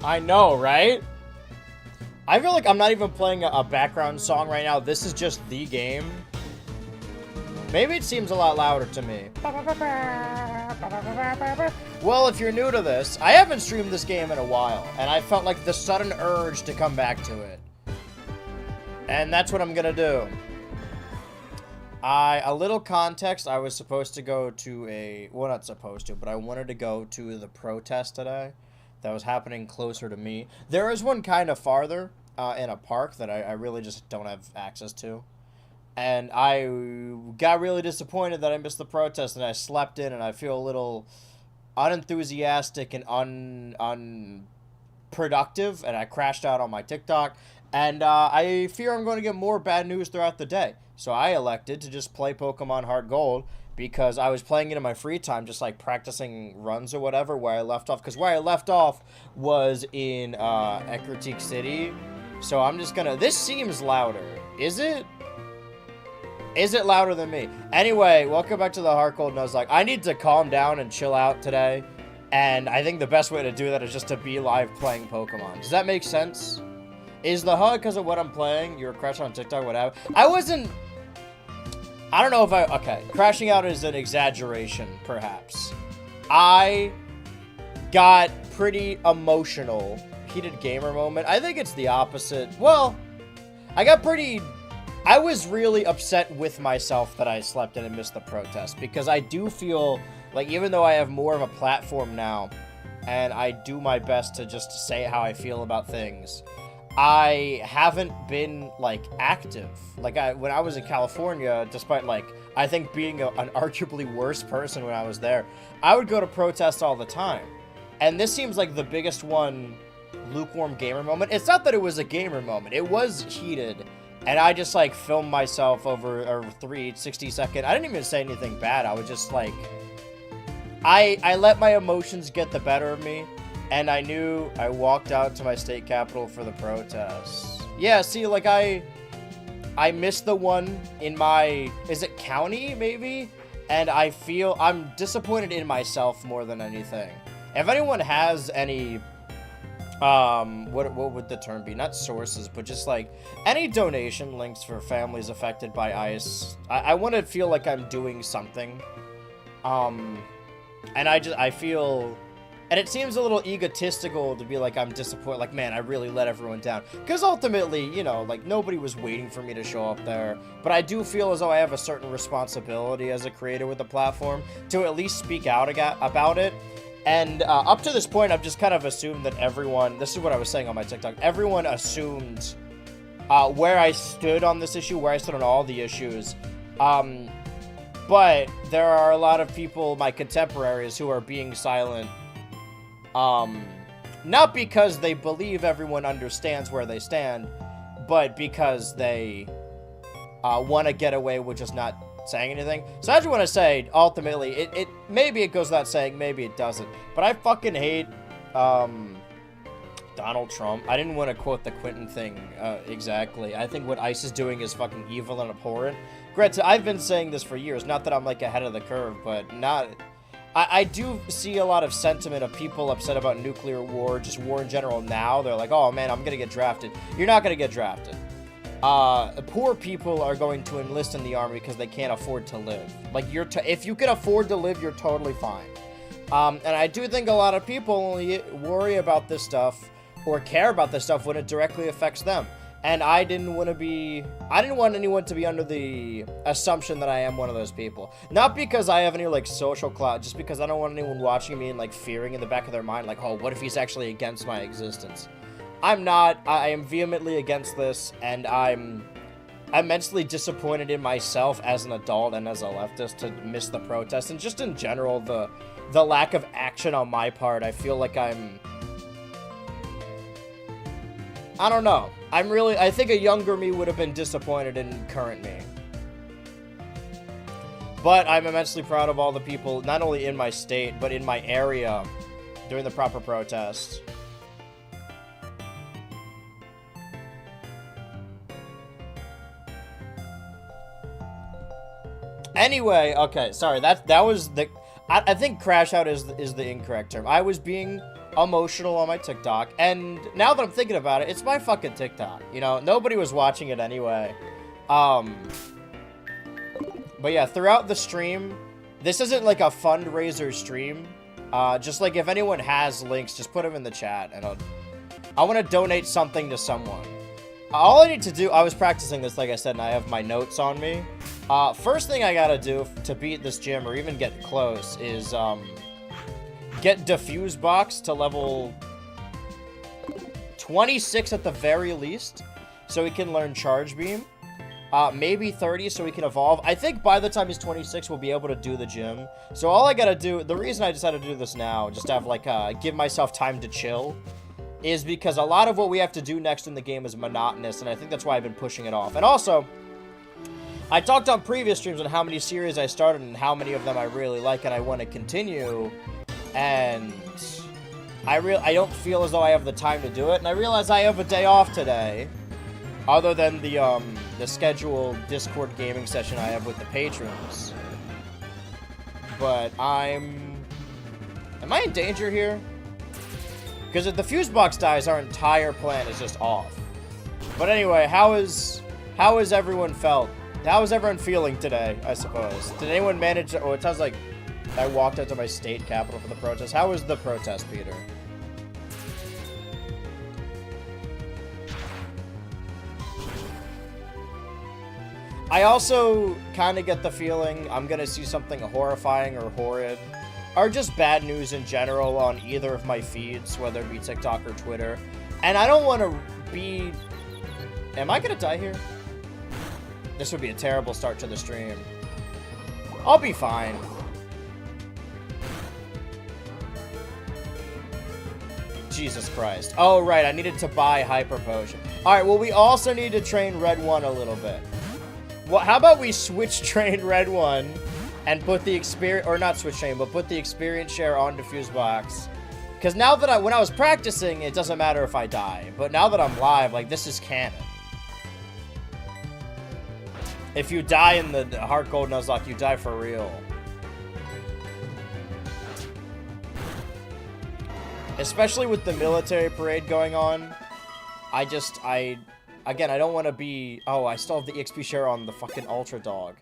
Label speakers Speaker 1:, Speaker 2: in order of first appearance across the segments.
Speaker 1: I know, right? I feel like I'm not even playing a background song right now. This is just the game. Maybe it seems a lot louder to me. Well, if you're new to this, I haven't streamed this game in a while, and I felt like the sudden urge to come back to it. And that's what I'm gonna do. A little context, I was supposed to go to a, well, not supposed to, but I wanted to go to the protest today that was happening closer to me. There is one kind of farther in a park that I really just don't have access to. And I got really disappointed that I missed the protest, and I slept in, and I feel a little unenthusiastic and unproductive, and I crashed out on my TikTok. And I fear I'm going to get more bad news throughout the day. So I elected to just play Pokemon HeartGold because I was playing it in my free time, just like practicing runs or whatever, where I left off. Because where I left off was in Ecruteak City. So I'm just gonna... This seems louder. Is it? Is it louder than me? Anyway, welcome back to the HeartGold. And I was like, I need to calm down and chill out today. And I think the best way to do that is just to be live playing Pokemon. Does that make sense? Is the HUD because of what I'm playing? You were crashing on TikTok, whatever. I wasn't... I don't know if I... Okay, crashing out is an exaggeration, perhaps. I got pretty emotional. Heated gamer moment. I think it's the opposite. Well, I got pretty... I was really upset with myself that I slept in and missed the protest. Because I do feel like even though I have more of a platform now, and I do my best to just say how I feel about things, I haven't been, like, active. Like, when I was in California, despite, like, I think being an arguably worse person when I was there, I would go to protests all the time. And this seems like the biggest one, lukewarm gamer moment. It's not that it was a gamer moment. It was heated. And I just, like, filmed myself over 3 60-second. I didn't even say anything bad. I was just, like... I let my emotions get the better of me. And I knew I walked out to my state capital for the protests. Yeah, see, like, I missed the one in my... Is it county, maybe? And I feel... I'm disappointed in myself more than anything. If anyone has any... What would the term be? Not sources, but just, like, any donation links for families affected by ICE. I want to feel like I'm doing something. And I feel... And it seems a little egotistical to be like, I'm disappointed, like, man, I really let everyone down. Because ultimately, you know, like, nobody was waiting for me to show up there. But I do feel as though I have a certain responsibility as a creator with the platform to at least speak out about it. And up to this point, I've just kind of assumed that everyone, this is what I was saying on my TikTok, everyone assumed where I stood on this issue, where I stood on all the issues. But there are a lot of people, my contemporaries, who are being silent. Not because they believe everyone understands where they stand, but because they want to get away with just not saying anything. So I just want to say, ultimately, it maybe it goes without saying, maybe it doesn't. But I fucking hate Donald Trump. I didn't want to quote the Quentin thing exactly. I think what ICE is doing is fucking evil and abhorrent. Granted, I've been saying this for years. Not that I'm, like, ahead of the curve, but not... I do see a lot of sentiment of people upset about nuclear war, just war in general now. They're like, oh, man, I'm gonna get drafted. You're not gonna get drafted. Poor people are going to enlist in the army because they can't afford to live. Like, if you can afford to live, you're totally fine. And I do think a lot of people only worry about this stuff or care about this stuff when it directly affects them. And I didn't want anyone to be under the assumption that I am one of those people. Not because I have any, like, social clout, just because I don't want anyone watching me and, like, fearing in the back of their mind, like, oh, what if he's actually against my existence? I'm not. I am vehemently against this, and I'm immensely disappointed in myself as an adult and as a leftist to miss the protest. And just in general, the lack of action on my part, I feel like I don't know. I think a younger me would have been disappointed in current me. But I'm immensely proud of all the people, not only in my state, but in my area, during the proper protests. Anyway, okay, sorry, that was the... I think crash out is the incorrect term. I was being emotional on my TikTok. And now that I'm thinking about it, it's my fucking TikTok. You know, nobody was watching it anyway. But yeah, throughout the stream, this isn't like a fundraiser stream. Just like if anyone has links, just put them in the chat, and I want to donate something to someone. All I need to do, I was practicing this, like I said, and I have my notes on me. First thing I gotta do to beat this gym or even get close is get Diffuse Box to level 26 at the very least, so he can learn Charge Beam. Maybe 30 so we can evolve. I think by the time he's 26, we'll be able to do the gym. So all I gotta do, the reason I decided to do this now, just to have like, give myself time to chill, is because a lot of what we have to do next in the game is monotonous, and I think that's why I've been pushing it off. And also, I talked on previous streams on how many series I started and how many of them I really like and I want to continue, and I don't feel as though I have the time to do it, and I realize I have a day off today, other than the scheduled Discord gaming session I have with the patrons. But am I in danger here? Because if the fuse box dies, our entire plan is just off. But anyway, how is everyone felt? How is everyone feeling today, I suppose? Did anyone manage to... Oh, it sounds like I walked out to my state capital for the protest. How was the protest, Peter? I also kind of get the feeling I'm going to see something horrifying or horrid, or just bad news in general on either of my feeds, whether it be TikTok or Twitter. And I don't want to be... Am I going to die here? This would be a terrible start to the stream. I'll be fine. Jesus Christ. Oh, right. I needed to buy Hyper Potion. Alright, well, we also need to train Red 1 a little bit. Well, how about we switch train Red 1 and put the experience, or not switch train, but put the experience share on Diffuse Box. Because now that when I was practicing, it doesn't matter if I die. But now that I'm live, like, this is canon. If you die in the HeartGold Nuzlocke, you die for real. Especially with the military parade going on. Again, I don't want to be... Oh, I still have the EXP share on the fucking Ultra Dog.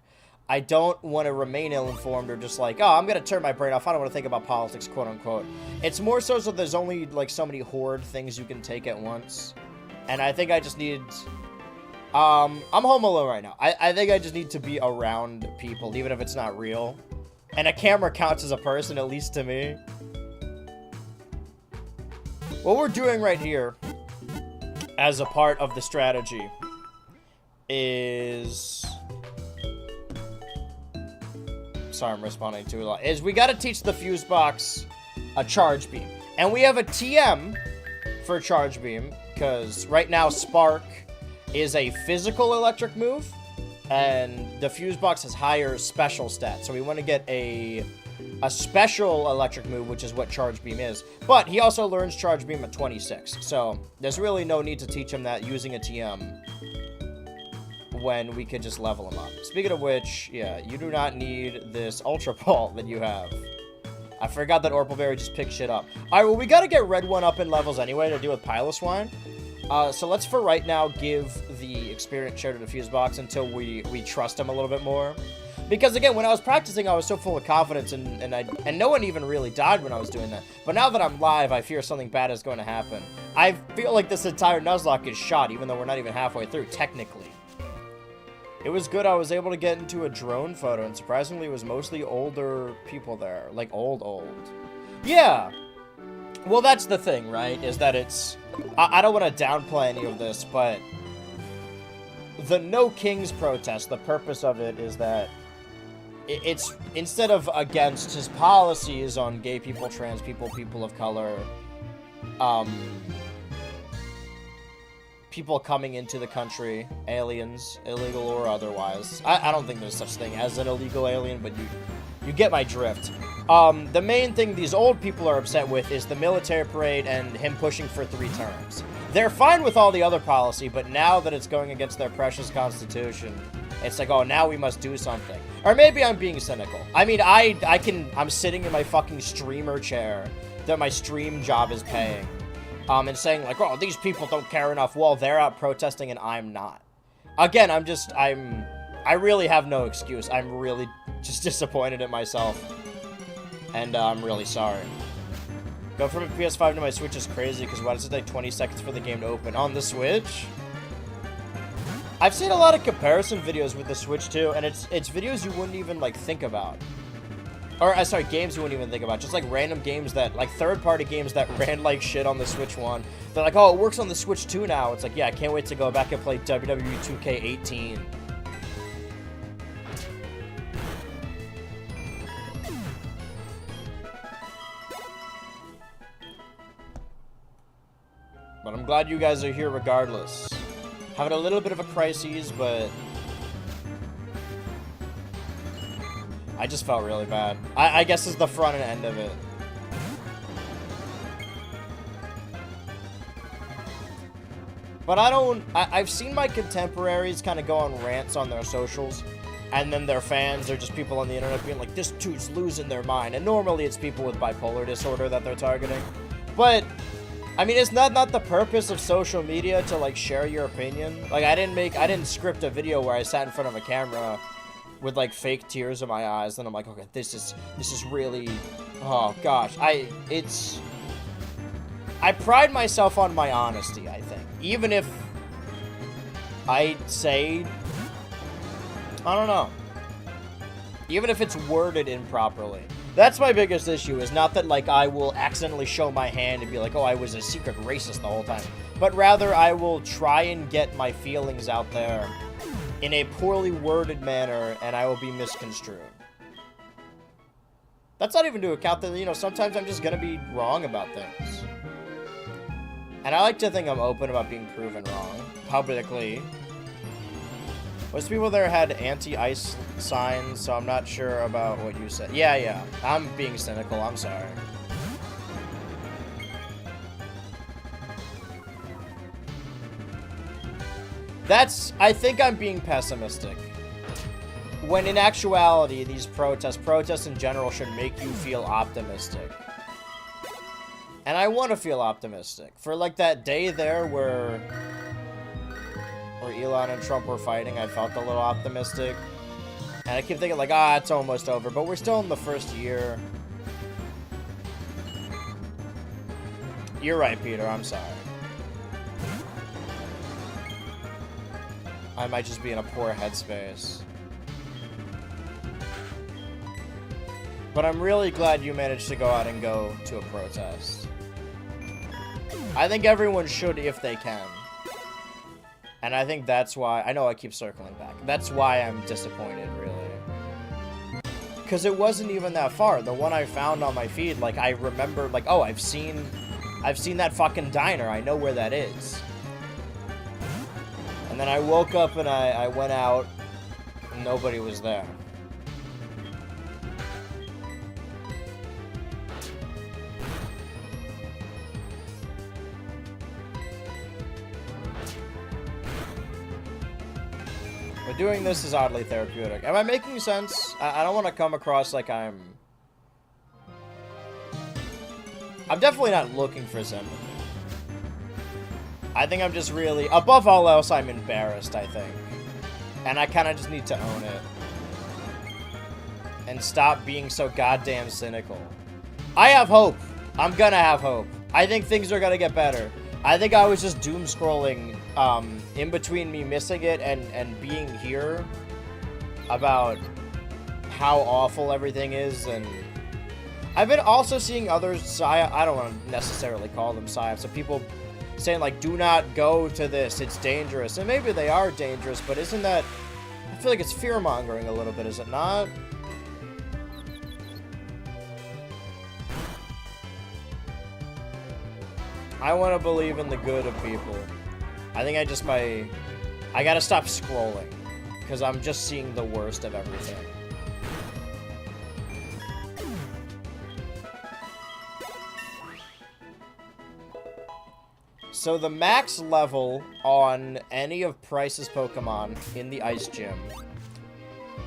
Speaker 1: I don't want to remain ill-informed or just like, oh, I'm going to turn my brain off. I don't want to think about politics, quote-unquote. It's more so there's only, like, so many horde things you can take at once. And I think I just need... I'm home alone right now. I think I just need to be around people, even if it's not real. And a camera counts as a person, at least to me. What we're doing right here, as a part of the strategy, is... Sorry, I'm responding to a lot. Is we gotta teach the fuse box a charge beam. And we have a TM for charge beam, because right now Spark is a physical electric move, and the fuse box has higher special stats. So we want to get a special electric move, which is what charge beam is. But he also learns charge beam at 26. So there's really no need to teach him that using a TM when we could just level him up. Speaking of which, yeah, you do not need this Ultra Ball that you have. I forgot that Orpleberry just picked shit up. Alright, well, we gotta get Red 1 up in levels anyway to deal with Piloswine. So let's, for right now, give the experience share to the fuse box until we trust him a little bit more. Because, again, when I was practicing, I was so full of confidence, and no one even really died when I was doing that. But now that I'm live, I fear something bad is going to happen. I feel like this entire Nuzlocke is shot, even though we're not even halfway through, technically. It was good. I was able to get into a drone photo, and surprisingly, it was mostly older people there. Like, old. Yeah. Well, that's the thing, right? Is that it's... I don't want to downplay any of this, but... The No Kings protest, the purpose of it is that... It's... Instead of against his policies on gay people, trans people, people of color... people coming into the country, aliens, illegal or otherwise. I don't think there's such thing as an illegal alien, but you get my drift. The main thing these old people are upset with is the military parade and him pushing for 3 terms. They're fine with all the other policy, but now that it's going against their precious constitution, it's like, oh, now we must do something. Or maybe I'm being cynical. I mean, I'm sitting in my fucking streamer chair, that my stream job is paying. And saying like, oh, these people don't care enough. Well, they're out protesting and I'm not. Again, I really have no excuse. I'm really just disappointed in myself. And I'm really sorry. Go from a PS5 to my Switch is crazy, because why does it take 20 seconds for the game to open? On the Switch? I've seen a lot of comparison videos with the Switch too, and it's videos you wouldn't even, like, think about. Or, sorry, games you wouldn't even think about. Just, like, random games that, like, third-party games that ran like shit on the Switch 1. They're like, oh, it works on the Switch 2 now. It's like, yeah, I can't wait to go back and play WWE 2K18. But I'm glad you guys are here regardless. Having a little bit of a crisis, but I just felt really bad. I guess it's the front and end of it. But I've seen my contemporaries kind of go on rants on their socials, and then their fans are just people on the internet being like, this dude's losing their mind. And normally it's people with bipolar disorder that they're targeting. But I mean, it's not the purpose of social media to, like, share your opinion. Like, I didn't script a video where I sat in front of a camera with, like, fake tears in my eyes, and I'm like, okay, this is really, oh, gosh. I pride myself on my honesty, I think. Even if I say, I don't know. Even if it's worded improperly. That's my biggest issue, is not that, like, I will accidentally show my hand and be like, oh, I was a secret racist the whole time. But rather, I will try and get my feelings out there in a poorly worded manner, and I will be misconstrued. That's not even to account that, you know, sometimes I'm just gonna be wrong about things. And I like to think I'm open about being proven wrong, publicly. Most people there had anti-ice signs, so I'm not sure about what you said. Yeah. I'm being cynical. I'm sorry. I think I'm being pessimistic. When in actuality, these protests in general should make you feel optimistic. And I want to feel optimistic. For, like, that day there where Elon and Trump were fighting, I felt a little optimistic. And I keep thinking, like, it's almost over. But we're still in the first year. You're right, Peter. I'm sorry. I might just be in a poor headspace. But I'm really glad you managed to go out and go to a protest. I think everyone should if they can. And I think that's why, I know I keep circling back. That's why I'm disappointed, really. Because it wasn't even that far. The one I found on my feed, like, I remember, like, oh, I've seen that fucking diner. I know where that is. And then I woke up and I went out, and nobody was there. But doing this is oddly therapeutic. Am I making sense? I don't want to come across like I'm definitely not looking for sympathy. I think I'm just really, above all else, I'm embarrassed, I think. And I kind of just need to own it. And stop being so goddamn cynical. I have hope. I'm gonna have hope. I think things are gonna get better. I think I was just doom scrolling in between me missing it and being here about how awful everything is. And I've been also seeing others, I don't want to necessarily call them psyops, so people saying, like, do not go to this, it's dangerous. And maybe they are dangerous, but isn't that, I feel like it's fear-mongering a little bit, is it not? I want to believe in the good of people. I think I gotta stop scrolling, because I'm just seeing the worst of everything. So the max level on any of Price's Pokemon in the Ice Gym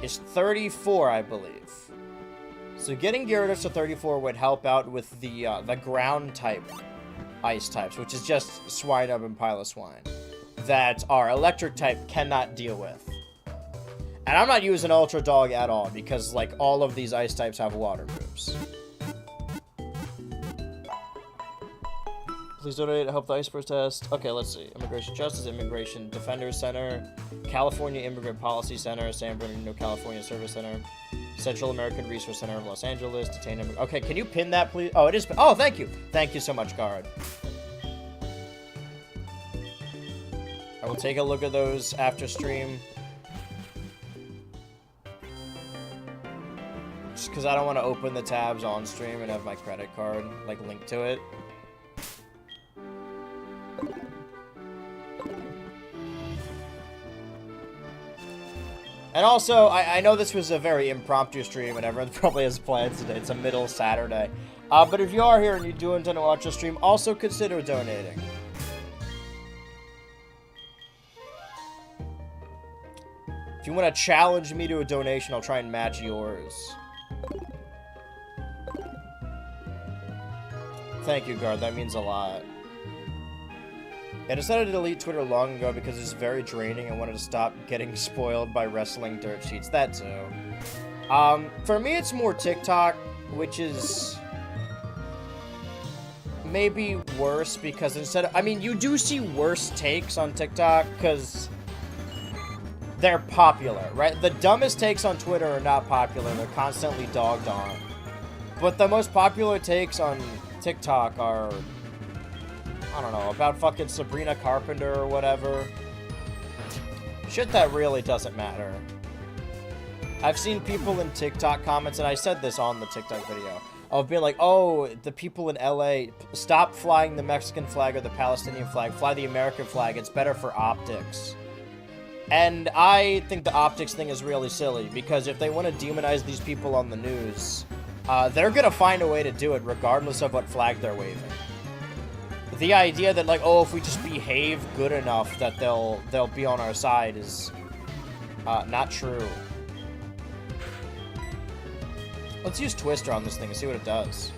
Speaker 1: is 34, I believe. So getting Gyarados to 34 would help out with the ground type ice types, which is just Swinub and Piloswine, that our electric type cannot deal with. And I'm not using Ultra Dog at all, because, like, all of these ice types have water moves. Please donate to help the Iceberg test. Okay, let's see. Immigration Justice, Immigration Defenders Center, California Immigrant Policy Center, San Bernardino, California Service Center, Central American Resource Center of Los Angeles, Okay, can you pin that, please? Oh, it is. Oh, thank you. Thank you so much, Guard. I will take a look at those after stream. Just because I don't want to open the tabs on stream and have my credit card, like, linked to it. And also, I know this was a very impromptu stream and everyone probably has plans today. It's a middle Saturday. But if you are here and you do intend to watch the stream, also consider donating. If you want to challenge me to a donation, I'll try and match yours. Thank you, Guard. That means a lot. I decided to delete Twitter long ago because it's very draining and wanted to stop getting spoiled by wrestling dirt sheets. That too. For me, it's more TikTok, which is maybe worse because instead of... I mean, you do see worse takes on TikTok because they're popular, right? The dumbest takes on Twitter are not popular. They're constantly dogged on. But the most popular takes on TikTok are... I don't know, about fucking Sabrina Carpenter or whatever. Shit that really doesn't matter. I've seen people in TikTok comments, and I said this on the TikTok video, of being like, oh, the people in LA, stop flying the Mexican flag or the Palestinian flag, fly the American flag, it's better for optics. And I think the optics thing is really silly, because if they want to demonize these people on the news, they're gonna find a way to do it regardless of what flag they're waving. The idea that, like, oh, if we just behave good enough that they'll be on our side is not true. Let's use Twister on this thing and see what it does.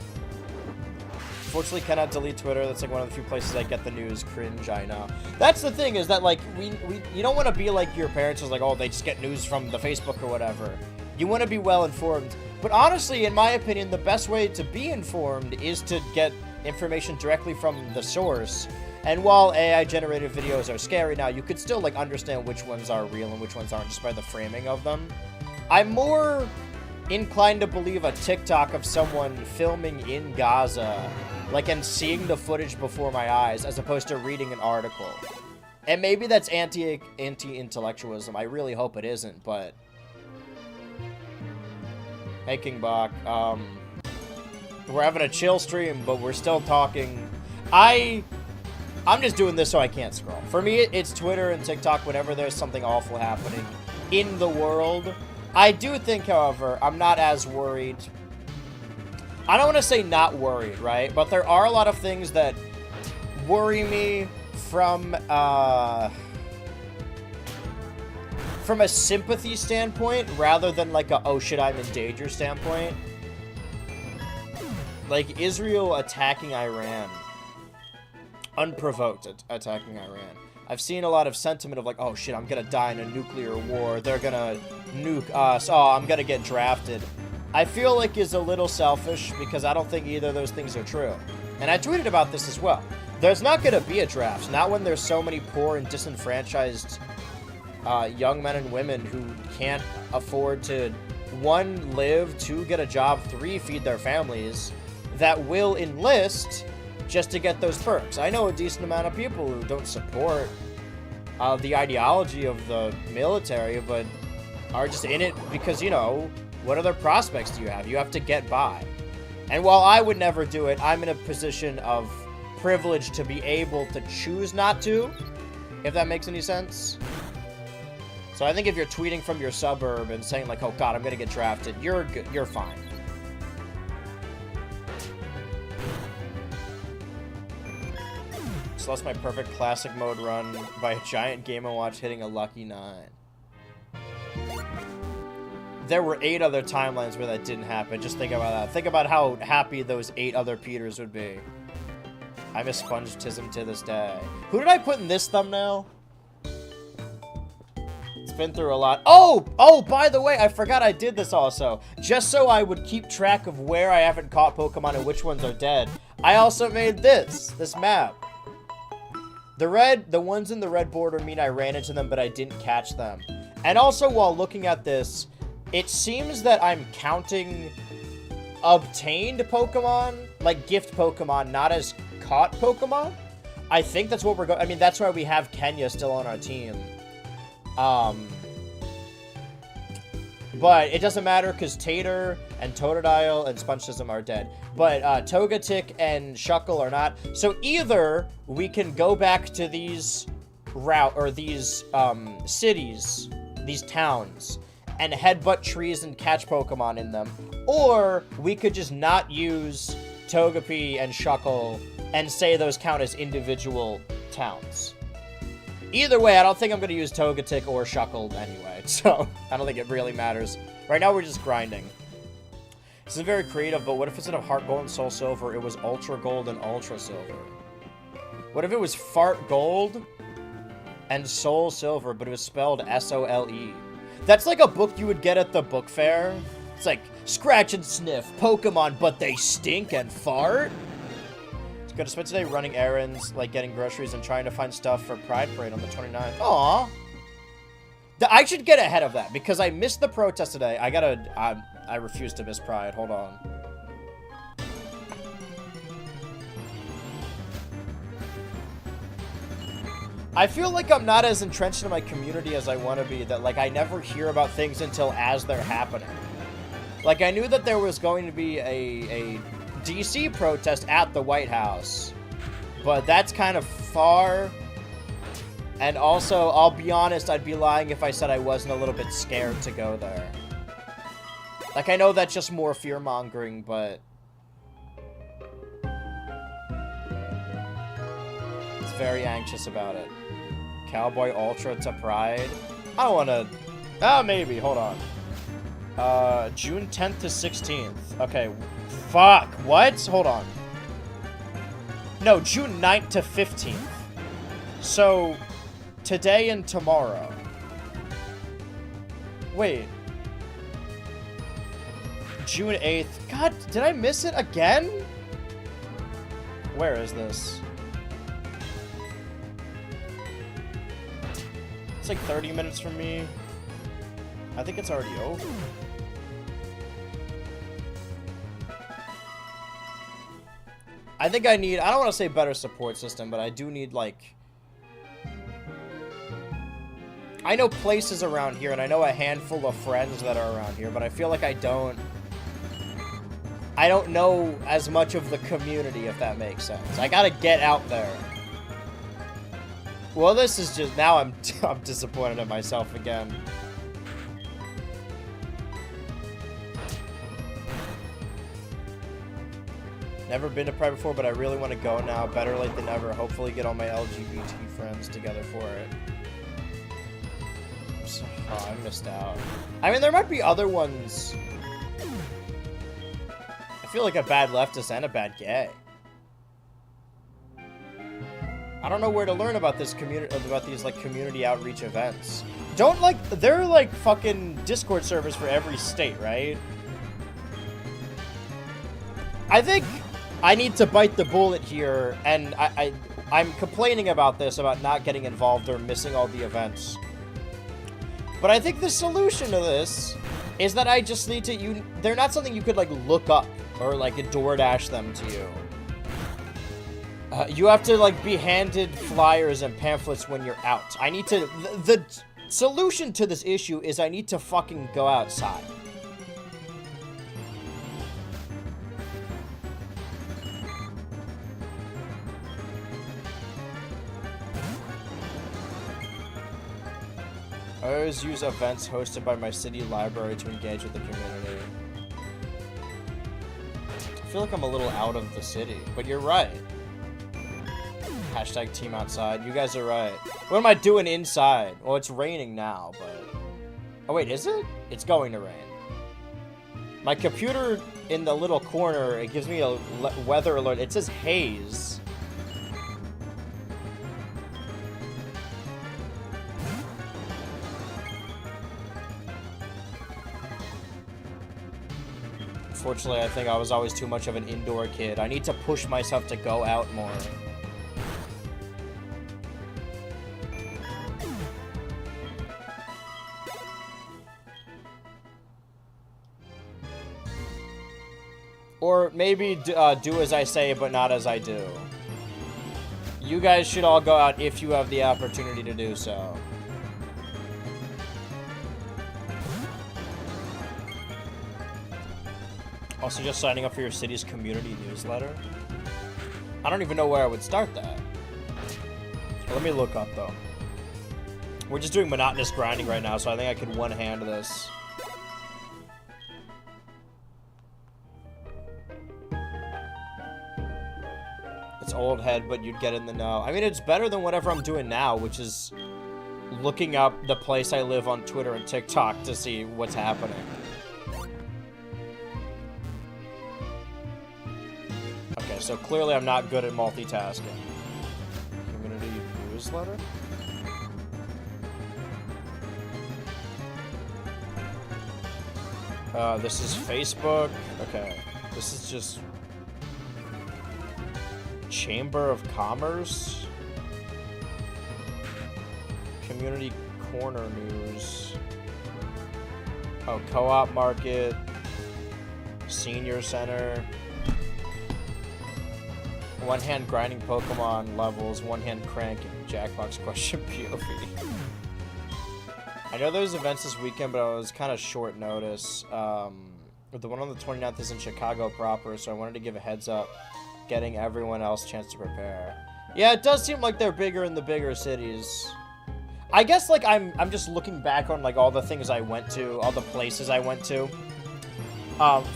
Speaker 1: Fortunately, cannot delete Twitter. That's like one of the few places I get the news. Cringe, I know. That's the thing, is that, like, you don't want to be like your parents who's like, oh, they just get news from the Facebook or whatever. You want to be well informed. But honestly, in my opinion, the best way to be informed is to get information directly from the source. And while AI-generated videos are scary now, you could still, like, understand which ones are real and which ones aren't just by the framing of them. I'm more inclined to believe a TikTok of someone filming in Gaza, like, and seeing the footage before my eyes, as opposed to reading an article. And maybe that's anti-intellectualism. I really hope it isn't, but... Hey, Kingbok, we're having a chill stream, but we're still talking. I'm just doing this so I can't scroll. For me, it's Twitter and TikTok whenever there's something awful happening in the world. I do think, however, I'm not as worried. I don't want to say not worried, right? But there are a lot of things that worry me from a sympathy standpoint rather than like a, oh shit, I'm in danger standpoint. Like, Israel attacking Iran. Unprovoked attacking Iran. I've seen a lot of sentiment of like, oh shit, I'm gonna die in a nuclear war. They're gonna nuke us. Oh, I'm gonna get drafted. I feel like is a little selfish because I don't think either of those things are true. And I tweeted about this as well. There's not gonna be a draft. Not when there's so many poor and disenfranchised young men and women who can't afford to, 1, live, 2, get a job, 3, feed their families, that will enlist just to get those perks. I know a decent amount of people who don't support the ideology of the military, but are just in it because, you know, what other prospects do you have? You have to get by. And while I would never do it, I'm in a position of privilege to be able to choose not to, if that makes any sense. So I think if you're tweeting from your suburb and saying like, oh god, I'm gonna get drafted, you're good, you're fine. So that's my perfect classic mode run by a giant Game & Watch hitting a lucky 9. there were 8 other timelines where that didn't happen. Just think about that. Think about how happy those 8 other Peters would be. I miss Spongetism to this day. Who did I put in this thumbnail? It's been through a lot. Oh, by the way, I forgot I did this also. Just so I would keep track of where I haven't caught Pokemon and which ones are dead. I also made this map. The ones in the red border mean I ran into them, but I didn't catch them. And also, while looking at this, it seems that I'm counting obtained Pokemon, like gift Pokemon, not as caught Pokemon. I think that's what we're going. I mean, that's why we have Kenya still on our team. But it doesn't matter because Tater and Totodile and Spongetism are dead. But Togetic and Shuckle are not. So either we can go back to these these cities, these towns, and headbutt trees and catch Pokemon in them, or we could just not use Togepi and Shuckle and say those count as individual towns. Either way, I don't think I'm going to use Togetic or Shuckle anyway, so I don't think it really matters. Right now, we're just grinding. This is very creative, but what if instead of Heart Gold and Soul Silver, it was Ultra Gold and Ultra Silver? What if it was Fart Gold and Soul Silver, but it was spelled S-O-L-E? That's like a book you would get at the book fair. It's like, scratch and sniff, Pokemon, but they stink and fart? Gonna spend today running errands, like getting groceries and trying to find stuff for Pride Parade on the 29th. Aww. I should get ahead of that because I missed the protest today. I refuse to miss Pride. Hold on. I feel like I'm not as entrenched in my community as I want to be, that like I never hear about things until as they're happening. Like I knew that there was going to be a DC protest at the White House, but that's kind of far. And also, I'll be honest, I'd be lying if I said I wasn't a little bit scared to go there. Like, I know that's just more fear-mongering, but it's very anxious about it. Cowboy Ultra to Pride. I don't want to... Oh, maybe. Hold on. June 10th to 16th. Okay. Fuck. What? Hold on. No, June 9th to 15th. So, today and tomorrow. Wait. June 8th. God, did I miss it again? Where is this? It's like 30 minutes from me. I think it's already over. I think I need, I don't want to say better support system, but I do need, like... I know places around here, and I know a handful of friends that are around here, but I feel like I don't know as much of the community, if that makes sense. I gotta get out there. Well, this is just, now I'm disappointed in myself again. Never been to Pride before, but I really want to go now. Better late than never. Hopefully get all my LGBT friends together for it. Oh, I missed out. I mean, there might be other ones. I feel like a bad leftist and a bad gay. I don't know where to learn about this community, about these like community outreach events. Don't like, they're like fucking Discord servers for every state, right? I think I need to bite the bullet here, and I'm complaining about this, about not getting involved or missing all the events. But I think the solution to this is that I just need to, they're not something you could like look up or like DoorDash them to you. You have to like be handed flyers and pamphlets when you're out. I need to, the solution to this issue is I need to fucking go outside. I always use events hosted by my city library to engage with the community. I feel like I'm a little out of the city, but you're right. Hashtag team outside. You guys are right. What am I doing inside? Well, it's raining now, but... Oh, wait, is it? It's going to rain. My computer in the little corner, it gives me a weather alert. It says haze. Unfortunately, I think I was always too much of an indoor kid. I need to push myself to go out more. Or maybe do as I say, but not as I do. You guys should all go out if you have the opportunity to do so. Also, just signing up for your city's community newsletter. I don't even know where I would start that. Let me look up, though. We're just doing monotonous grinding right now, so I think I could one-hand this. It's old head, but you'd get in the know. I mean, it's better than whatever I'm doing now, which is looking up the place I live on Twitter and TikTok to see what's happening. Okay, so clearly I'm not good at multitasking. Community newsletter? This is Facebook. Okay, this is just Chamber of Commerce. Community Corner News. Oh, Co-op Market. Senior Center. One hand grinding Pokemon levels, one hand cranking. Jackbox question POV. I know there's events this weekend, but it was kind of short notice. The one on the 29th is in Chicago proper, so I wanted to give a heads up, getting everyone else a chance to prepare. Yeah, it does seem like they're bigger in the bigger cities. I guess, like, I'm just looking back on, like, all the things I went to, all the places I went to,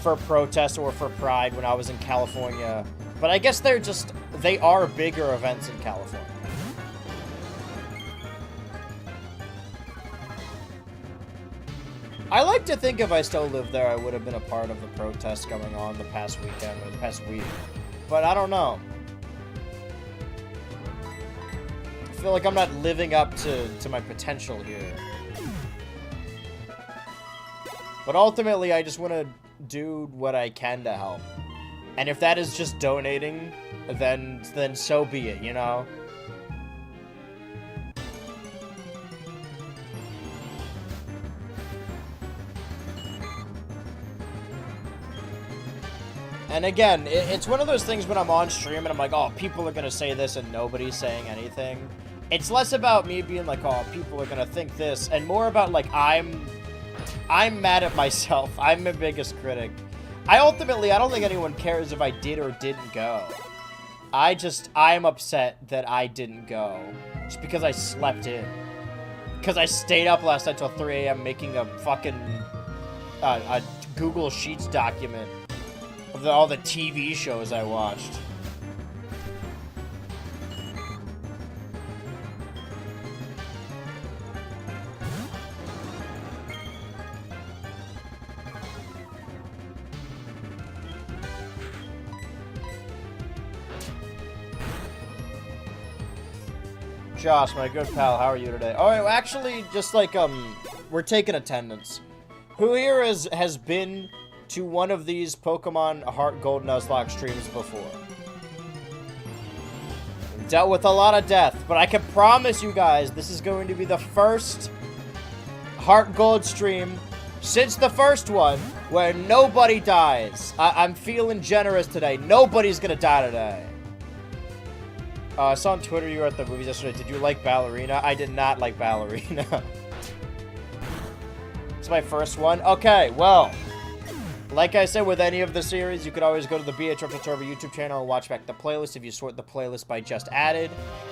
Speaker 1: for protest or for Pride when I was in California. But I guess they are bigger events in California. I like to think if I still lived there, I would have been a part of the protests going on the past weekend or the past week. But I don't know. I feel like I'm not living up to my potential here. But ultimately, I just want to do what I can to help. And if that is just donating, then so be it, you know? And again, it's one of those things when I'm on stream and I'm like, oh, people are gonna say this and nobody's saying anything. It's less about me being like, oh, people are gonna think this, and more about like, I'm mad at myself. I'm my biggest critic. I don't think anyone cares if I did or didn't go. I'm upset that I didn't go. Just because I slept in. Because I stayed up last night till 3 a.m. making a fucking a Google Sheets document of all the TV shows I watched. Josh, my good pal, how are you today? Oh, actually, just like, we're taking attendance. Who here has been to one of these Pokemon HeartGold Nuzlocke streams before? We've dealt with a lot of death, but I can promise you guys, this is going to be the first HeartGold stream since the first one where nobody dies. I'm feeling generous today. Nobody's gonna die today. I saw on Twitter you were at the movies yesterday. Did you like Ballerina? I did not like Ballerina. It's my first one. Okay, well, like I said with any of the series, you could always go to the BHF Turbo YouTube channel and watch back the playlist if you sort the playlist by just added.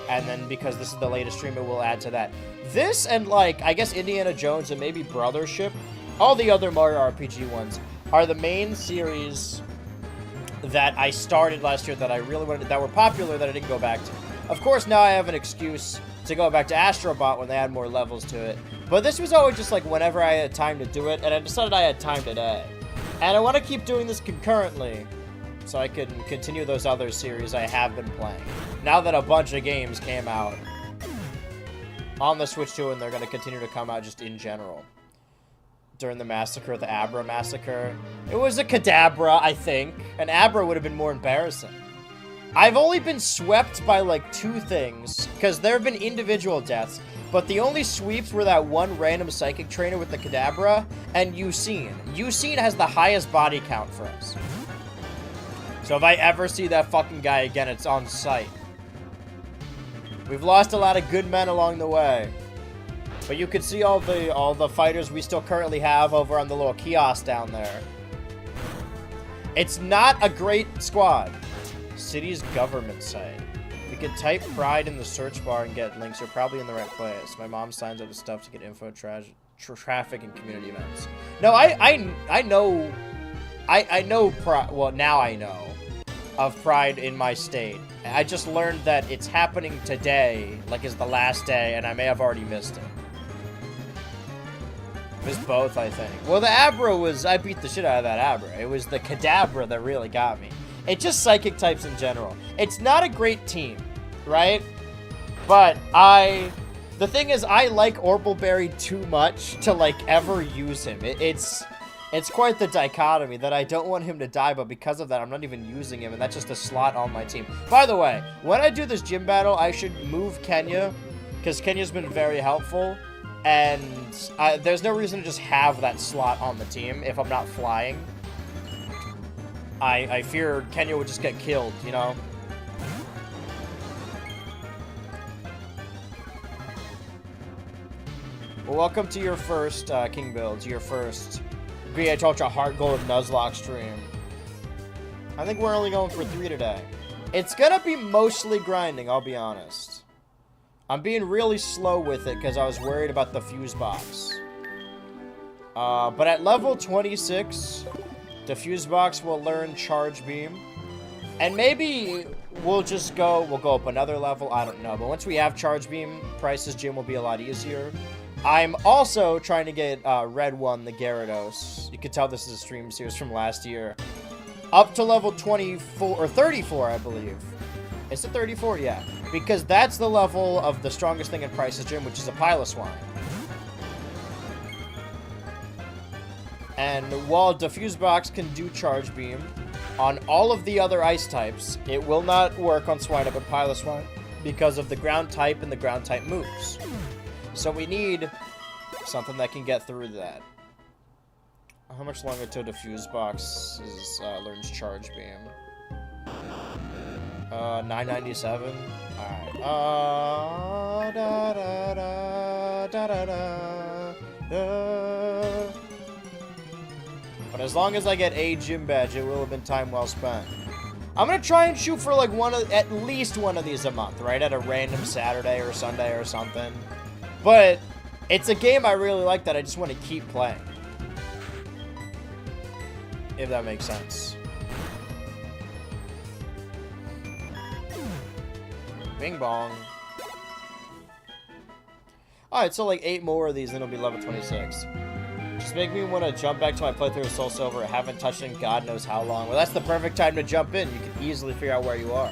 Speaker 1: And then because this is the latest stream, it will add to that. This and, like, I guess Indiana Jones and maybe Brothership, all the other Mario RPG ones, are the main series that I started last year that I really wanted, that were popular that I didn't go back to. Of course, now I have an excuse to go back to Astro Bot when they add more levels to it. But this was always just like whenever I had time to do it, and I decided I had time today. And I want to keep doing this concurrently, so I can continue those other series I have been playing. Now that a bunch of games came out on the Switch too, and they're going to continue to come out just in general. During the massacre, the Abra massacre. It was a Kadabra, I think. An Abra would have been more embarrassing. I've only been swept by, like, 2 things, because there have been individual deaths, but the only sweeps were that one random Psychic Trainer with the Kadabra, and Yucine. Yucine has the highest body count for us. So if I ever see that fucking guy again, it's on sight. We've lost a lot of good men along the way. But you can see all the fighters we still currently have over on the little kiosk down there. It's not a great squad. City's government site. You can type Pride in the search bar and get links. You're probably in the right place. My mom signs up with stuff to get info, traffic, and community events. No, I know. I know Pride. Well, now I know of Pride in my state. I just learned that it's happening today, like is the last day, and I may have already missed it. It was both, I think. Well, the Abra was... I beat the shit out of that Abra. It was the Kadabra that really got me. It's just Psychic types in general. It's not a great team, right? But the thing is, I like Orbleberry too much to, like, ever use him. It's quite the dichotomy that I don't want him to die, but because of that, I'm not even using him, and that's just a slot on my team. By the way, when I do this gym battle, I should move Kenya, because Kenya's been very helpful. And there's no reason to just have that slot on the team if I'm not flying. I fear Kenya would just get killed, you know? Well, welcome to your first, King Build, to your first BH Ultra HeartGold Nuzlocke stream. I think we're only going for 3 today. It's gonna be mostly grinding, I'll be honest. I'm being really slow with it because I was worried about the fuse box. But at level 26, the fuse box will learn Charge Beam. And maybe we'll go up another level, I don't know. But once we have Charge Beam, Price's gym will be a lot easier. I'm also trying to get Red 1, the Gyarados. You can tell this is a stream series from last year. Up to level 24, or 34, I believe. Is it 34? Yeah. Because that's the level of the strongest thing in Price's gym, which is a Piloswine. And while Diffuse Box can do Charge Beam on all of the other ice types, it will not work on Swinub and Piloswine because of the ground type and the ground type moves. So we need something that can get through that. How much longer till Diffuse Box learns Charge Beam? 997. Alright. But as long as I get a gym badge, it will have been time well spent. I'm gonna try and shoot for like at least one of these a month, right? At a random Saturday or Sunday or something. But it's a game I really like that I just want to keep playing. If that makes sense. Bing bong. Alright, so like 8 more of these, then it'll be level 26. Just make me want to jump back to my playthrough of Soul Silver. I haven't touched it in God knows how long. Well, that's the perfect time to jump in. You can easily figure out where you are.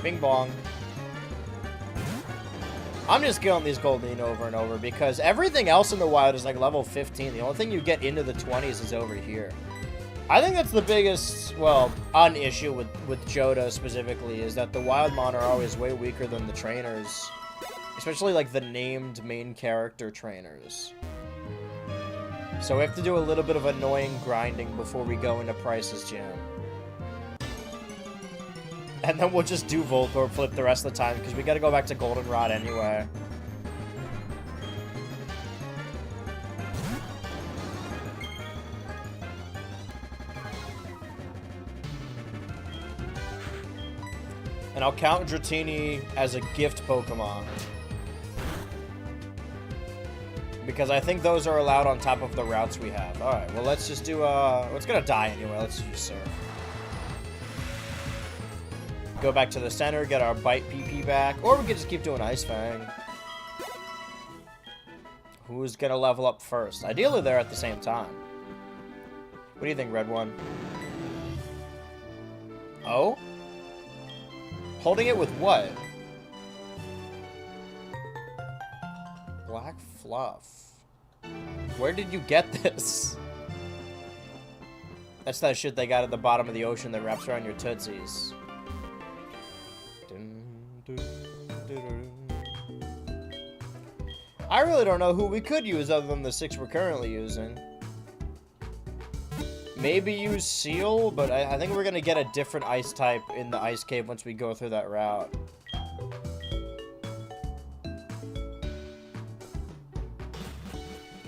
Speaker 1: Bing bong. I'm just killing these Goldeen over and over because everything else in the wild is like level 15. The only thing you get into the 20s is over here. I think that's the biggest, well, issue with Johto specifically, is that the wild mon are always way weaker than the trainers. Especially, like, the named main character trainers. So we have to do a little bit of annoying grinding before we go into Price's gym. And then we'll just do Voltorb Flip the rest of the time, because we gotta go back to Goldenrod anyway. And I'll count Dratini as a gift Pokemon. Because I think those are allowed on top of the routes we have. Alright, well let's just do, it's gonna die anyway, let's just use Surf. Go back to the center, get our Bite PP back, or we could just keep doing Ice Fang. Who's gonna level up first? Ideally they're at the same time. What do you think, red one? Oh? Holding it with what? Black fluff. Where did you get this? That's that shit they got at the bottom of the ocean that wraps around your tootsies. I really don't know who we could use other than the 6 we're currently using. Maybe use Seal, but I think we're gonna get a different ice type in the ice cave once we go through that route.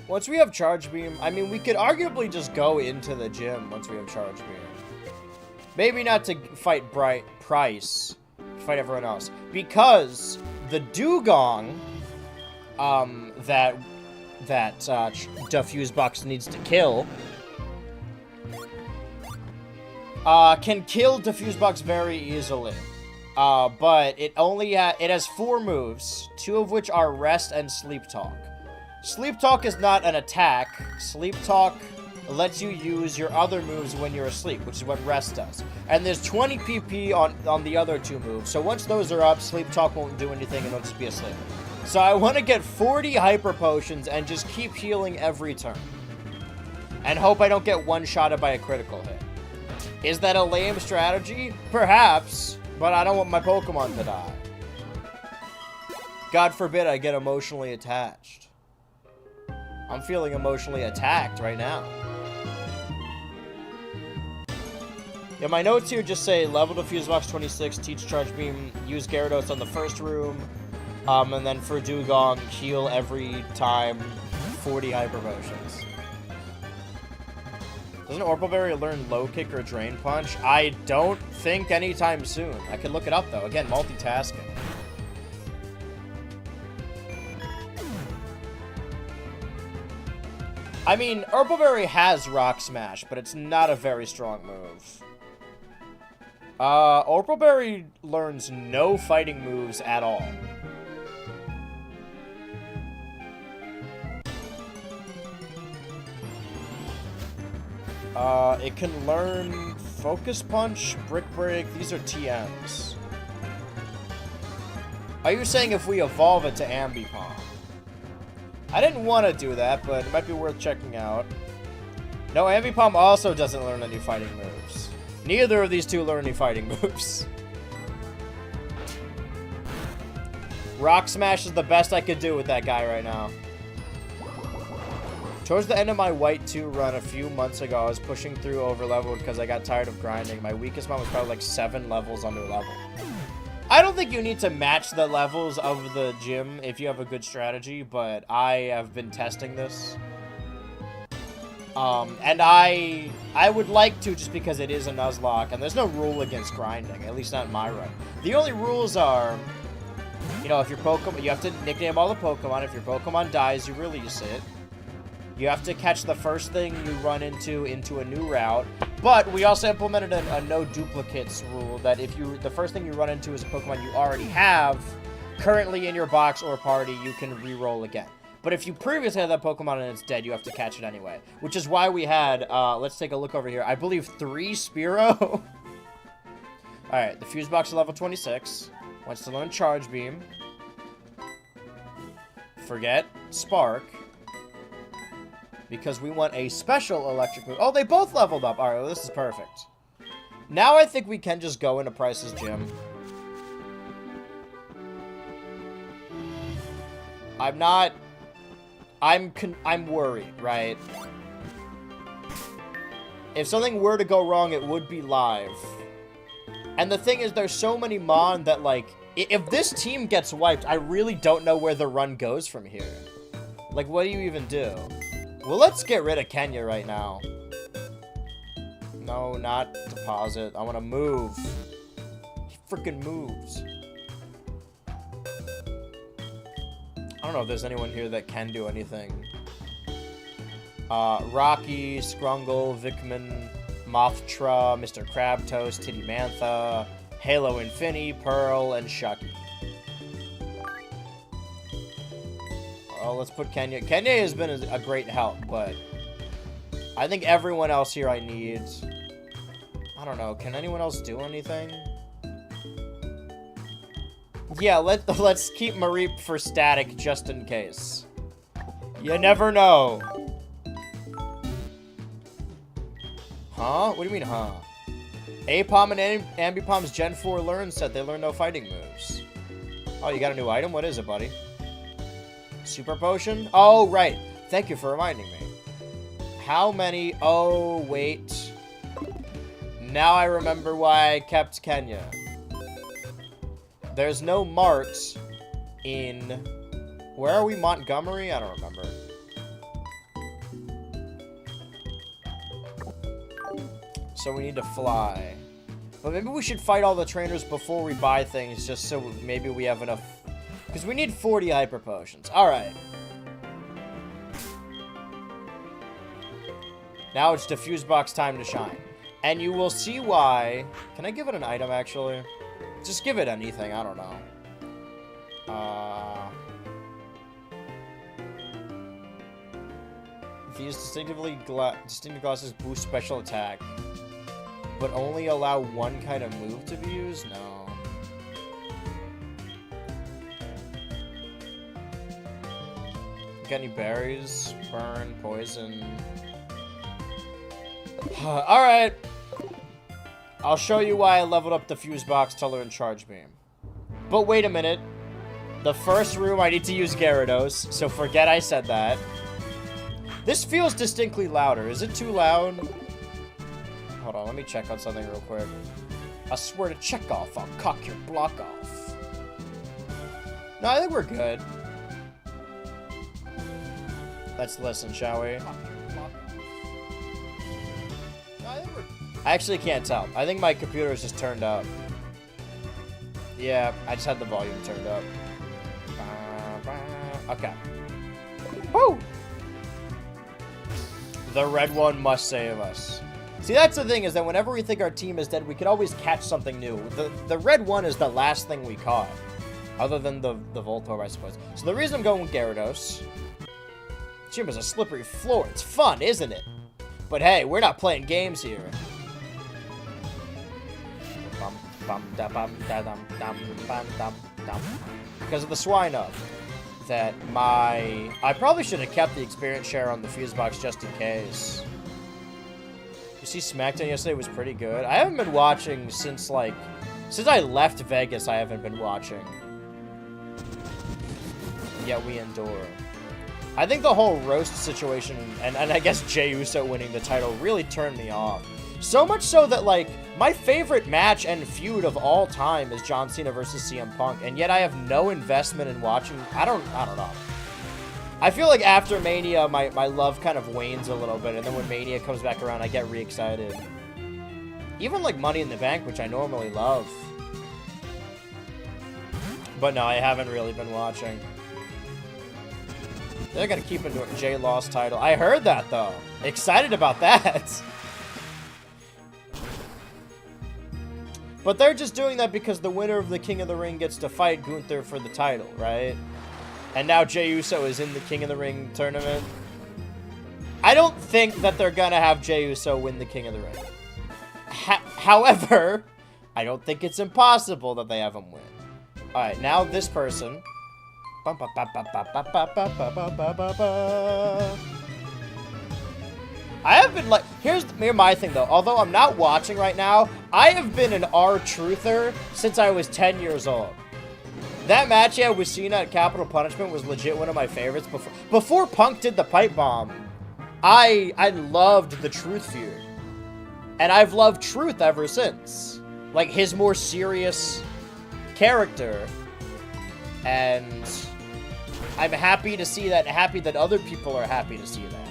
Speaker 1: Once we have Charge Beam, I mean, we could arguably just go into the gym once we have Charge Beam. Maybe not to fight Price, fight everyone else. Because the Dugong, that Diffuse Box needs to kill, can kill Diffuse Box very easily. But it has 4 moves, 2 of which are Rest and Sleep Talk. Sleep Talk is not an attack. Sleep Talk lets you use your other moves when you're asleep, which is what Rest does. And there's 20 PP on the other 2 moves, so once those are up, Sleep Talk won't do anything and it'll just be asleep. So I want to get 40 Hyper Potions and just keep healing every turn. And hope I don't get one-shotted by a critical hit. Is that a lame strategy? Perhaps, but I don't want my Pokemon to die. God forbid I get emotionally attached. I'm feeling emotionally attacked right now. Yeah, my notes here just say level Diffuse Box 26, teach Charge Beam, use Gyarados on the first room, and then for Dugong, heal every time 40 Hyper Potions. Doesn't Orpleberry learn Low Kick or Drain Punch? I don't think anytime soon. I could look it up though. Again, multitasking. I mean, Orpleberry has Rock Smash, but it's not a very strong move. Orpleberry learns no fighting moves at all. It can learn Focus Punch, Brick Break. These are TMs. Are you saying if we evolve it to Ambipom? I didn't want to do that, but it might be worth checking out. No, Ambipom also doesn't learn any fighting moves. Neither of these two learn any fighting moves. Rock Smash is the best I could do with that guy right now. Towards the end of my White 2 run a few months ago, I was pushing through over-leveled because I got tired of grinding. My weakest one was probably like 7 levels under level. I don't think you need to match the levels of the gym if you have a good strategy, but I have been testing this. And I would like to just because it is a Nuzlocke, and there's no rule against grinding, at least not in my run. The only rules are, you know, if your Pokemon, you have to nickname all the Pokemon. If your Pokemon dies, you release it. You have to catch the first thing you run into a new route. But we also implemented a no duplicates rule that if the first thing you run into is a Pokemon you already have currently in your box or party, you can re-roll again. But if you previously had that Pokemon and it's dead, you have to catch it anyway. Which is why we had, let's take a look over here. I believe 3 Spearow. Alright, the Fuse Box is level 26. Wants to learn Charge Beam. Forget Spark. Because we want a special electric move. Oh, they both leveled up. Alright, well, this is perfect. Now I think we can just go into Price's gym. I'm worried, right? If something were to go wrong, it would be live. And the thing is, there's so many Mon that, like, if this team gets wiped, I really don't know where the run goes from here. Like, what do you even do? Well, let's get rid of Kenya right now. No, not deposit. I want to move. He freaking moves. I don't know if there's anyone here that can do anything. Rocky, Scrungle, Vikman, Mothra, Mr. Crabtoast, Titty Mantha, Halo Infini, Pearl, and Shucky. Oh, let's put Kenya. Kenya has been a great help, but I think everyone else here I need... I don't know. Can anyone else do anything? Yeah, let's keep Mareep for static just in case. You never know. Huh? What do you mean, huh? Apom and Ambipom's Gen 4 learn set. They learn no fighting moves. Oh, you got a new item? What is it, buddy? Super potion? Oh, right. Thank you for reminding me. How many... Oh, wait. Now I remember why I kept Kenya. There's no mart in... Where are we? Montgomery? I don't remember. So we need to fly. But maybe we should fight all the trainers before we buy things, just so maybe we have enough... Because we need 40 hyper potions. Alright. Now it's diffuse box time to shine. And you will see why... Can I give it an item, actually? Just give it anything, I don't know. These distinctive glasses boost special attack. But only allow one kind of move to be used? No. Got any berries? Burn, poison. Alright. I'll show you why I leveled up the fuse box to learn Charge Beam. But wait a minute. The first room I need to use Gyarados, so forget I said that. This feels distinctly louder. Is it too loud? Hold on, let me check on something real quick. I swear to check off, I'll cock your block off. No, I think we're good. Let's listen, shall we? I actually can't tell. I think my computer is just turned up. Yeah, I just had the volume turned up. Okay. Woo! The red one must save us. See, that's the thing, is that whenever we think our team is dead, we could always catch something new. The red one is the last thing we caught. Other than the Voltorb, I suppose. So the reason I'm going with Gyarados... Gym is a slippery floor. It's fun, isn't it? But hey, we're not playing games here. Because of the swine up. That I probably should have kept the experience share on the fuse box just in case. You see, SmackDown yesterday was pretty good. I haven't been watching since I left Vegas. I haven't been watching. Yet we endure. I think the whole roast situation and I guess Jey Uso winning the title really turned me off. So much so that, like, my favorite match and feud of all time is John Cena versus CM Punk, and yet I have no investment in watching. I don't know. I feel like after Mania, my love kind of wanes a little bit, and then when Mania comes back around, I get re-excited. Even, like, Money in the Bank, which I normally love. But no, I haven't really been watching. They're gonna keep a Jey lost title. I heard that, though. Excited about that. But they're just doing that because the winner of the King of the Ring gets to fight Gunther for the title, right? And now Jey Uso is in the King of the Ring tournament. I don't think that they're gonna have Jey Uso win the King of the Ring. However, I don't think it's impossible that they have him win. Alright, now this person... I have been, like, here's my thing, though. Although I'm not watching right now, I have been an R-truther since I was 10 years old. That match, yeah, with Cena at Capital Punishment was legit one of my favorites. Before Punk did the pipe bomb, I loved the Truth feud. And I've loved Truth ever since. Like, his more serious character. And I'm happy to see that, happy that other people are happy to see that.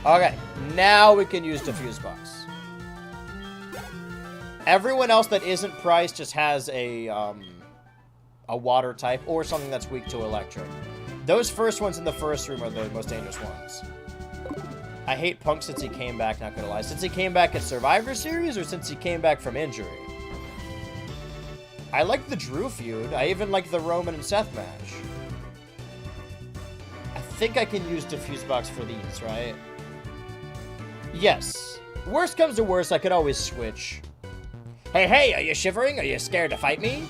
Speaker 1: Okay, now we can use Diffuse Box. Everyone else that isn't priced just has a water type or something that's weak to electric. Those first ones in the first room are the most dangerous ones. I hate Punk since he came back, not gonna lie. Since he came back at Survivor Series or since he came back from injury? I like the Drew feud. I even like the Roman and Seth match. I think I can use Diffuse Box for these, right? Yes. Worst comes to worst, I could always switch. Hey, are you shivering? Are you scared to fight me?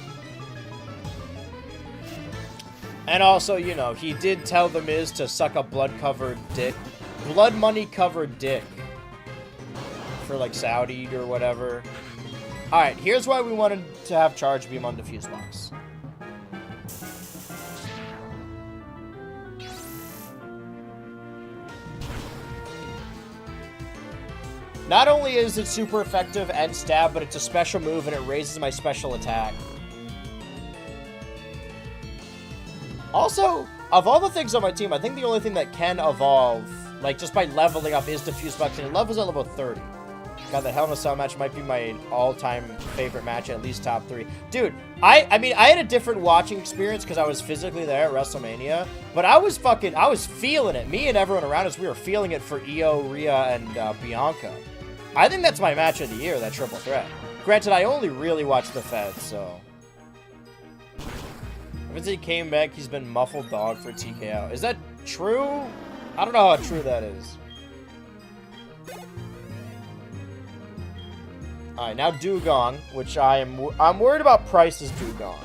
Speaker 1: And also, you know, he did tell The Miz to suck a blood-covered dick. Blood money-covered dick. For, like, Saudi or whatever. Alright, here's why we wanted to have Charge Beam on Diffuse Box. Not only is it super effective and stab, but it's a special move and it raises my special attack. Also, of all the things on my team, I think the only thing that can evolve, like just by leveling up, is Diffuse Box, and it levels at level 30. God, that Hell in a Cell match might be my all-time favorite match, at least top 3. Dude, I mean, I had a different watching experience because I was physically there at WrestleMania, but I was feeling it. Me and everyone around us, we were feeling it for Io, Rhea, and Bianca. I think that's my match of the year, that triple threat. Granted, I only really watched the Fed, so... Since he came back, he's been muffled dog for TKO. Is that true? I don't know how true that is. Alright, now Dugong, which I'm worried about Price's Dugong.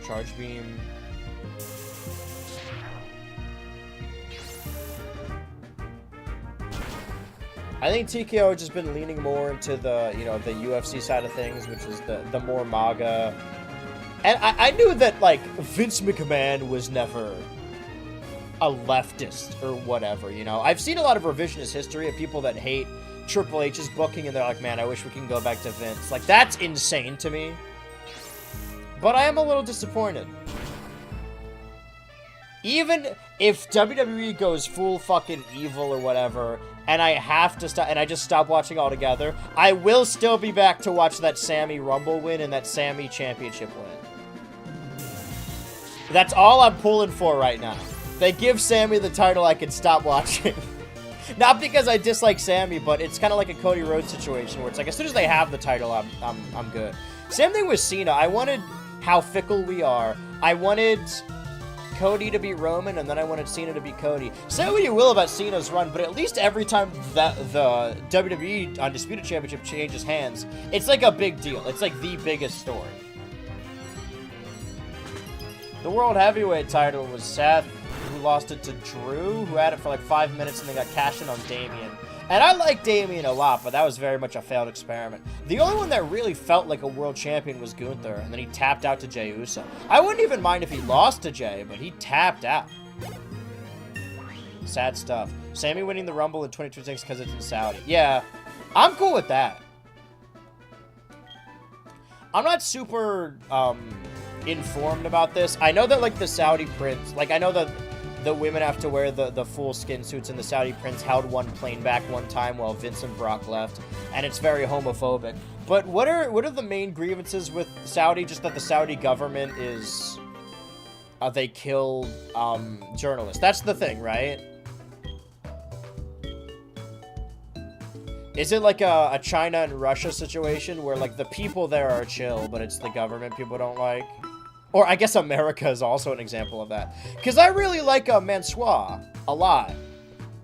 Speaker 1: Charge Beam. I think TKO has just been leaning more into the, you know, the UFC side of things, which is the more MAGA. And I knew that, like, Vince McMahon was never a leftist or whatever, you know? I've seen a lot of revisionist history of people that hate Triple H's booking, and they're like, man, I wish we can go back to Vince. Like, that's insane to me. But I am a little disappointed. Even if WWE goes full fucking evil or whatever, and I have to stop, and I just stop watching altogether, I will still be back to watch that Sammy Rumble win and that Sammy Championship win. That's all I'm pulling for right now. They give Sammy the title, I can stop watching. Not because I dislike Sammy, but it's kind of like a Cody Rhodes situation where it's like, as soon as they have the title, I'm good. Same thing with Cena. I wanted how fickle we are. I wanted Cody to be Roman, and then I wanted Cena to be Cody. Say what you will about Cena's run, but at least every time that the WWE Undisputed Championship changes hands, it's like a big deal. It's like the biggest story. The World Heavyweight title was Seth, who lost it to Drew, who had it for like 5 minutes and then got cashed in on Damian. And I like Damian a lot, but that was very much a failed experiment. The only one that really felt like a world champion was Gunther, and then he tapped out to Jey Uso. I wouldn't even mind if he lost to Jey, but he tapped out. Sad stuff. Sammy winning the Rumble in 2026 because it's in Saudi. Yeah, I'm cool with that. I'm not super informed about this. I know that, like, the Saudi prince, like, I know that the women have to wear the full skin suits, and the Saudi prince held one plane back one time while Vince and Brock left, and it's very homophobic. But what are the main grievances with Saudi? Just that the Saudi government is they kill journalists. That's the thing, right? Is it like a China and Russia situation where, like, the people there are chill, but it's the government people don't like? Or I guess America is also an example of that. Because I really like Mansoor a lot.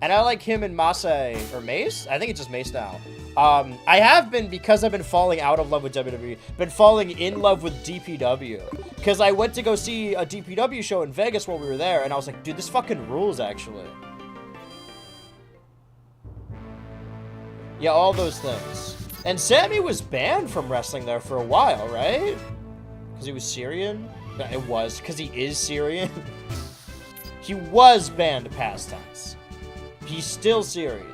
Speaker 1: And I like him and Mace, or Mace? I think it's just Mace now. I have been, because I've been falling out of love with WWE, been falling in love with DPW. Because I went to go see a DPW show in Vegas while we were there, and I was like, dude, this fucking rules, actually. Yeah, all those things. And Sammy was banned from wrestling there for a while, right? Because he was Syrian? No, it was, because he is Syrian. He was banned past tense. He's still Syrian.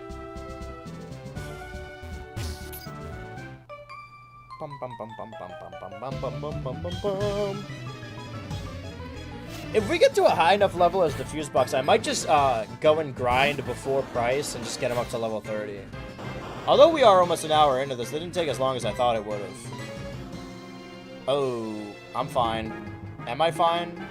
Speaker 1: Bum, bum, bum, bum, bum, bum, bum, bum, bum, bum, bum, bum. If we get to a high enough level as Diffuse Box, I might just go and grind before Price and just get him up to level 30. Although we are almost an hour into this, it didn't take as long as I thought it would have. Oh, I'm fine. Am I fine?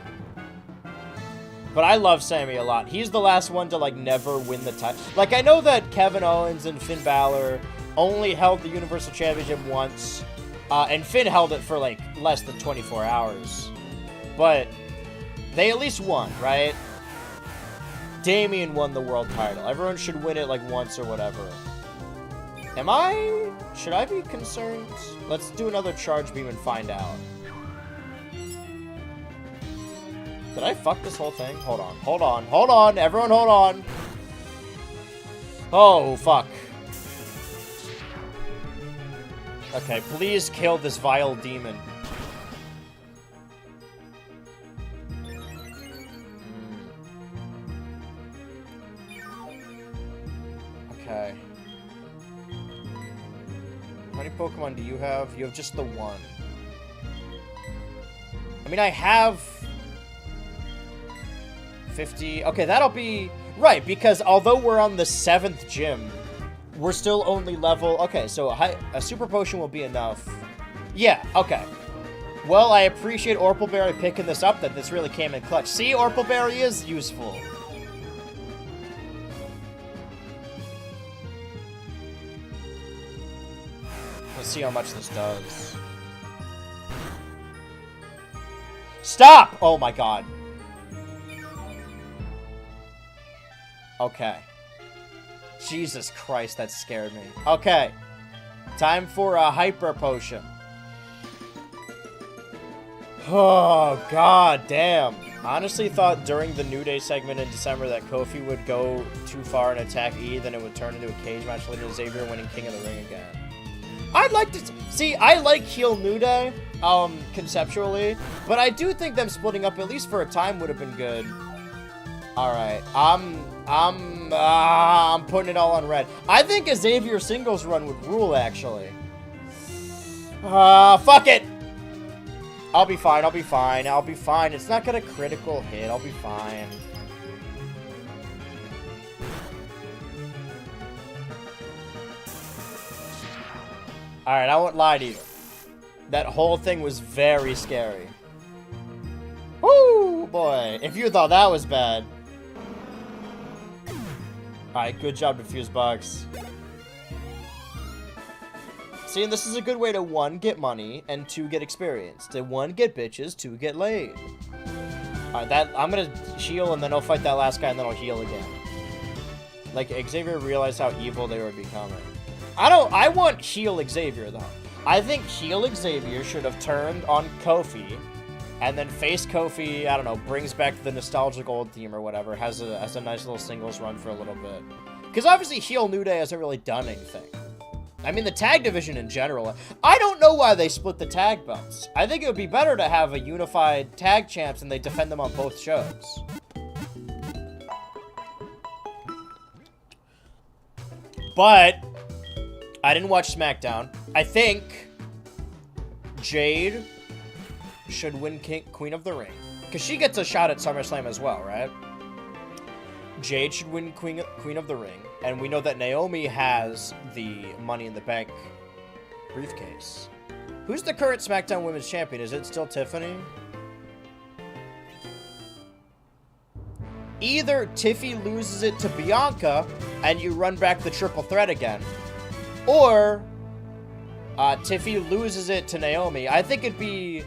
Speaker 1: But I love Sammy a lot. He's the last one to, like, never win the title. Like, I know that Kevin Owens and Finn Balor only held the Universal Championship once. And Finn held it for, like, less than 24 hours. But They at least won, right? Damien won the world title. Everyone should win it like once or whatever. Should I be concerned? Let's do another charge beam and find out. Did I fuck this whole thing? Hold on, hold on, hold on. Everyone hold on. Oh, fuck. Okay, please kill this vile demon. Okay. How many Pokemon do you have? You have just the one. I mean, I have 50. Okay, that'll be right, because although we're on the 7th gym, we're still only level. Okay, so a super potion will be enough. Yeah, okay. Well, I appreciate Orpleberry picking this up, that this really came in clutch. See, Orpleberry is useful. Let's see how much this does. Stop! Oh my god. Okay. Jesus Christ, that scared me. Okay. Time for a hyper potion. Oh, god damn. Honestly thought during the New Day segment in December that Kofi would go too far and attack E, then it would turn into a cage match leading to Xavier winning King of the Ring again. I'd like to see, I like heel New Day, conceptually, but I do think them splitting up at least for a time would have been good. Alright, I'm putting it all on red. I think a Xavier singles run would rule, actually. Fuck it! I'll be fine, I'll be fine, I'll be fine. It's not gonna critical hit, I'll be fine. Alright, I won't lie to you. That whole thing was very scary. Woo, boy. If you thought that was bad. Alright, good job, Diffuse Box. See, and this is a good way to 1, get money, and 2, get experience. To 1, get bitches, 2, get laid. Alright, I'm gonna heal, and then I'll fight that last guy, and then I'll heal again. Like, Xavier realized how evil they were becoming. I want heel Xavier, though. I think heel Xavier should have turned on Kofi, and then face Kofi, I don't know, brings back the nostalgic gold theme or whatever, has a nice little singles run for a little bit. Because obviously heel New Day hasn't really done anything. I mean, the tag division in general, I don't know why they split the tag belts. I think it would be better to have a unified tag champs and they defend them on both shows. But I didn't watch SmackDown. I think Jade should win Queen of the Ring. Because she gets a shot at SummerSlam as well, right? Jade should win Queen of the Ring. And we know that Naomi has the Money in the Bank briefcase. Who's the current SmackDown Women's Champion? Is it still Tiffany? Either Tiffy loses it to Bianca and you run back the triple threat again. Or Tiffy loses it to Naomi. I think it'd be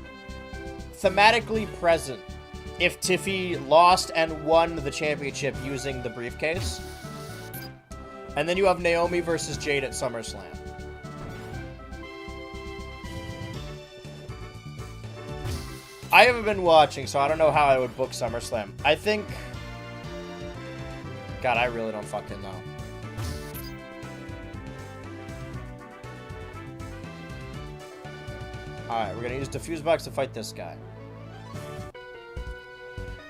Speaker 1: thematically present if Tiffy lost and won the championship using the briefcase. And then you have Naomi versus Jade at SummerSlam. I haven't been watching, so I don't know how I would book SummerSlam. I think... God, I really don't fucking know. Alright, we're gonna use Diffuse Box to fight this guy.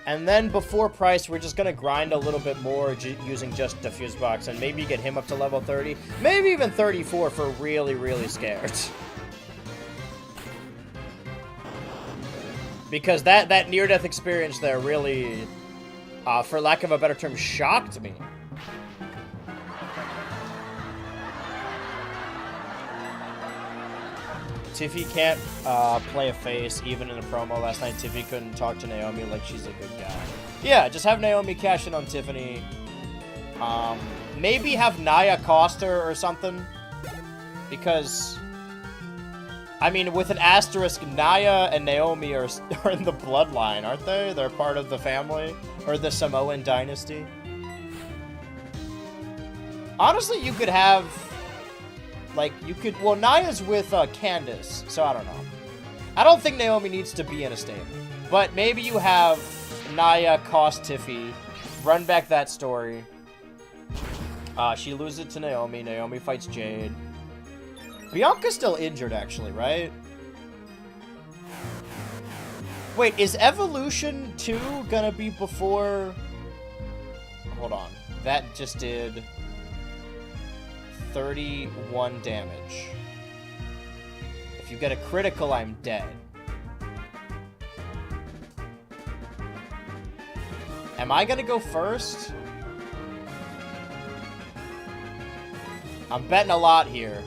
Speaker 1: And then before Price, we're just gonna grind a little bit more using just Diffuse Box and maybe get him up to level 30. Maybe even 34 for really, really scared. Because that near-death experience there really, for lack of a better term, shocked me. Tiffy can't play a face, even in a promo last night. Tiffy couldn't talk to Naomi like she's a good guy. Yeah, just have Naomi cash in on Tiffany. Maybe have Nia cost her or something. Because I mean, with an asterisk, Naya and Naomi are in the bloodline, aren't they? They're part of the family, or the Samoan dynasty. Honestly, you could have, like, well, Naya's with Candace, so I don't know. I don't think Naomi needs to be in a stable, but maybe you have Naya cost Tiffy, run back that story. She loses it to Naomi. Naomi fights Jade. Bianca's still injured, actually, right? Wait, is Evolution 2 gonna be before... Hold on. That just did 31 damage. If you get a critical, I'm dead. Am I gonna go first? I'm betting a lot here.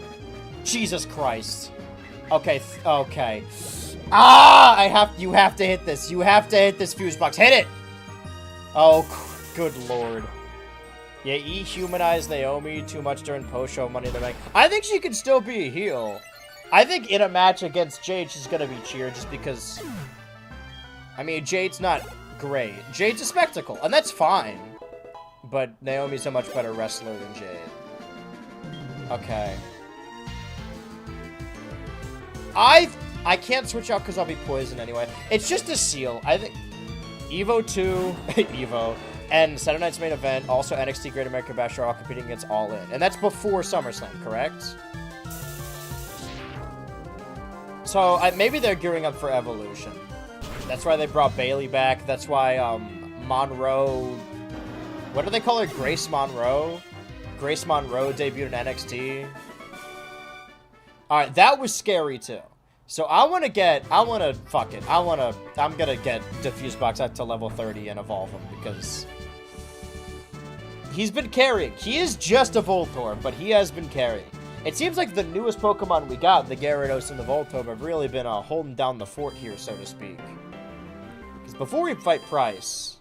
Speaker 1: Jesus Christ. Okay, okay. Ah! You have to hit this. You have to hit this fuse box. Hit it! Oh, good lord. Yeah, humanized Naomi too much during post-show Money in the Bank. I think she could still be a heel. I think in a match against Jade, she's gonna be cheered just because... I mean, Jade's not great. Jade's a spectacle, and that's fine. But Naomi's a much better wrestler than Jade. Okay. I can't switch out because I'll be poisoned anyway. It's just a seal. I think Evo 2, Evo, and Saturday Night's Main Event, also NXT Great American Bash are all competing against All In. And that's before SummerSlam, correct? So maybe they're gearing up for Evolution. That's why they brought Bayley back. That's why Monroe... What do they call her? Grace Monroe? Grace Monroe debuted in NXT. Alright, that was scary too. So I'm gonna get Diffuse Box up to level 30 and evolve him because he's been carrying. He is just a Voltorb, but he has been carrying. It seems like the newest Pokemon we got, the Gyarados and the Voltorb, have really been holding down the fort here, so to speak. Because before we fight Price,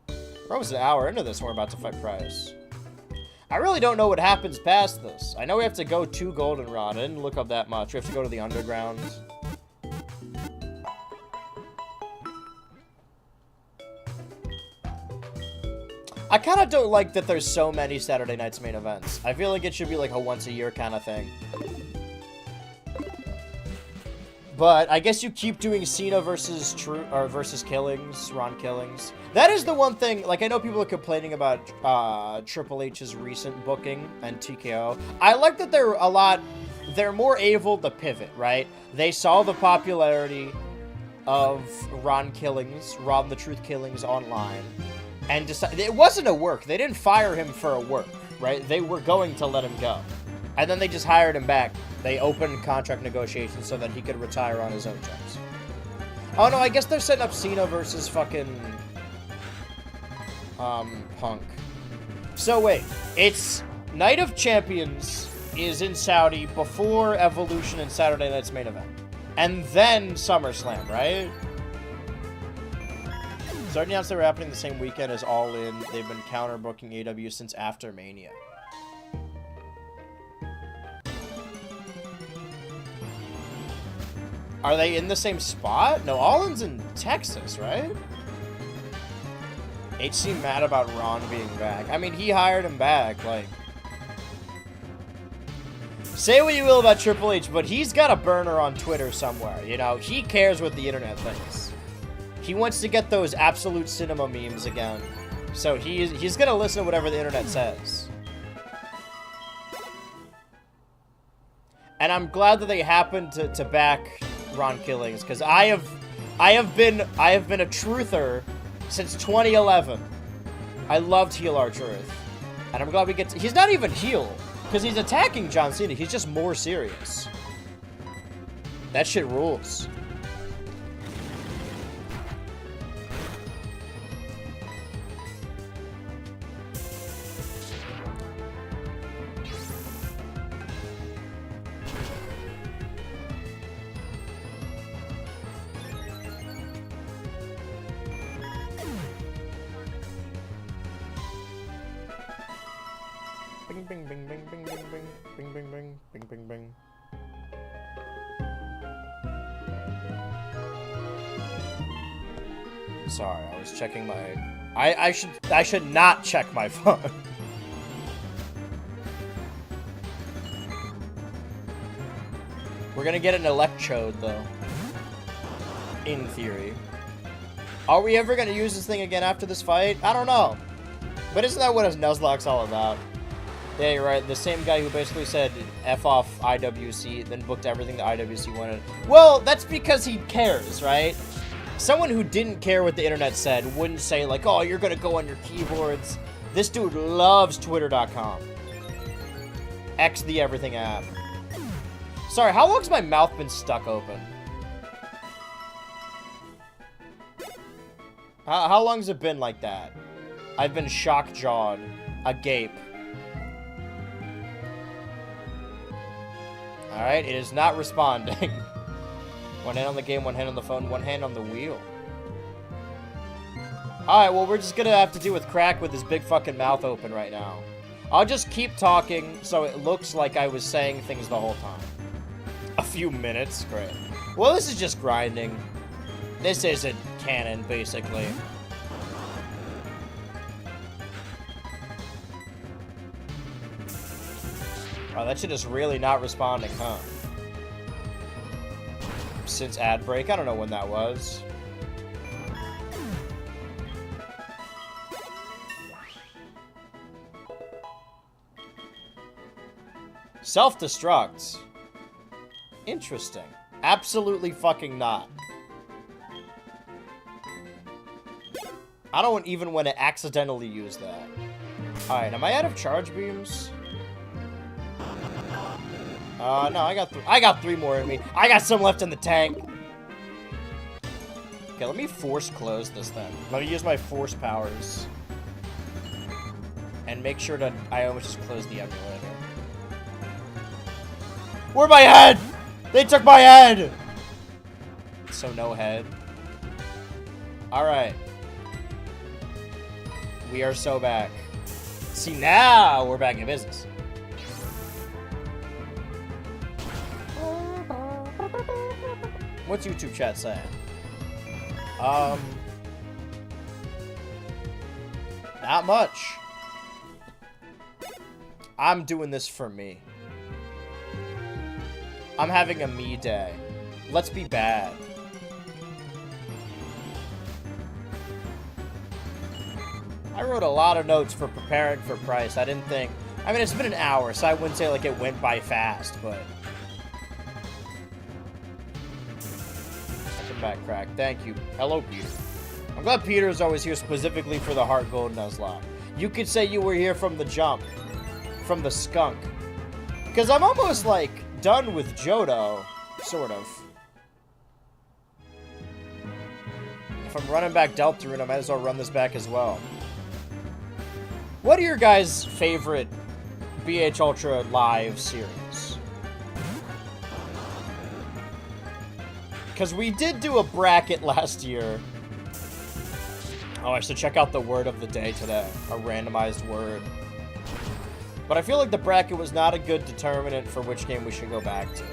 Speaker 1: we're almost an hour into this and we're about to fight Price. I really don't know what happens past this. I know we have to go to Goldenrod. I didn't look up that much. We have to go to the underground. I kind of don't like that there's so many Saturday Night's Main Events. I feel like it should be like a once-a-year kind of thing. But I guess you keep doing Cena versus Killings, Ron Killings. That is the one thing, like, I know people are complaining about Triple H's recent booking and TKO. I like that they're more able to pivot, right? They saw the popularity of Ron the Truth Killings online, and decided, it wasn't a work. They didn't fire him for a work, right? They were going to let him go. And then they just hired him back. They opened contract negotiations so that he could retire on his own terms. Oh no, I guess they're setting up Cena versus fucking... Punk. So wait, it's Night of Champions is in Saudi before Evolution and Saturday Night's Main Event. And then SummerSlam, right? So already announced they were happening the same weekend as All In. They've been counter-booking AEW since after Mania. Are they in the same spot? No, All In's in Texas, right? H seemed mad about Ron being back. I mean, he hired him back, like... Say what you will about Triple H, but he's got a burner on Twitter somewhere, you know? He cares what the internet thinks. He wants to get those Absolute Cinema memes again. So he's gonna listen to whatever the internet says. And I'm glad that they happened to back Ron Killings, because I have been a truther since 2011. I loved Heel R-Truth. And I'm glad we get to... He's not even heel, because he's attacking John Cena. He's just more serious. That shit rules. Bing, bing, bing, bing, bing, bing, bing, bing, bing, bing, bing, bing. Sorry, I was checking my... I should not check my phone. We're gonna get an electrode, though. In theory. Are we ever gonna use this thing again after this fight? I don't know. But isn't that what a Nuzlocke's all about? Yeah, you're right. The same guy who basically said F off IWC, then booked everything the IWC wanted. Well, that's because he cares, right? Someone who didn't care what the internet said wouldn't say, like, oh, you're gonna go on your keyboards. This dude loves Twitter.com. X the everything app. Sorry, how long's my mouth been stuck open? How long's it been like that? I've been shock-jawed. Agape. Alright, it is not responding. One hand on the game, one hand on the phone, one hand on the wheel. Alright, well, we're just gonna have to deal with Crack with his big fucking mouth open right now. I'll just keep talking so it looks like I was saying things the whole time. A few minutes? Great. Well, this is just grinding. This isn't canon, basically. Oh, that shit is really not responding, huh? Since ad break, I don't know when that was. Self-destruct. Interesting. Absolutely fucking not. I don't even want to accidentally use that. Alright, am I out of charge beams? No, I got three more in me. I got some left in the tank. Okay, let me force close this thing. Let me use my force powers. And make sure I almost just close the emulator. Where's my head? They took my head! So no head. Alright. We are so back. See, now we're back in business. What's YouTube chat saying? Not much. I'm doing this for me. I'm having a me day. Let's be bad. I wrote a lot of notes for preparing for Price. I didn't think... I mean, it's been an hour, so I wouldn't say, like, it went by fast, but... Welcome back, Crack. Thank you. Hello, Peter. I'm glad Peter is always here specifically for the HeartGold Nuzlocke. You could say you were here from the jump. From the skunk. Because I'm almost, like, done with Johto. Sort of. If I'm running back Deltarune, I might as well run this back as well. What are your guys' favorite BH Ultra live series? Because we did do a bracket last year. Oh, I should check out the word of the day today. A randomized word. But I feel like the bracket was not a good determinant for which game we should go back to.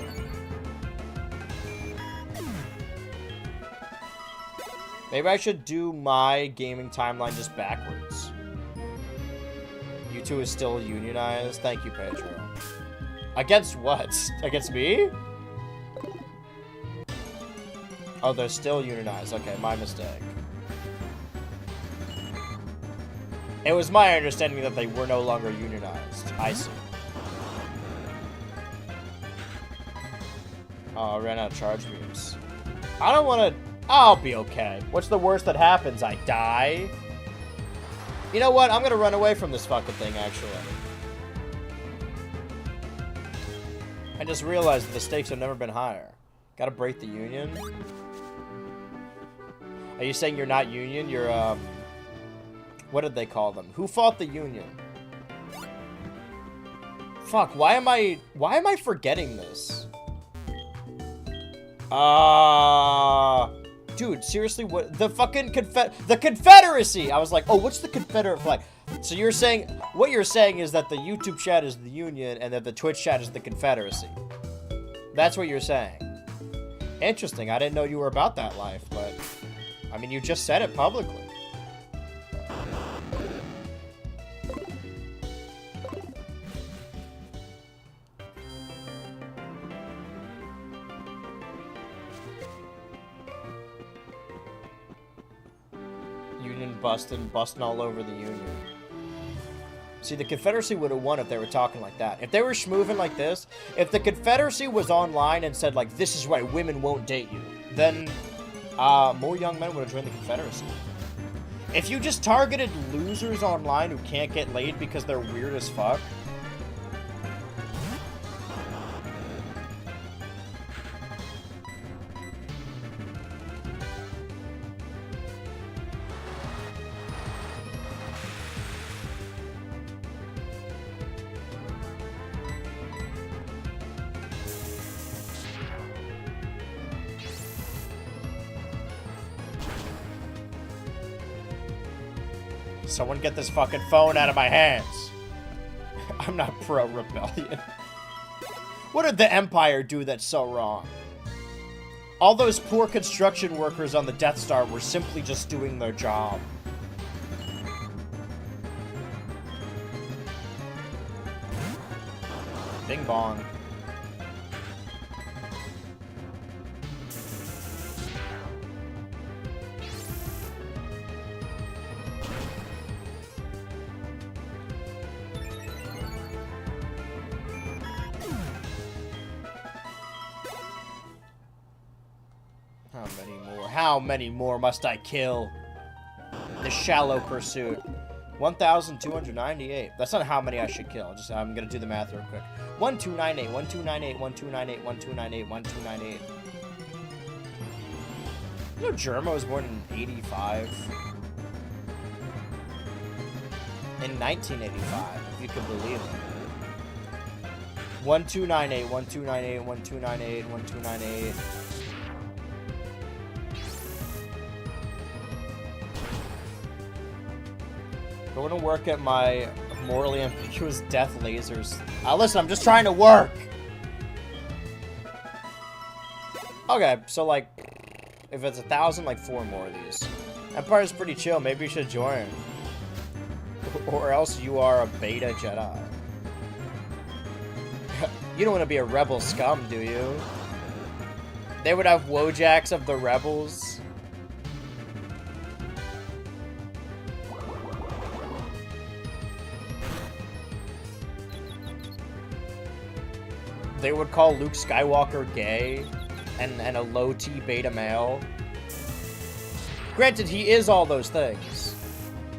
Speaker 1: Maybe I should do my gaming timeline just backwards. U2 is still unionized. Thank you, Pedro. Against what? Against me? Oh, they're still unionized. Okay, my mistake. It was my understanding that they were no longer unionized. I see. Oh, I ran out of charge beams. I don't want to... I'll be okay. What's the worst that happens? I die? You know what? I'm going to run away from this fucking thing, actually. I just realized that the stakes have never been higher. Gotta break the union? Are you saying you're not union? You're, what did they call them? Who fought the union? Fuck, why am I forgetting this? Dude, seriously, what? The fucking the Confederacy! I was like, oh, what's the Confederate flag? So you're saying, what you're saying is that the YouTube chat is the Union and that the Twitch chat is the Confederacy. That's what you're saying. Interesting, I didn't know you were about that life, but I mean, you just said it publicly. Union busting all over the Union. See, the Confederacy would have won if they were talking like that. If they were schmooving like this, if the Confederacy was online and said, like, this is why women won't date you, then more young men would have joined the Confederacy. If you just targeted losers online who can't get laid because they're weird as fuck, someone get this fucking phone out of my hands. I'm not pro-rebellion. What did the Empire do that's so wrong? All those poor construction workers on the Death Star were simply just doing their job. Bing bong. How many more must I kill? The shallow pursuit. 1,298. That's not how many I should kill. I'm gonna do the math real quick. 1298, 1298, 1298, 1298, 1298. You know Germa was born in 85. In 1985, if you can believe it. 1298, 1298, 1298, 1298. Going to work at my morally ambiguous death lasers. Listen, I'm just trying to work. Okay, so like, if it's 1,000, like 4 more of these. Empire's pretty chill. Maybe you should join. Or else you are a beta Jedi. You don't want to be a rebel scum, do you? They would have Wojaks of the rebels. They would call Luke Skywalker gay and a low-T beta male. Granted, he is all those things.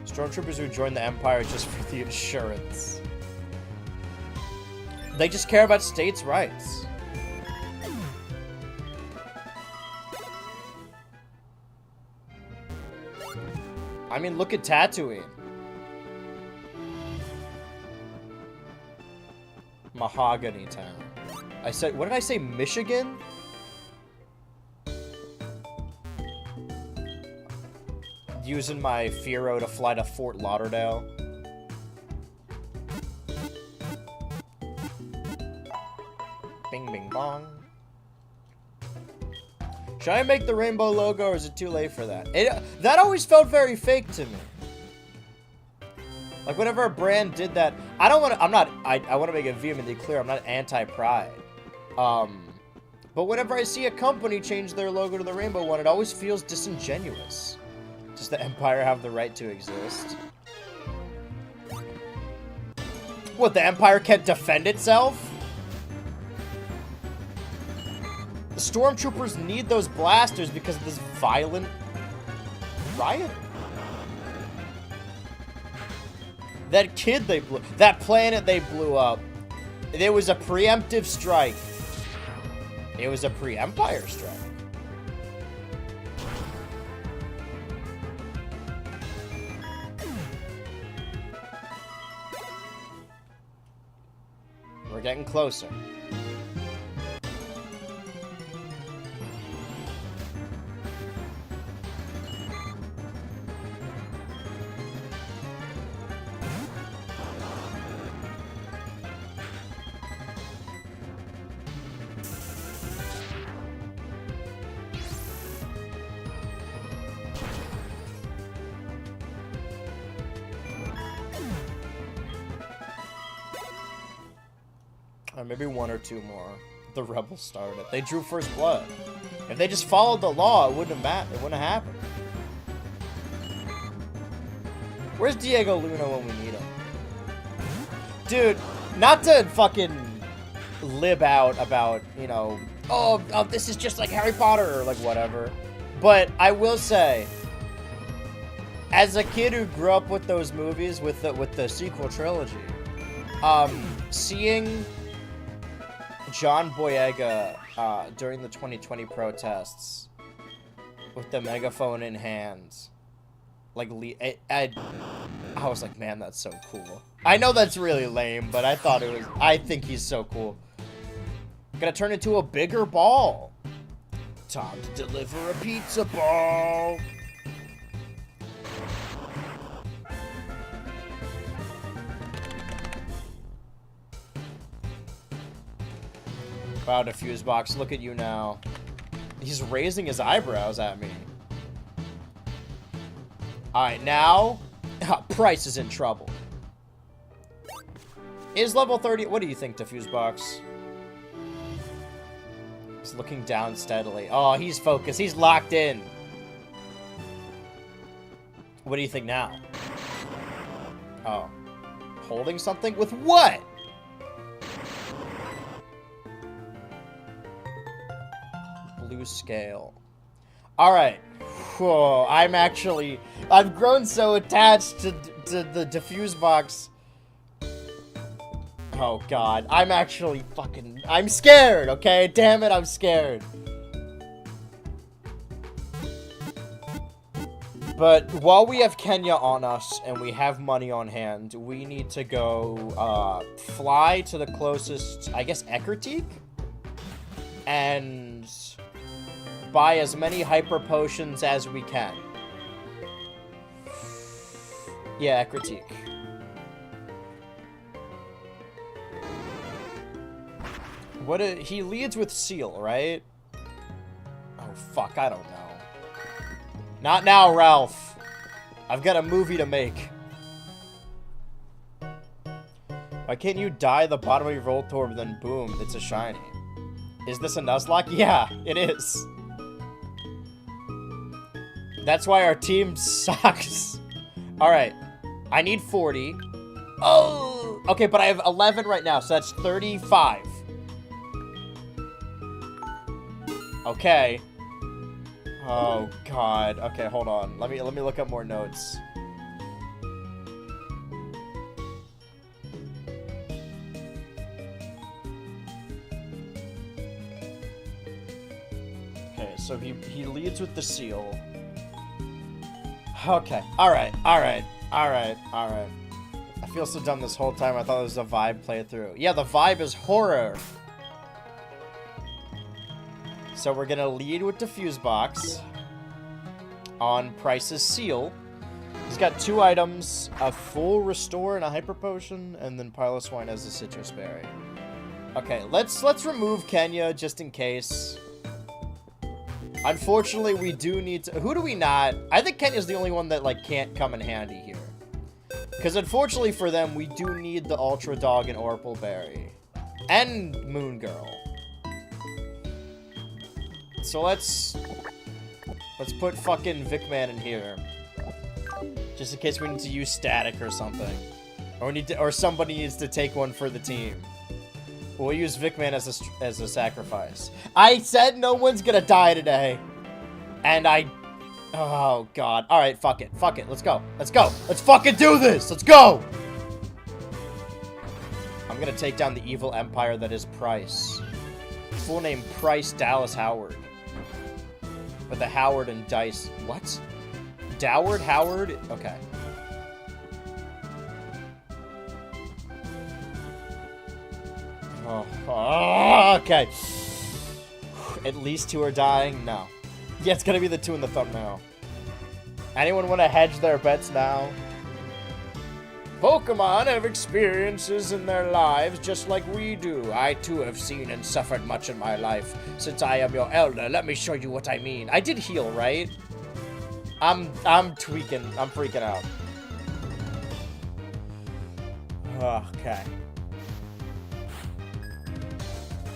Speaker 1: Stormtroopers who join the Empire just for the insurance. They just care about states' rights. I mean, look at Tatooine. Mahogany Town. I said, what did I say, Michigan? Using my Firo to fly to Fort Lauderdale. Bing, bing, bong. Should I make the rainbow logo, or is it too late for that? That always felt very fake to me. Like, whenever a brand did that, I want to make it vehemently clear, I'm not anti-pride. But whenever I see a company change their logo to the rainbow one, it always feels disingenuous. Does the Empire have the right to exist? What, the Empire can't defend itself? The Stormtroopers need those blasters because of this violent riot. That kid they blew, that planet they blew up, there was a preemptive strike. It was a pre-Empire strike. We're getting closer. Or maybe one or two more. The rebels started. They drew first blood. If they just followed the law, it wouldn't have mattered. It wouldn't have happened. Where's Diego Luna when we need him? Dude, not to fucking lib out about, you know, oh, this is just like Harry Potter or like whatever. But I will say, as a kid who grew up with those movies with the sequel trilogy, seeing John Boyega during the 2020 protests with the megaphone in hand, like I was like, man, that's so cool. I know that's really lame, but I think he's so cool. Gonna turn into a bigger ball. Time to deliver a pizza ball. Wow, Diffuse Box, look at you now. He's raising his eyebrows at me. Alright, now, Price is in trouble. Is level 30... What do you think, Diffuse Box? He's looking down steadily. Oh, he's focused. He's locked in. What do you think now? Oh. Holding something? With what? Blue scale. Alright. I've grown so attached to the Diffuse Box. Oh god, I'm scared, okay? Damn it, I'm scared. But while we have Kenya on us and we have money on hand, we need to go fly to the closest, I guess, Eckertique? And buy as many hyper potions as we can. Yeah, Eckertique. He leads with Seal, right? Oh, fuck, I don't know. Not now, Ralph. I've got a movie to make. Why can't you dye the bottom of your Voltorb, then boom, it's a shiny? Is this a Nuzlocke? Yeah, it is. That's why our team sucks. Alright, I need 40. Oh! Okay, but I have 11 right now, so that's 35. Okay. Oh god. Okay, hold on. Let me look up more notes. Okay, so he leads with the Seal. Okay. Alright. I feel so dumb this whole time. I thought it was a vibe playthrough. Yeah, the vibe is horror. So we're gonna lead with Diffuse Box on Price's Seal. He's got 2 items, a full restore and a hyper potion, and then Piloswine has a citrus berry. Okay, let's remove Kenya just in case. Unfortunately, we do need to... Who do we not... I think Kenya's the only one that, like, can't come in handy here. Because unfortunately for them, we do need the Ultra Dog and Orpal Berry. And Moon Girl. So let's put fucking Vicman in here. Just in case we need to use static or something. Or somebody needs to take one for the team. We'll use Vicman as a sacrifice. I said no one's gonna die today. And oh god. Alright, fuck it. Let's go. Let's fucking do this! Let's go! I'm gonna take down the evil empire that is Price. Full name Price Dallas Howard. With the Howard and Dice. What? Doward Howard? Okay. Oh, okay. At least 2 are dying? No. Yeah, it's gonna be the 2 in the thumbnail. Anyone want to hedge their bets now? Pokemon have experiences in their lives just like we do. I too have seen and suffered much in my life. Since I am your elder, let me show you what I mean. I did heal, right? I'm tweaking. I'm freaking out. Okay.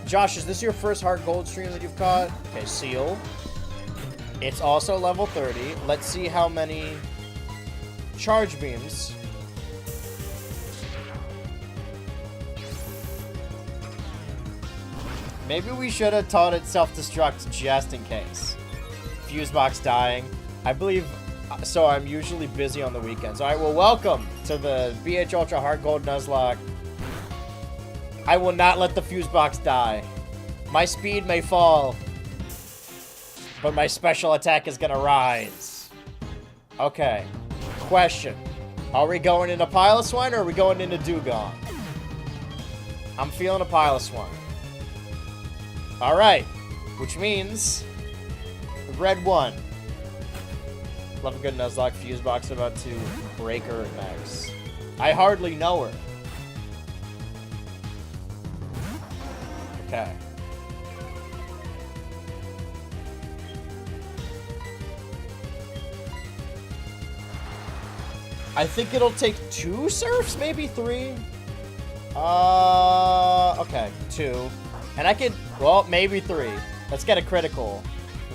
Speaker 1: Josh, is this your first HeartGold stream that you've caught? Okay, Seal. It's also level 30. Let's see how many charge beams. Maybe we should have taught it self-destruct just in case. Fuse box dying. I believe... So I'm usually busy on the weekends. Alright, well, welcome to the BH Ultra HeartGold Nuzlocke. I will not let the fuse box die. My speed may fall, but my special attack is gonna rise. Okay. Question. Are we going into Piloswine or are we going into Dewgong? I'm feeling a Piloswine. Alright. Which means... Red 1. Love a good Nuzlocke. Fuse box about to break her next. I hardly know her. Okay. I think it'll take 2 surfs, maybe 3. Okay, 2. And I could, well, maybe 3. Let's get a critical.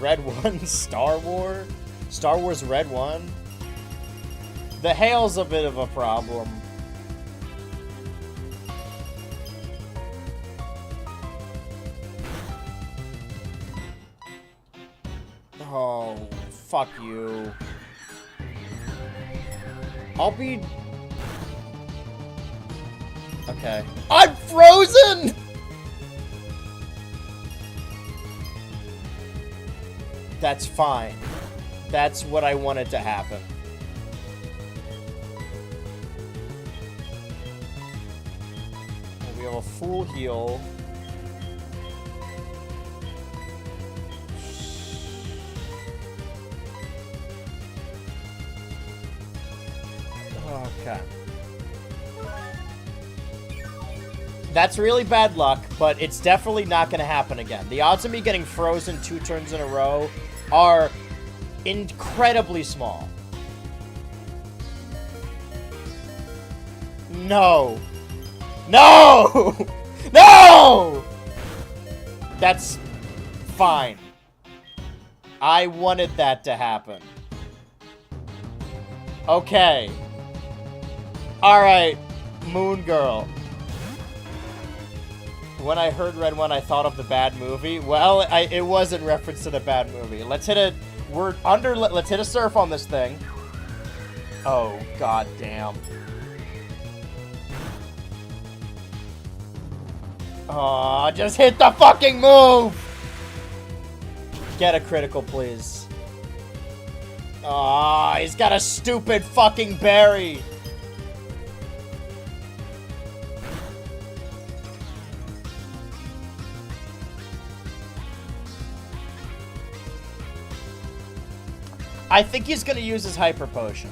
Speaker 1: Red 1, Star Wars. Star Wars Red 1. The hail's a bit of a problem. Oh, fuck you. I'll be... Okay. I'm frozen! That's fine. That's what I wanted to happen. We have a full heal. Okay. That's really bad luck, but it's definitely not going to happen again. The odds of me getting frozen 2 turns in a row are incredibly small. No. No! No! That's fine. I wanted that to happen. Okay. Alright, Moon Girl. When I heard Red 1, I thought of the bad movie. Well, it was in reference to the bad movie. Let's hit a... let's hit a surf on this thing. Oh, god damn. Aw, just hit the fucking move! Get a critical, please. Aw, he's got a stupid fucking berry. I think he's gonna use his Hyper Potion.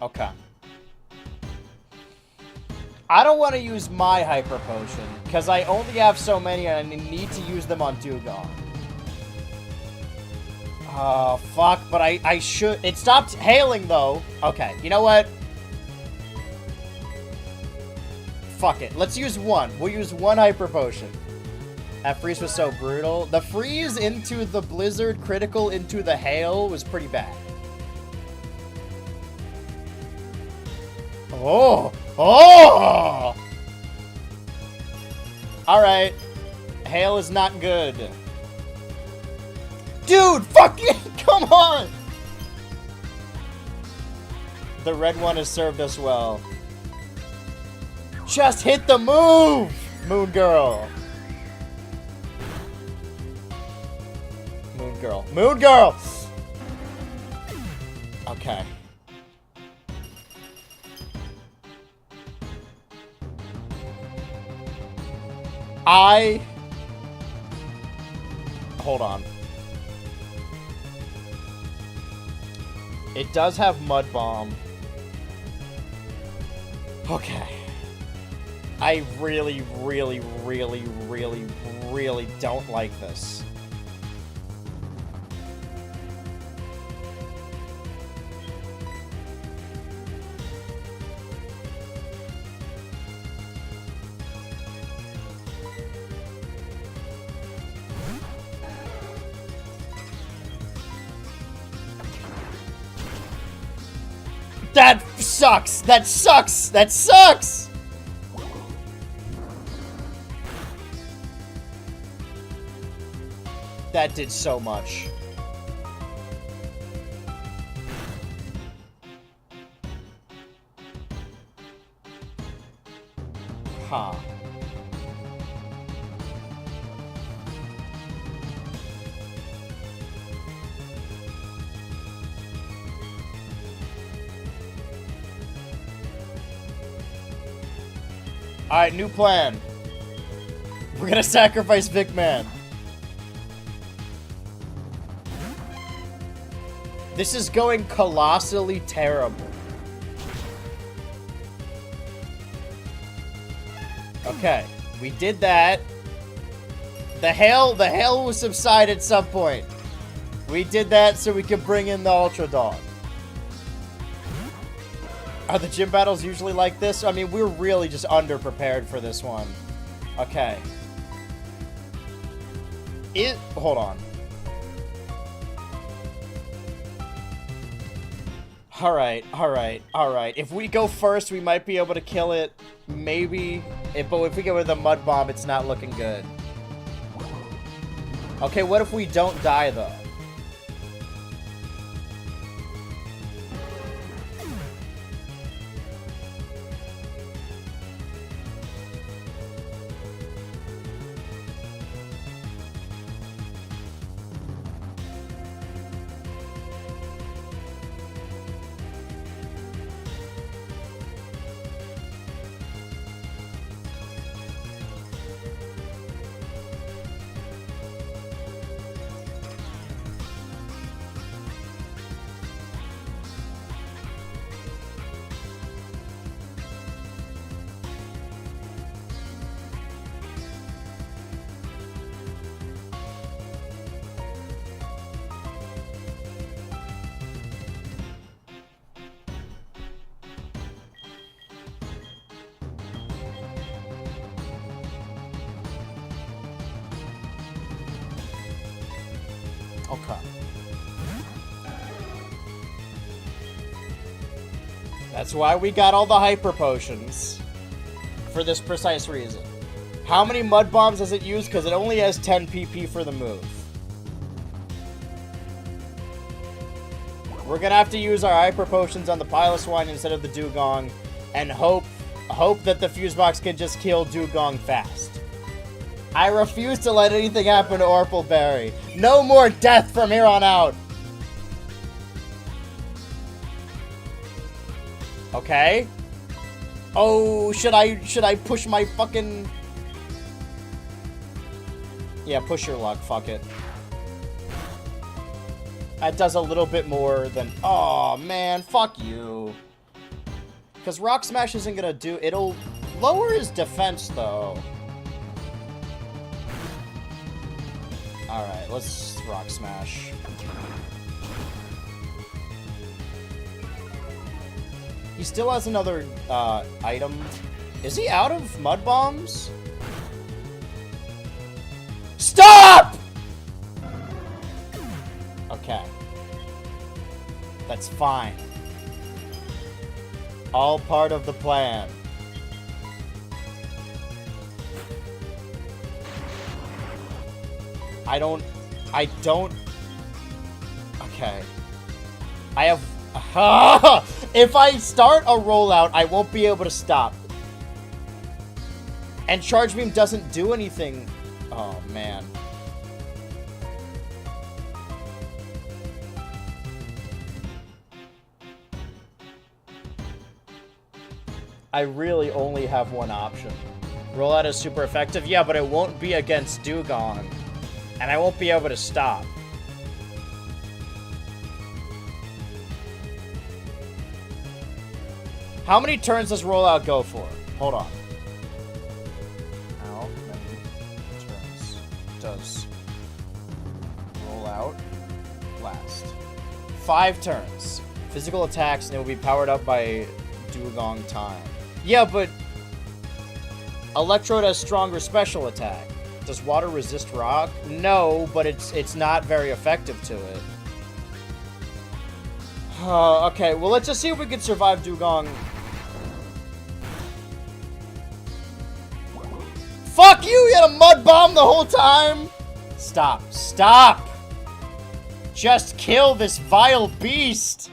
Speaker 1: Okay. I don't want to use my Hyper Potion, because I only have so many and I need to use them on Dewgong. Oh, fuck, but I should... It stopped hailing, though. Okay, you know what? Fuck it. Let's use one. We'll use one Hyper Potion. That freeze was so brutal. The freeze into the blizzard, critical into the hail was pretty bad. Oh! Oh! Alright. Hail is not good. Dude, fucking come on! The red one has served us well. Just hit the move, Moon Girl. Moon Girl. Moon Girl! Okay. Hold on. It does have Mud Bomb. Okay. I really, really, really, really, really don't like this. sucks! That sucks! That sucks! That did so much. Huh. Alright, new plan. We're gonna sacrifice Vic Man. This is going colossally terrible. Okay, we did that. The hail will subside at some point. We did that so we could bring in the Ultra Dog. Are the gym battles usually like this? I mean, we're really just underprepared for this one. Okay. Hold on. Alright. If we go first, we might be able to kill it. Maybe. But if we go with a mud bomb, it's not looking good. Okay, what if we don't die, though? Okay. That's why we got all the hyper potions. For this precise reason. How many mud bombs does it use? Because it only has 10 PP for the move. We're gonna have to use our hyper potions on the Piloswine instead of the Dugong. And hope that the fuse box can just kill Dugong fast. I refuse to let anything happen to Orpleberry. No more death from here on out. Okay. Oh, should I push my fucking... Yeah, push your luck. Fuck it. That does a little bit more than... Oh, man. Fuck you. Because Rock Smash isn't gonna do... It'll lower his defense, though. Alright, let's Rock Smash. He still has another item. Is he out of mud bombs? Stop! Okay. That's fine. All part of the plan. I don't... Okay. I have... If I start a rollout, I won't be able to stop. And Charge Beam doesn't do anything. Oh, man. I really only have one option. Rollout is super effective. Yeah, but it won't be against Dugong. And I won't be able to stop. How many turns does rollout go for? Hold on. How many turns does rollout last? 5 turns. Physical attacks, and it will be powered up by Dugong time. Yeah, but Electrode has stronger special attack. Does water resist rock? No, but it's not very effective to it. Okay, well, let's just see if we can survive Dugong. Fuck you! You had a mud bomb the whole time! Stop. Stop! Just kill this vile beast!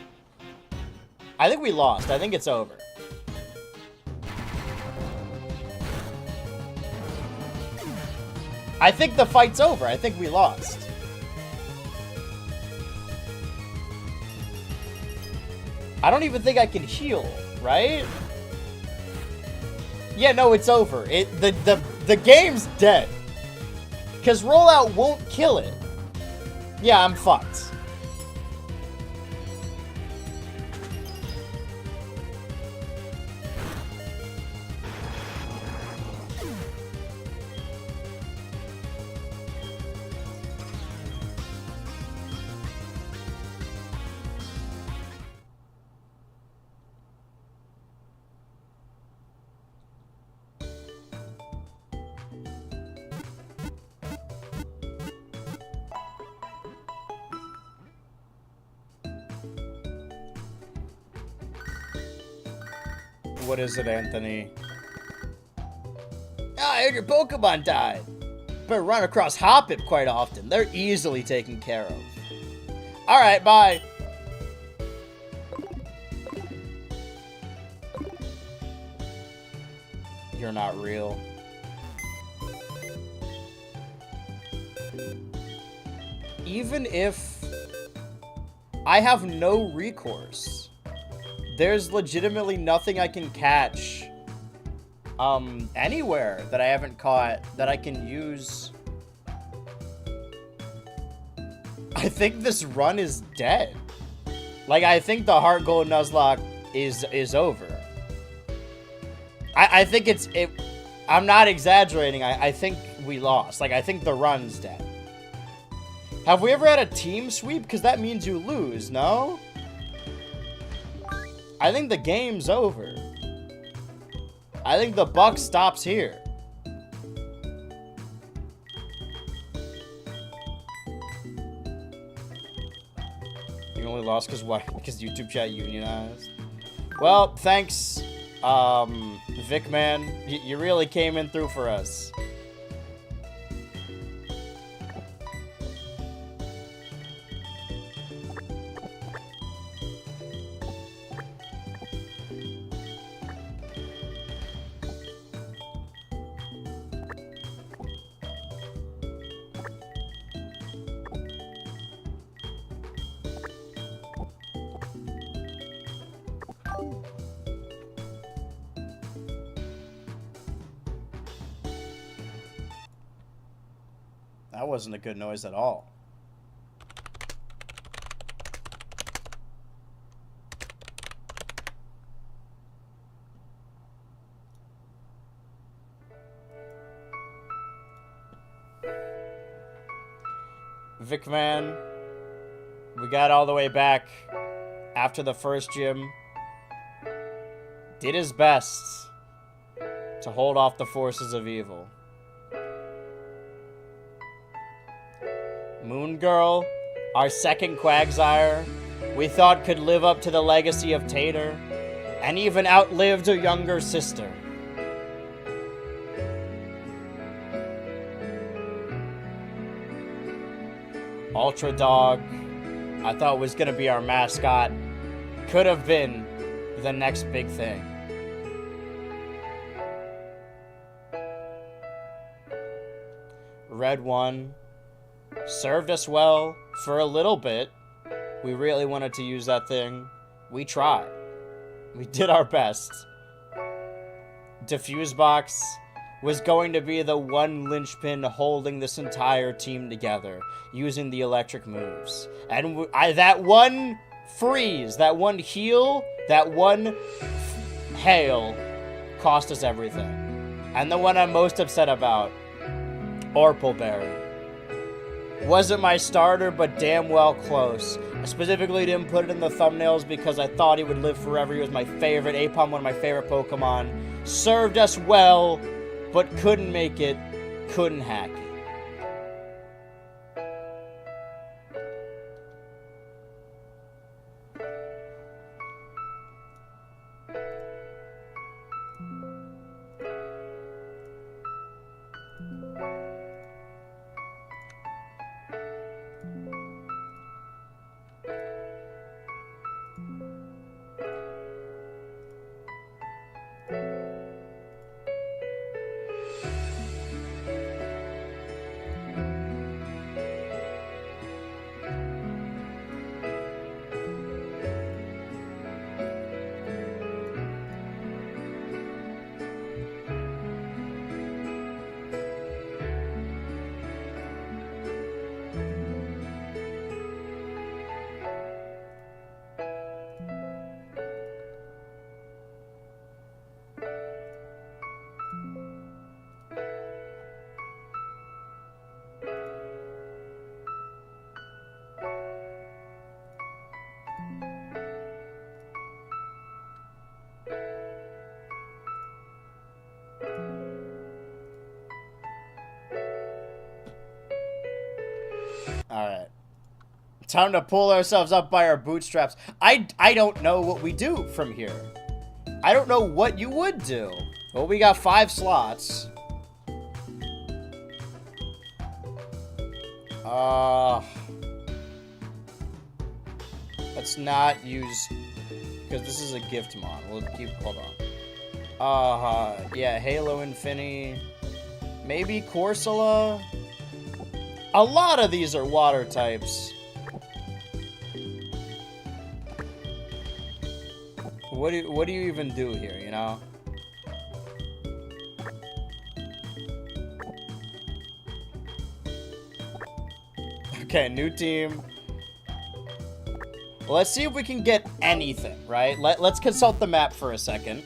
Speaker 1: I think we lost. I think it's over. I think the fight's over. I think we lost. I don't even think I can heal, right? Yeah, no, it's over. The game's dead. Because rollout won't kill it. Yeah, I'm fucked. What is it, Anthony? I heard your Pokemon died. But run across Hoppip quite often. They're easily taken care of. Alright, bye. You're not real. Even if I have no recourse, there's legitimately nothing I can catch anywhere that I haven't caught that I can use. I think this run is dead. Like, I think the HeartGold Nuzlocke is over. I think I'm not exaggerating. I think we lost. Like, I think the run's dead. Have we ever had a team sweep? Because that means you lose, no? I think the game's over. I think the buck stops here. You only lost because what? Because YouTube chat unionized? Well, thanks, Vic man. You really came in through for us. That wasn't a good noise at all. Vic man, we got all the way back after the first gym. Did his best to hold off the forces of evil. Moon Girl, our second Quagsire, we thought could live up to the legacy of Tater, and even outlived her younger sister. Ultra Dog, I thought was gonna be our mascot, could have been the next big thing. Red One served us well for a little bit. We really wanted to use that thing. We tried. We did our best. Diffuse Box was going to be the one linchpin holding this entire team together, using the electric moves. And that one freeze, that one heal, that one hail cost us everything. And the one I'm most upset about, Orpleberry. Wasn't my starter, but damn well close. I specifically didn't put it in the thumbnails because I thought he would live forever. He was my favorite Apom, one of my favorite Pokemon. Served us well, but couldn't make it, couldn't hack it. Alright. Time to pull ourselves up by our bootstraps. I don't know what we do from here. I don't know what you would do. Well, we got 5 slots. Let's not use... Because this is a gift mod. We'll keep... Hold on. Yeah, Halo Infinity. Maybe Corsola? A lot of these are water types. What do you even do here, you know? Okay, new team. Well, let's see if we can get anything, right? Let's consult the map for a second.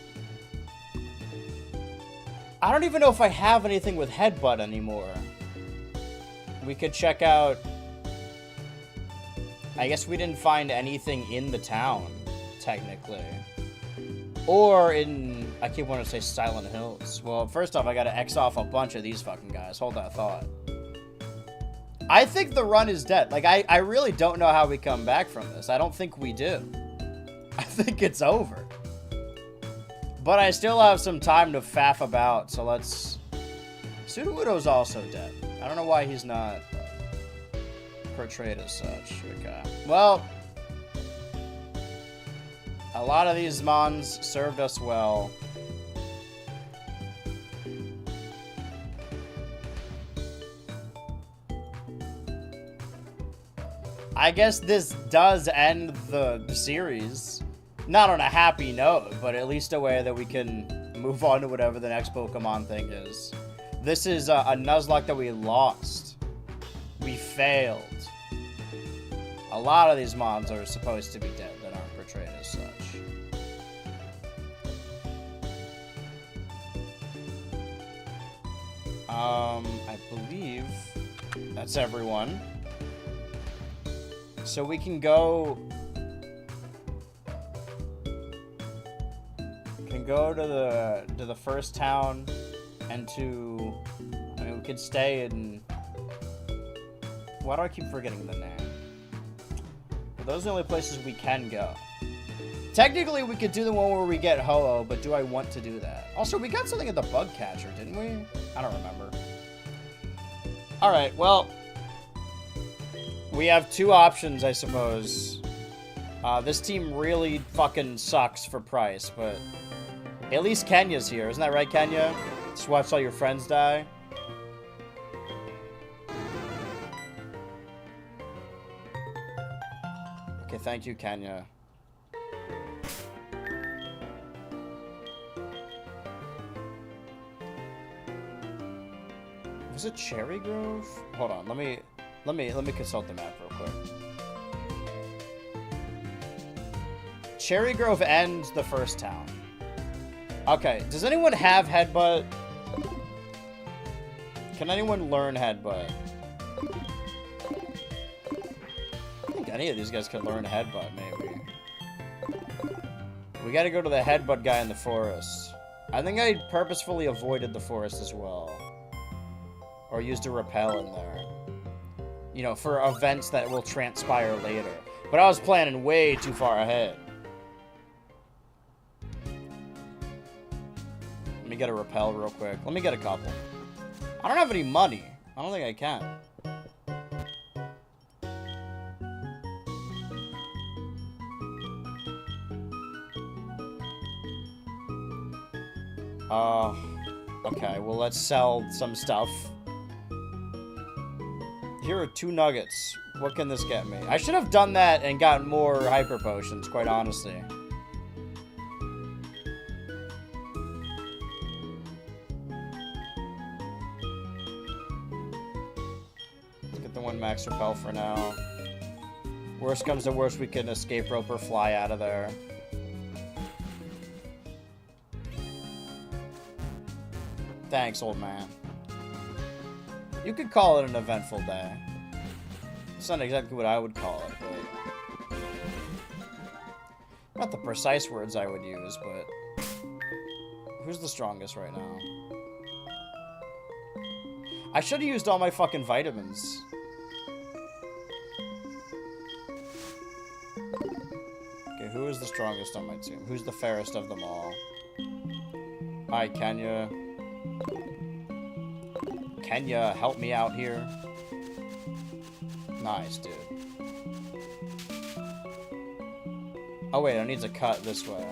Speaker 1: I don't even know if I have anything with Headbutt anymore. We could check out... I guess we didn't find anything in the town, technically. Or in... I keep wanting to say Silent Hills. Well, first off, I gotta X off a bunch of these fucking guys. Hold that thought. I think the run is dead. Like, I really don't know how we come back from this. I don't think we do. I think it's over. But I still have some time to faff about, so let's... Sudowoodo's also dead. I don't know why he's not portrayed as such. Okay. Well, a lot of these mons served us well. I guess this does end the series. Not on a happy note, but at least a way that we can move on to whatever the next Pokemon thing is. This is a Nuzlocke that we lost. We failed. A lot of these mons are supposed to be dead that aren't portrayed as such. I believe that's everyone. So we can go... to the first town and to... I mean, we could stay in... Why do I keep forgetting the name? But those are the only places we can go. Technically, we could do the one where we get Ho-Oh, but do I want to do that? Also, we got something at the Bug Catcher, didn't we? I don't remember. Alright, well... We have 2 options, I suppose. This team really fucking sucks for price, but... At least Kenya's here. Isn't that right, Kenya? Just watch all your friends die. Okay, thank you, Kenya. Was it Cherry Grove? Hold on, let me consult the map real quick. Cherry Grove ends the first town. Okay, does anyone have Headbutt? Can anyone learn Headbutt? I think any of these guys could learn Headbutt, maybe. We gotta go to the Headbutt guy in the forest. I think I purposefully avoided the forest as well. Or used a repel in there. You know, for events that will transpire later. But I was planning way too far ahead. Let me get a repel real quick. Let me get a couple. I don't have any money. I don't think I can. Okay, well, let's sell some stuff. Here are 2 nuggets. What can this get me? I should have done that and gotten more hyper potions, quite honestly. Let's get the 1 max repel for now. Worst comes to worst, we can escape rope or fly out of there. Thanks, old man. You could call it an eventful day. It's not exactly what I would call it, but... Not the precise words I would use, but... Who's the strongest right now? I should have used all my fucking vitamins. Okay, who is the strongest on my team? Who's the fairest of them all? Hi, Kenya. Can you help me out here? Nice, dude. Oh, wait, I need to cut this way.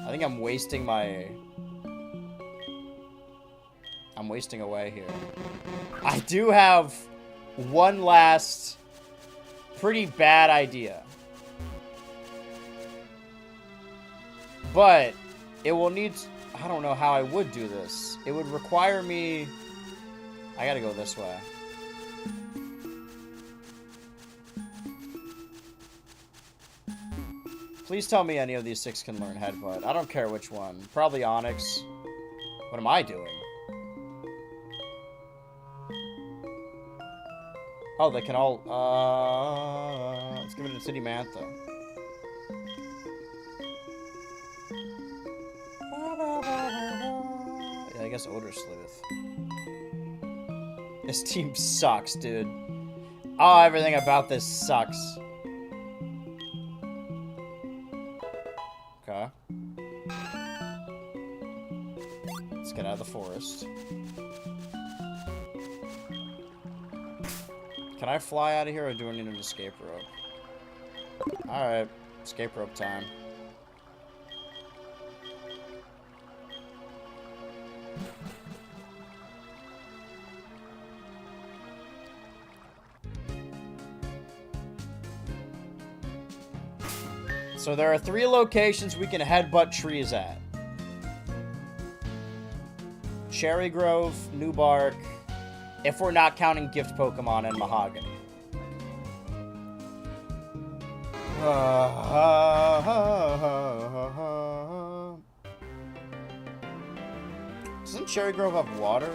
Speaker 1: I think I'm wasting my... I'm wasting away here. I do have one last pretty bad idea. But it will need... I don't know how I would do this. It would require me... I gotta go this way. Please tell me any of these 6 can learn Headbutt. I don't care which one. Probably Onyx. What am I doing? Oh, they can all... let's give it to City Mantha. Yeah, I guess Odor Sleuth. This team sucks, dude. Oh, everything about this sucks. Okay. Let's get out of the forest. Can I fly out of here, or do I need an escape rope? Alright. Escape rope time. So there are 3 locations we can headbutt trees at. Cherry Grove, New Bark, if we're not counting gift Pokemon, and Mahogany. Doesn't Cherry Grove have water?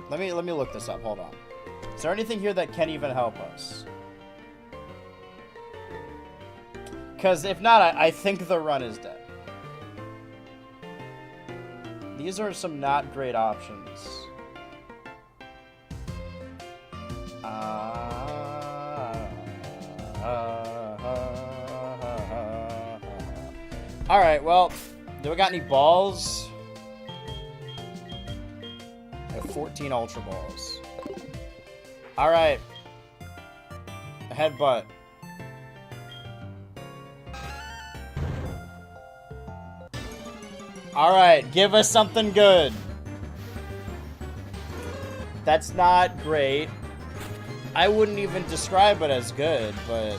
Speaker 1: Let me look this up. Hold on. Is there anything here that can even help us? Because if not, I think the run is dead. These are some not great options. Alright, well, do we got any balls? I have 14 Ultra Balls. Alright. A headbutt. Alright, give us something good. That's not great. I wouldn't even describe it as good, but...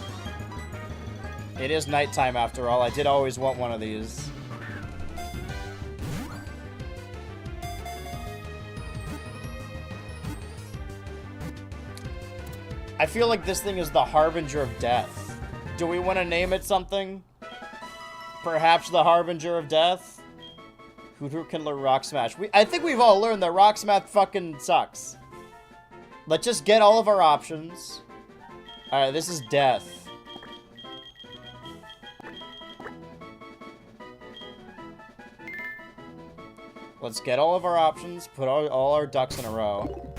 Speaker 1: It is nighttime after all. I did always want one of these. I feel like this thing is the Harbinger of Death. Do we want to name it something? Perhaps the Harbinger of Death? Who can learn Rock Smash? I think we've all learned that Rock Smash fucking sucks. Let's just get all of our options. Alright, this is Death. Let's get all of our options, put all our ducks in a row.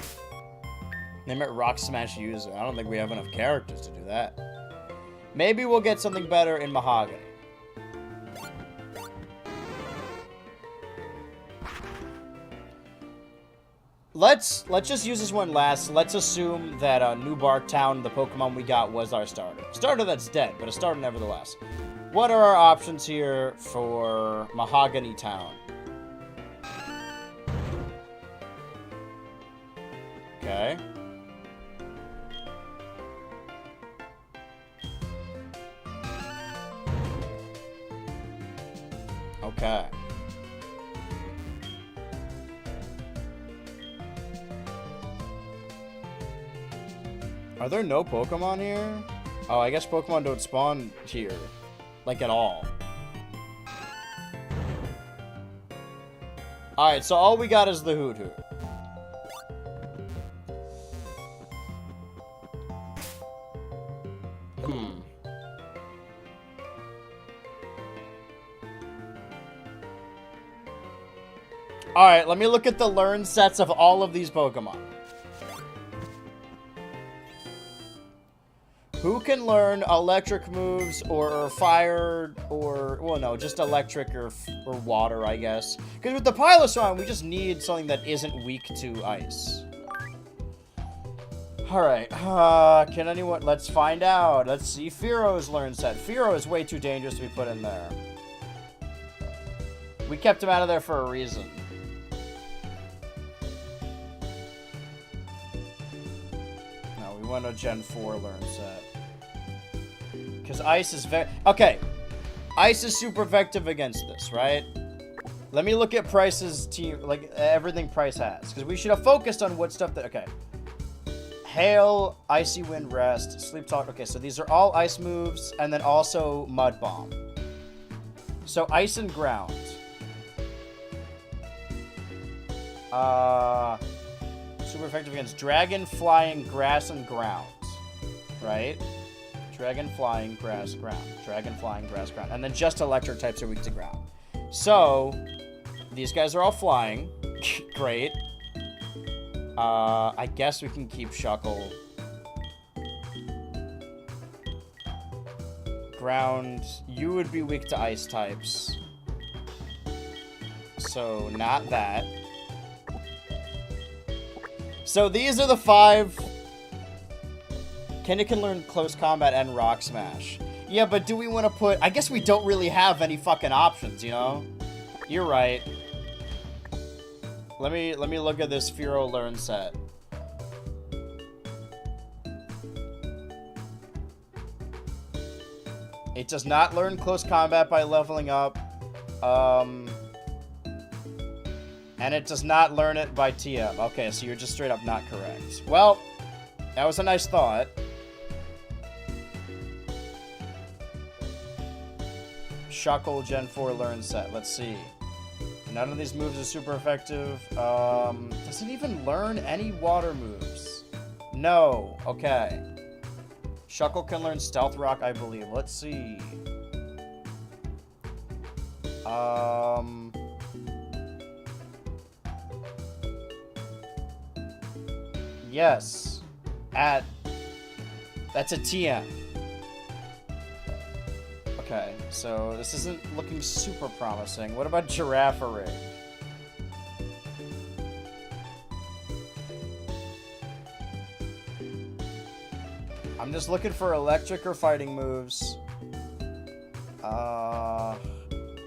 Speaker 1: Name it Rock Smash User. I don't think we have enough characters to do that. Maybe we'll get something better in Mahogany. Let's just use this one last. Let's assume that New Bark Town, the Pokemon we got, was our starter. Starter that's dead, but a starter nevertheless. What are our options here for Mahogany Town? Okay. Okay. Are there no Pokemon here? Oh, I guess Pokemon don't spawn here. Like, at all. Alright, so all we got is the Hoot Hoot. Alright, let me look at the learn sets of all of these Pokemon. Who can learn electric moves or fire or... Well, no, just electric or water, I guess. Because with the Piloswine, we just need something that isn't weak to ice. Alright, can anyone... Let's find out. Let's see Fearo's learn set. Fearo is way too dangerous to be put in there. We kept him out of there for a reason. No, we want a Gen 4 learn set. Because Ice is very... Okay. Ice is super effective against this, right? Let me look at Price's team, like, everything Price has. Because we should have focused on what stuff that... Okay. Hail, Icy Wind, Rest, Sleep Talk. Okay, so these are all ice moves. And then also Mud Bomb. So Ice and Ground. Super effective against Dragon, Flying, Grass, and Ground. Right? Dragon, Flying, Grass, Ground. Dragon, Flying, Grass, Ground. And then just electric types are weak to ground. So, these guys are all flying. Great. I guess we can keep Shuckle. Ground. You would be weak to ice types. So, not that. So, these are the 5... Kenny can learn Close Combat and Rock Smash. Yeah, but do we want to put... I guess we don't really have any fucking options, you know? You're right. Let me look at this Fearow learn set. It does not learn Close Combat by leveling up. And it does not learn it by TM. Okay, so you're just straight up not correct. Well, that was a nice thought. Shuckle Gen 4 learn set. Let's see. None of these moves are super effective. Does it even learn any water moves? No. Okay. Shuckle can learn Stealth Rock, I believe. Let's see. Yes. That's a TM. Okay, so this isn't looking super promising. What about Girafarig? I'm just looking for electric or fighting moves.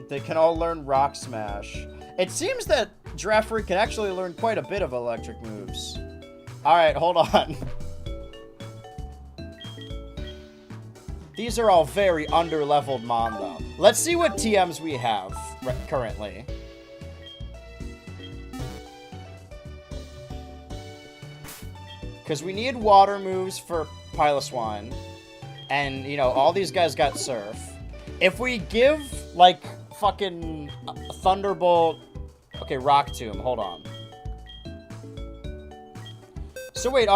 Speaker 1: They can all learn Rock Smash. It seems that Girafarig can actually learn quite a bit of electric moves. Alright, hold on. These are all very under-leveled Mon, though. Let's see what TMs we have currently. Because we need water moves for Piloswine. And, you know, all these guys got Surf. If we give, like, fucking Thunderbolt... Okay, Rock Tomb. Hold on. So wait,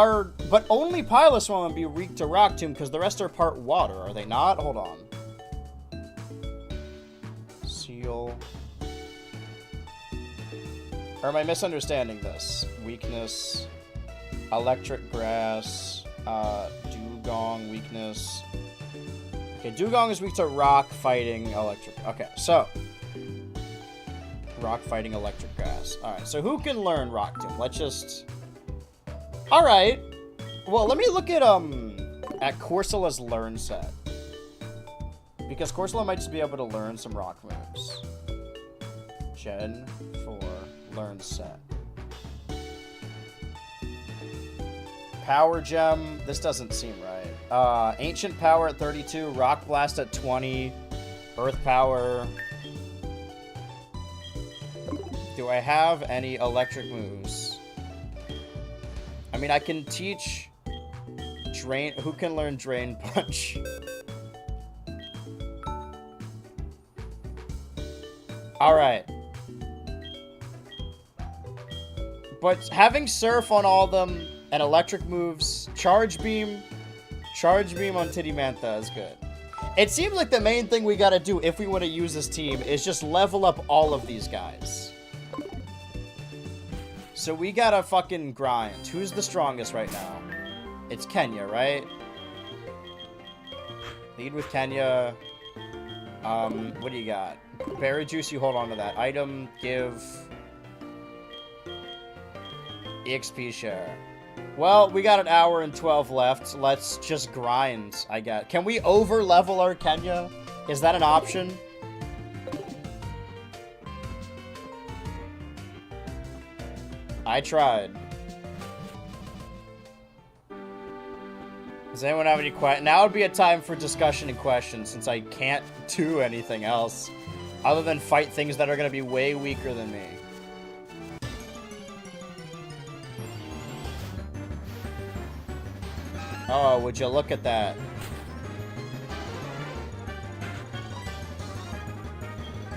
Speaker 1: but only Piloswine would be weak to Rock Tomb because the rest are part water, are they not? Hold on. Seal. Or am I misunderstanding this? Weakness. Electric Grass. Dugong, weakness. Okay, Dugong is weak to rock, fighting, electric. Okay, so. Rock fighting electric grass. Alright, so who can learn Rock Tomb? Let's just... Alright. Well, let me look at Corsola's learn set. Because Corsola might just be able to learn some rock moves. Gen 4 learn set. Power Gem. This doesn't seem right. Ancient Power at 32. Rock Blast at 20. Earth Power. Do I have any electric moves? I mean, I can teach Drain. Who can learn Drain Punch? Alright. But having Surf on all of them and electric moves, Charge Beam on Titty Mantha is good. It seems like the main thing we gotta do if we want to use this team is just level up all of these guys. So we gotta fucking grind. Who's the strongest right now? It's Kenya, right? Lead with Kenya. What do you got? Berry Juice, you hold on to that. Item, give... EXP share. Well, we got an hour and 12 left. Let's just grind, I guess. Can we over-level our Kenya? Is that an option? I tried. Does anyone have any questions? Now would be a time for discussion and questions, since I can't do anything else other than fight things that are going to be way weaker than me. Oh, would you look at that?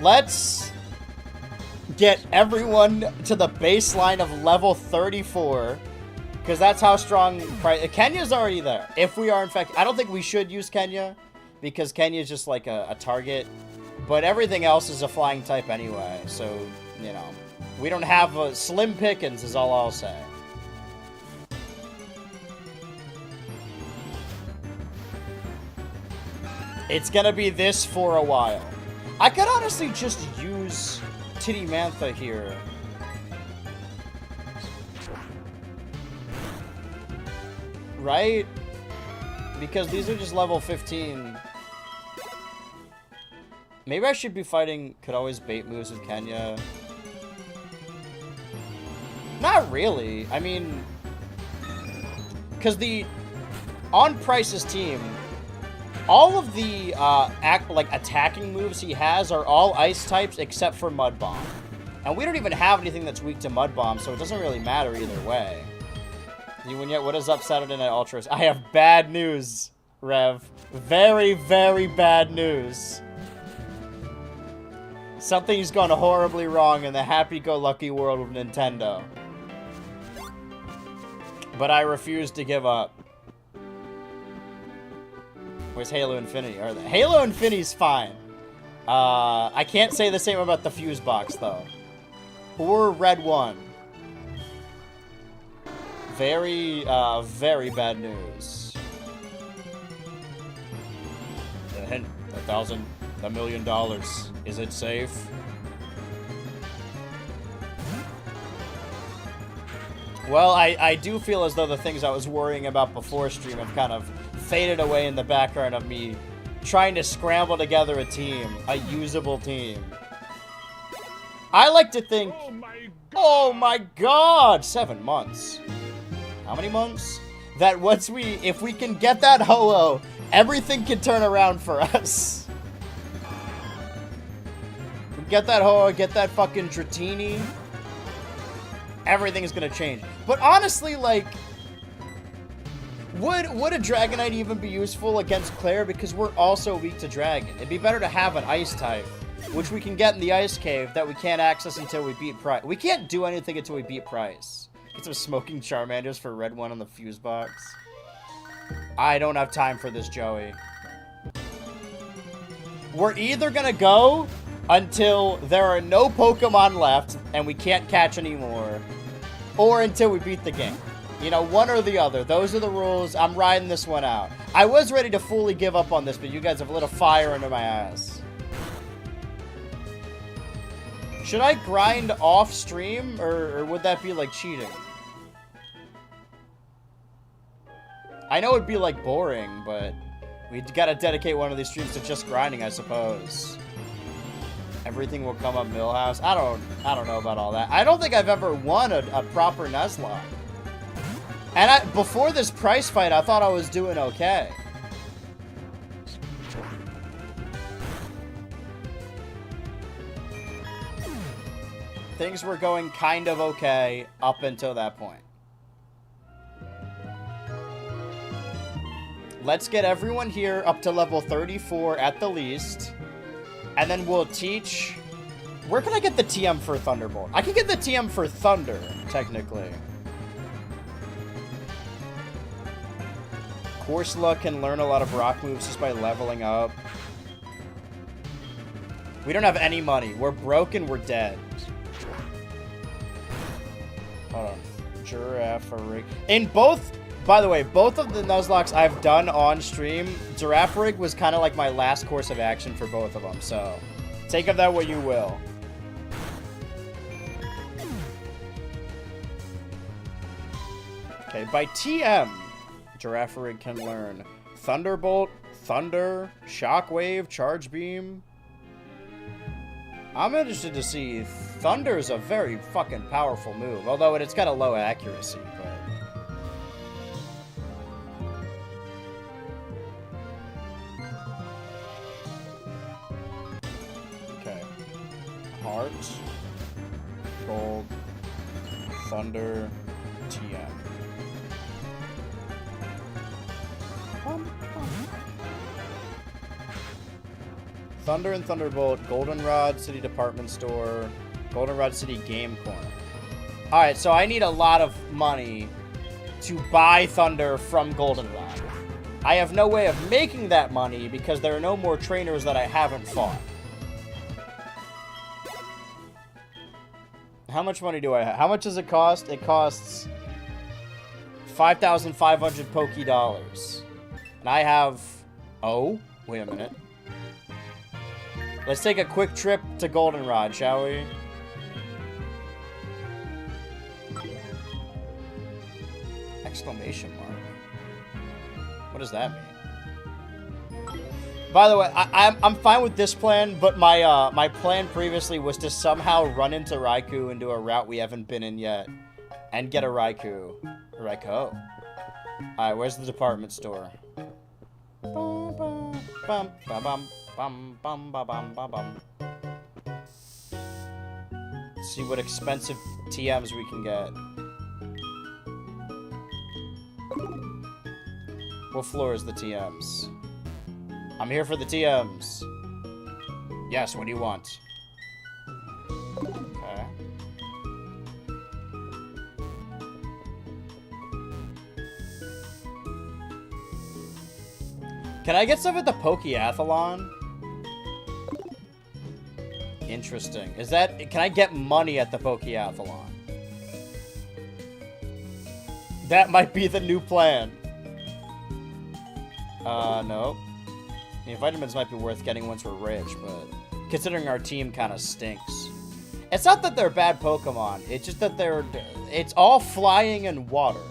Speaker 1: Let's get everyone to the baseline of level 34. Because that's how strong... Kenya's already there. If we are, in fact... I don't think we should use Kenya. Because Kenya's just like a target. But everything else is a flying type anyway. So, you know. We don't have a... Slim pickings is all I'll say. It's gonna be this for a while. I could honestly just use Titty Mantha here. Right? Because these are just level 15. Maybe I should be fighting Could Always Bait moves with Kenya. Not really. I mean... Because on Price's team... All of the attacking moves he has are all ice types except for Mud Bomb. And we don't even have anything that's weak to Mud Bomb, so it doesn't really matter either way. What is up Saturday Night Ultras? I have bad news, Rev. Very, very bad news. Something's gone horribly wrong in the happy-go-lucky world of Nintendo. But I refuse to give up. Where's Halo Infinity? Halo Infinity's fine. I can't say the same about the Fuse Box, though. Or Red 1. Very, very bad news. A hint, $1,000, $1 million. Is it safe? Well, I do feel as though the things I was worrying about before stream have kind of faded away in the background of me trying to scramble together a team, a usable team. I like to think, oh my god, 7 months. How many months? That if we can get that Ho-Oh, everything can turn around for us. Get that Ho-Oh, get that fucking Dratini. Everything is gonna change. But honestly, like, would a Dragonite even be useful against Claire? Because we're also weak to Dragon. It'd be better to have an Ice type, which we can get in the Ice Cave that we can't access until we beat Price. We can't do anything until we beat Price. Get some Smoking Charmanders for Red 1 on the Fuse Box. I don't have time for this, Joey. We're either gonna go until there are no Pokemon left and we can't catch anymore, or until we beat the game. You know, one or the other. Those are the rules. I'm riding this one out. I was ready to fully give up on this, but you guys have lit a fire under my ass. Should I grind off stream, or would that be like cheating? I know it'd be like boring, but we gotta dedicate one of these streams to just grinding, I suppose. Everything will come up Millhouse. I don't know about all that. I don't think I've ever won a proper Nuzlocke. And before this price fight, I thought I was doing okay. Things were going kind of okay up until that point. Let's get everyone here up to level 34 at the least. And then we'll teach... Where can I get the TM for Thunderbolt? I can get the TM for Thunder, technically. Corsola can learn a lot of rock moves just by leveling up. We don't have any money. We're broke and we're dead. Hold on. Giraffe Rig. In both... By the way, both of the Nuzlocks I've done on stream, Giraffe Rig was kind of like my last course of action for both of them, so take of that what you will. Okay, by TM, Giraffe Rig can learn Thunderbolt, Thunder, Shockwave, Charge Beam. I'm interested to see. Thunder's a very fucking powerful move, although it's got a low accuracy, but... Heart, Gold, Thunder, TM. Thunder and Thunderbolt, Goldenrod City Department Store, Goldenrod City Game Corner. Alright, so I need a lot of money to buy Thunder from Goldenrod. I have no way of making that money because there are no more trainers that I haven't fought. How much money do I have? How much does it cost? It costs 5,500 Poké Dollars. And I have... Oh, wait a minute. Let's take a quick trip to Goldenrod, shall we? Exclamation mark. What does that mean? By the way, I'm fine with this plan, but my my plan previously was to somehow run into Raikou and do a route we haven't been in yet, and get a Raikou. Raikou. Alright, where's the department store? See what expensive TMs we can get. What floor is the TMs? I'm here for the TMs. Yes, what do you want? Okay. Can I get stuff at the Pokeathlon? Interesting. Is that... Can I get money at the Pokeathlon? That might be the new plan. No. I mean, vitamins might be worth getting once we're rich, but considering our team kind of stinks. It's not that they're bad Pokemon. It's just that they're... It's all flying and water.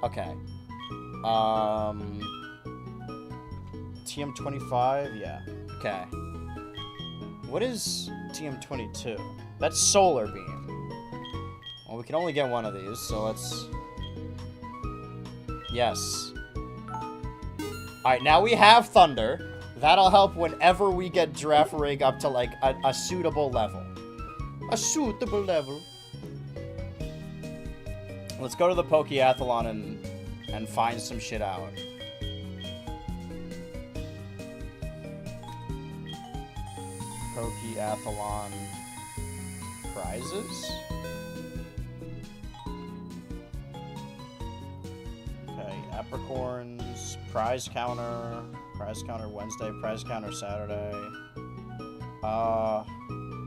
Speaker 1: Okay. TM25? Yeah. Okay. What is TM22? That's Solar Beam. Well, we can only get one of these, so let's... Yes. Alright, now we have Thunder. That'll help whenever we get Giraffe Rig up to, like, a suitable level. A suitable level. Let's go to the Pokeathlon and find some shit out. Pokeathlon prizes? Okay, Apricorns, prize counter Wednesday, prize counter Saturday.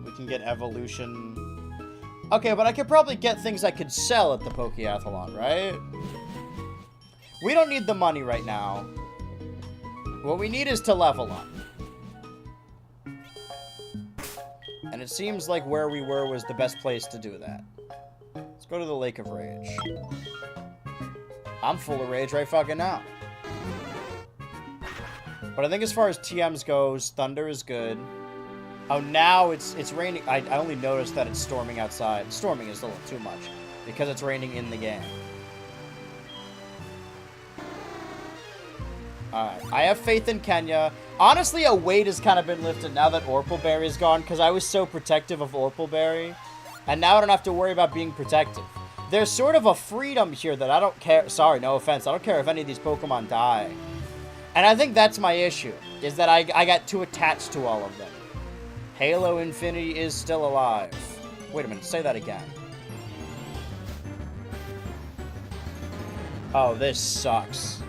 Speaker 1: We can get evolution. Okay, but I could probably get things I could sell at the Pokeathlon, right? We don't need the money right now. What we need is to level up. And And it seems like where we were was the best place to do that. Let's go to the Lake of Rage. I'm full of rage right fucking now. But I think as far as TMs goes, Thunder is good. Oh, now it's raining. I only noticed that it's storming outside. Storming is a little too much because it's raining in the game. Alright, I have faith in Kenya. Honestly, a weight has kind of been lifted now that Orpleberry is gone because I was so protective of Orpleberry. And now I don't have to worry about being protective. There's sort of a freedom here that I don't care. Sorry, no offense. I don't care if any of these Pokemon die. And I think that's my issue, is that I got too attached to all of them. Halo Infinity is still alive. Wait a minute, say that again. Oh, this sucks.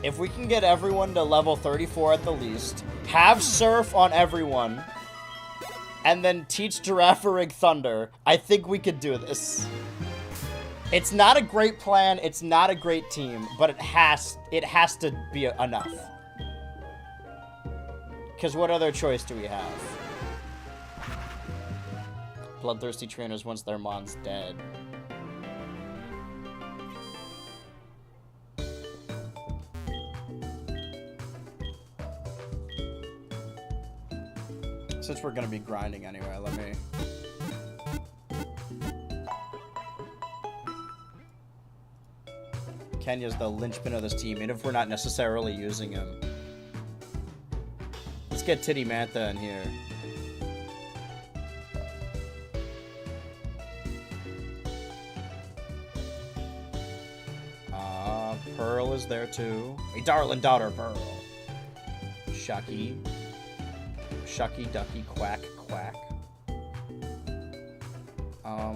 Speaker 1: If we can get everyone to level 34 at the least, have Surf on everyone, and then teach Girafarig Thunder, I think we could do this. It's not a great plan, it's not a great team, but it has to be enough. Because what other choice do we have? Bloodthirsty trainers once their mon's dead. Since we're gonna be grinding anyway, let me... Kenya's the linchpin of this team, even if we're not necessarily using him. Let's get Titty Mantha in here. Pearl is there too. A darling daughter, Pearl. Shucky. Shucky, ducky, quack, quack. I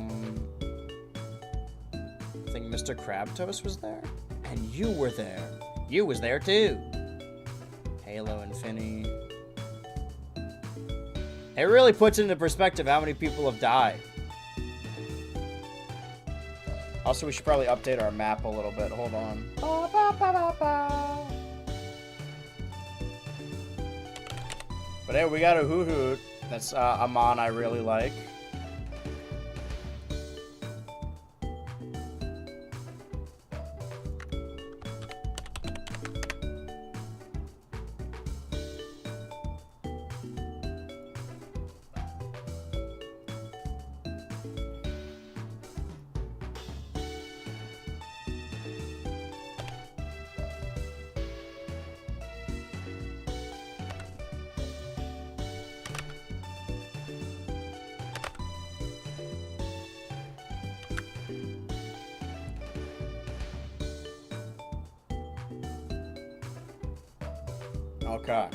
Speaker 1: think Mr. Crabtoast was there? And you were there. You was there too. Halo Infinity. It really puts into perspective how many people have died. Also, we should probably update our map a little bit. Hold on. But hey, we got a Hoot Hoot. That's a mon I really like. Okay.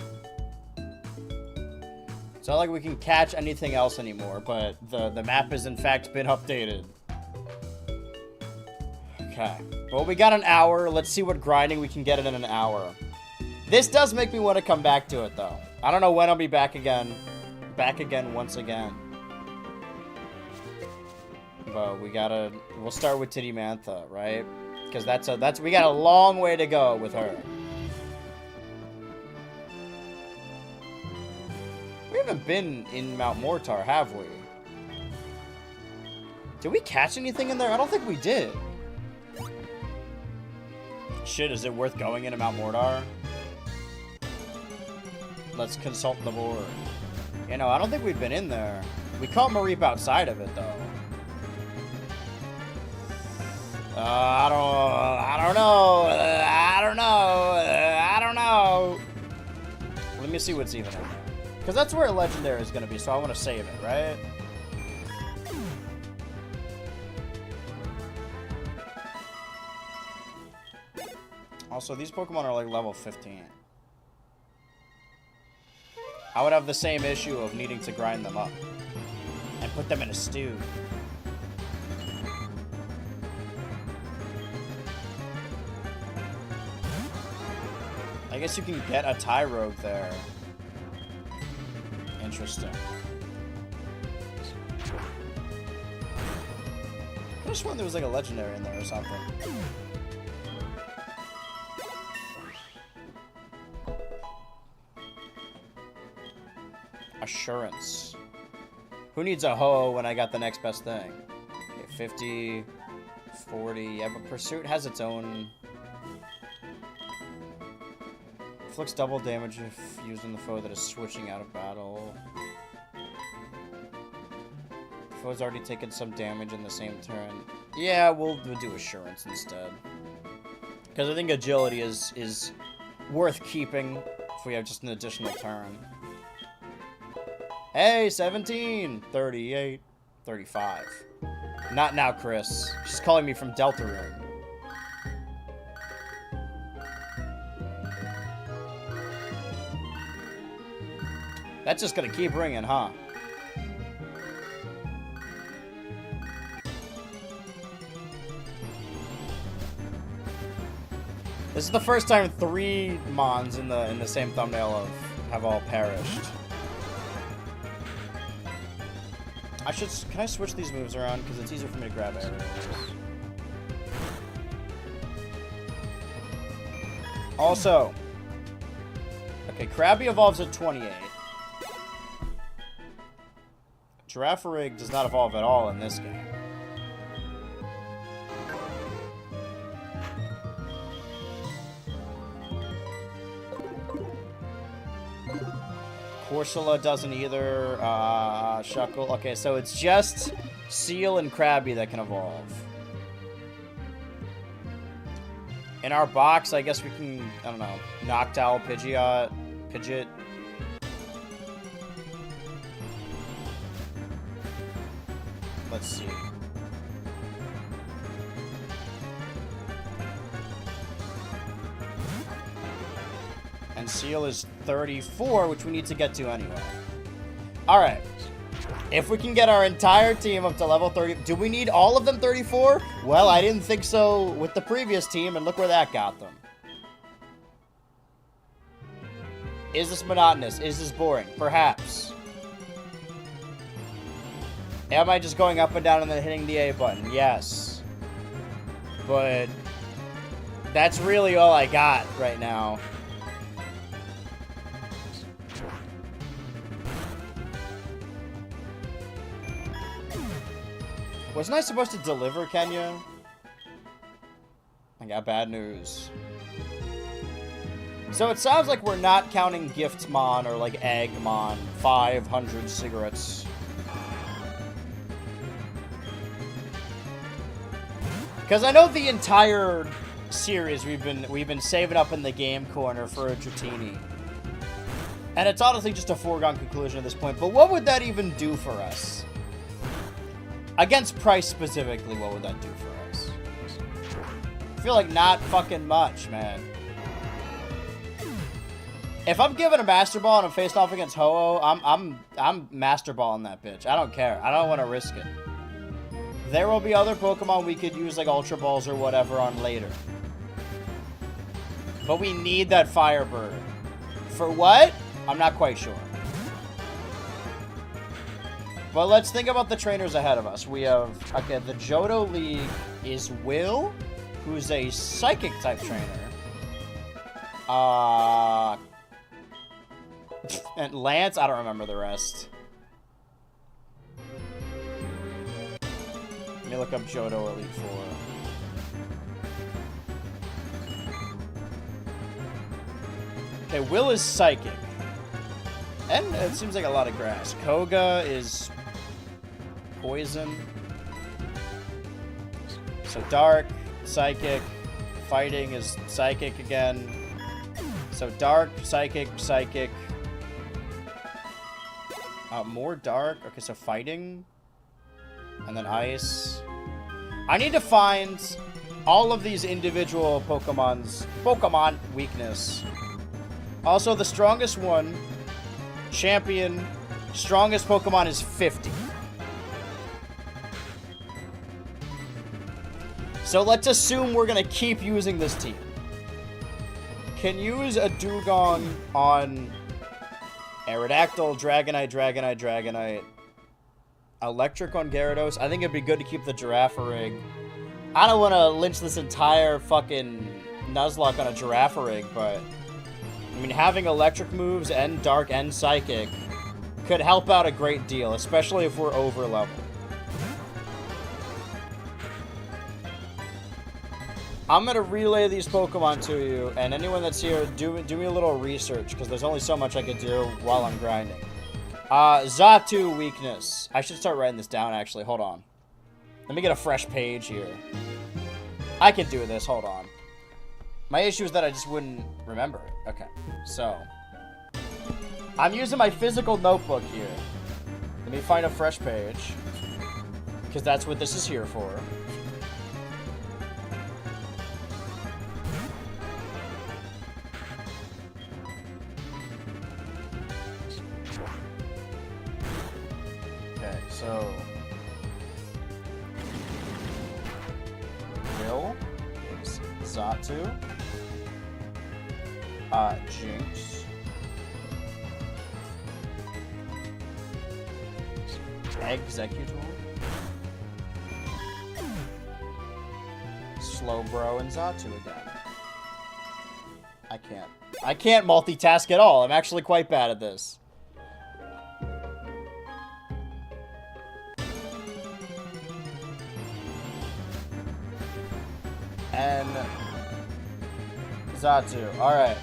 Speaker 1: It's not like we can catch anything else anymore, but the map has in fact been updated. Okay. Well, we got an hour. Let's see what grinding we can get in an hour. This does make me want to come back to it, though. I don't know when I'll be back again. Back again once again. But we'll start with Titty Mantha, right? Because we got a long way to go with her. We haven't been in Mount Mortar, have we? Did we catch anything in there? I don't think we did. Shit, is it worth going into Mount Mortar? Let's consult the board. You know, I don't think we've been in there. We caught Mareep outside of it, though. I don't know. Let me see what's even in there. Because that's where a legendary is going to be, so I want to save it, right? Also, these Pokemon are like level 15. I would have the same issue of needing to grind them up and put them in a stew. I guess you can get a Tyrogue there. Interesting. have sworn there was like a legendary in there or something. Assurance. Who needs a ho when I got the next best thing? Okay, 50, 40. Yeah, but Pursuit has its own. Inflicts double damage if used on the foe that is switching out of battle. The foe's already taken some damage in the same turn. Yeah, we'll do Assurance instead. Because I think Agility is worth keeping if we have just an additional turn. Hey, 17! 38. 35. Not now, Chris. She's calling me from Delta Room. That's just gonna keep ringing, huh? This is the first time 3 Mons in the same thumbnail have all perished. Can I switch these moves around? Because it's easier for me to grab arrows. Also, okay, Krabby evolves at 28. Girafarig does not evolve at all in this game. Corsola doesn't either. Shuckle. Okay, so it's just Seal and Krabby that can evolve. In our box, I guess we can, I don't know, Noctowl, Pidgeot. Let's see. And Seal is 34, which we need to get to anyway. Alright. If we can get our entire team up to level 30... Do we need all of them 34? Well, I didn't think so with the previous team, and look where that got them. Is this monotonous? Is this boring? Perhaps. Am I just going up and down and then hitting the A button? Yes. But that's really all I got right now. Wasn't I supposed to deliver Kenya? I got bad news. So it sounds like we're not counting Giftmon or like Eggmon. 500 cigarettes. Because I know the entire series we've been saving up in the game corner for a Dratini. And it's honestly just a foregone conclusion at this point. But what would that even do for us? Against Price specifically, what would that do for us? I feel like not fucking much, man. If I'm giving a Master Ball and I'm faced off against Ho-Oh, I'm Master Balling that bitch. I don't care. I don't want to risk it. There will be other Pokemon we could use like Ultra Balls or whatever on later. But we need that Firebird. For what? I'm not quite sure. But let's think about the trainers ahead of us. We have, okay, the Johto League is Will, who's a Psychic type trainer. And Lance, I don't remember the rest. Let me look up Johto Elite Four. Okay, Will is Psychic. And it seems like a lot of grass. Koga is Poison. So Dark, Psychic. Fighting is Psychic again. So Dark, Psychic, Psychic. More Dark. Okay, so Fighting. And then Ice. I need to find all of these individual Pokemon weakness. Also, the strongest one, Champion, strongest Pokemon is 50. So let's assume we're going to keep using this team. Can use a Dugong on Aerodactyl, Dragonite, Dragonite, Dragonite. Electric on Gyarados. I think it'd be good to keep the Girafarig. I don't want to lynch this entire fucking Nuzlocke on a Girafarig, but... I mean, having electric moves and dark and psychic could help out a great deal, especially if we're over level. I'm going to relay these Pokemon to you, and anyone that's here, do me a little research, because there's only so much I could do while I'm grinding. Xatu weakness. I should start writing this down, actually. Hold on. Let me get a fresh page here. I can do this. Hold on. My issue is that I just wouldn't remember it. Okay, so. I'm using my physical notebook here. Let me find a fresh page, because that's what this is here for. Okay, so Will, Xatu, Jinx, Executor, Slowbro, and Xatu again. I can't multitask at all. I'm actually quite bad at this. And Xatu. Alright.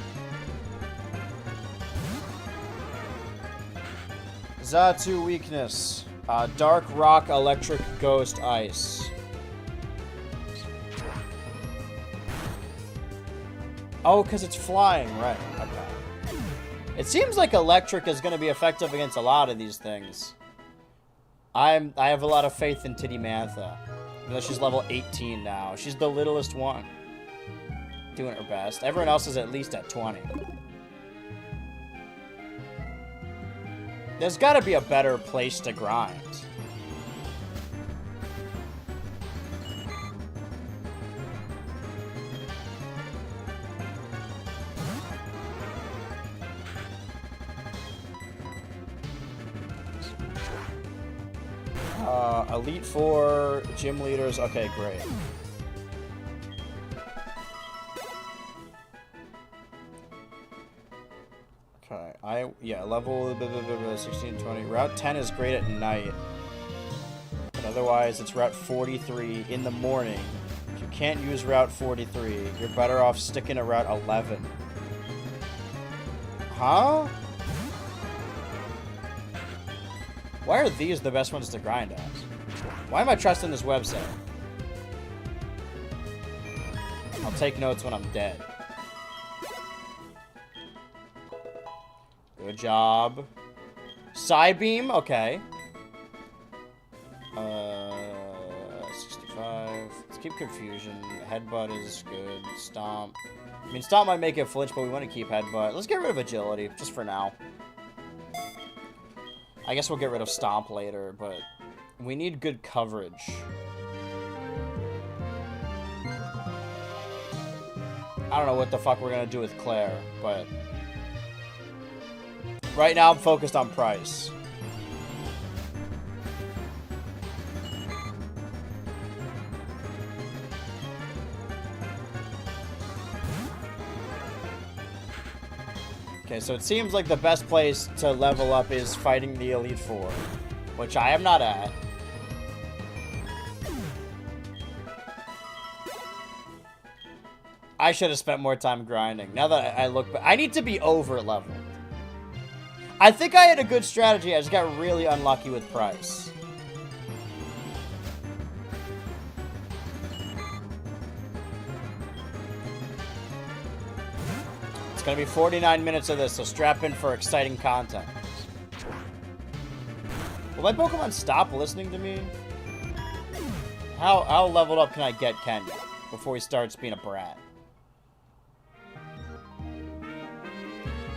Speaker 1: Xatu weakness. Dark Rock, Electric, Ghost, Ice. Oh, because it's flying, right. Okay. It seems like Electric is going to be effective against a lot of these things. I have a lot of faith in Titty Mantha. Even though she's level 18 now. She's the littlest one. Doing her best. Everyone else is at least at 20. There's got to be a better place to grind. Elite Four, gym leaders. Okay, great. Okay, yeah, level 16, 20. Route 10 is great at night. But otherwise, it's Route 43 in the morning. If you can't use Route 43, you're better off sticking to Route 11. Huh? Why are these the best ones to grind as? Why am I trusting this website? I'll take notes when I'm dead. Good job. Psybeam, okay. 65. Let's keep Confusion. Headbutt is good. Stomp. I mean, Stomp might make it flinch, but we want to keep Headbutt. Let's get rid of Agility, just for now. I guess we'll get rid of Stomp later, but we need good coverage. I don't know what the fuck we're gonna do with Claire, but right now I'm focused on price. Okay, so it seems like the best place to level up is fighting the Elite Four, which I am not at. I should have spent more time grinding. Now that I look back, I need to be over leveled. I think I had a good strategy. I just got really unlucky with price. It's gonna be 49 minutes of this, so strap in for exciting content. Will my Pokemon stop listening to me? How leveled up can I get Kenya before he starts being a brat?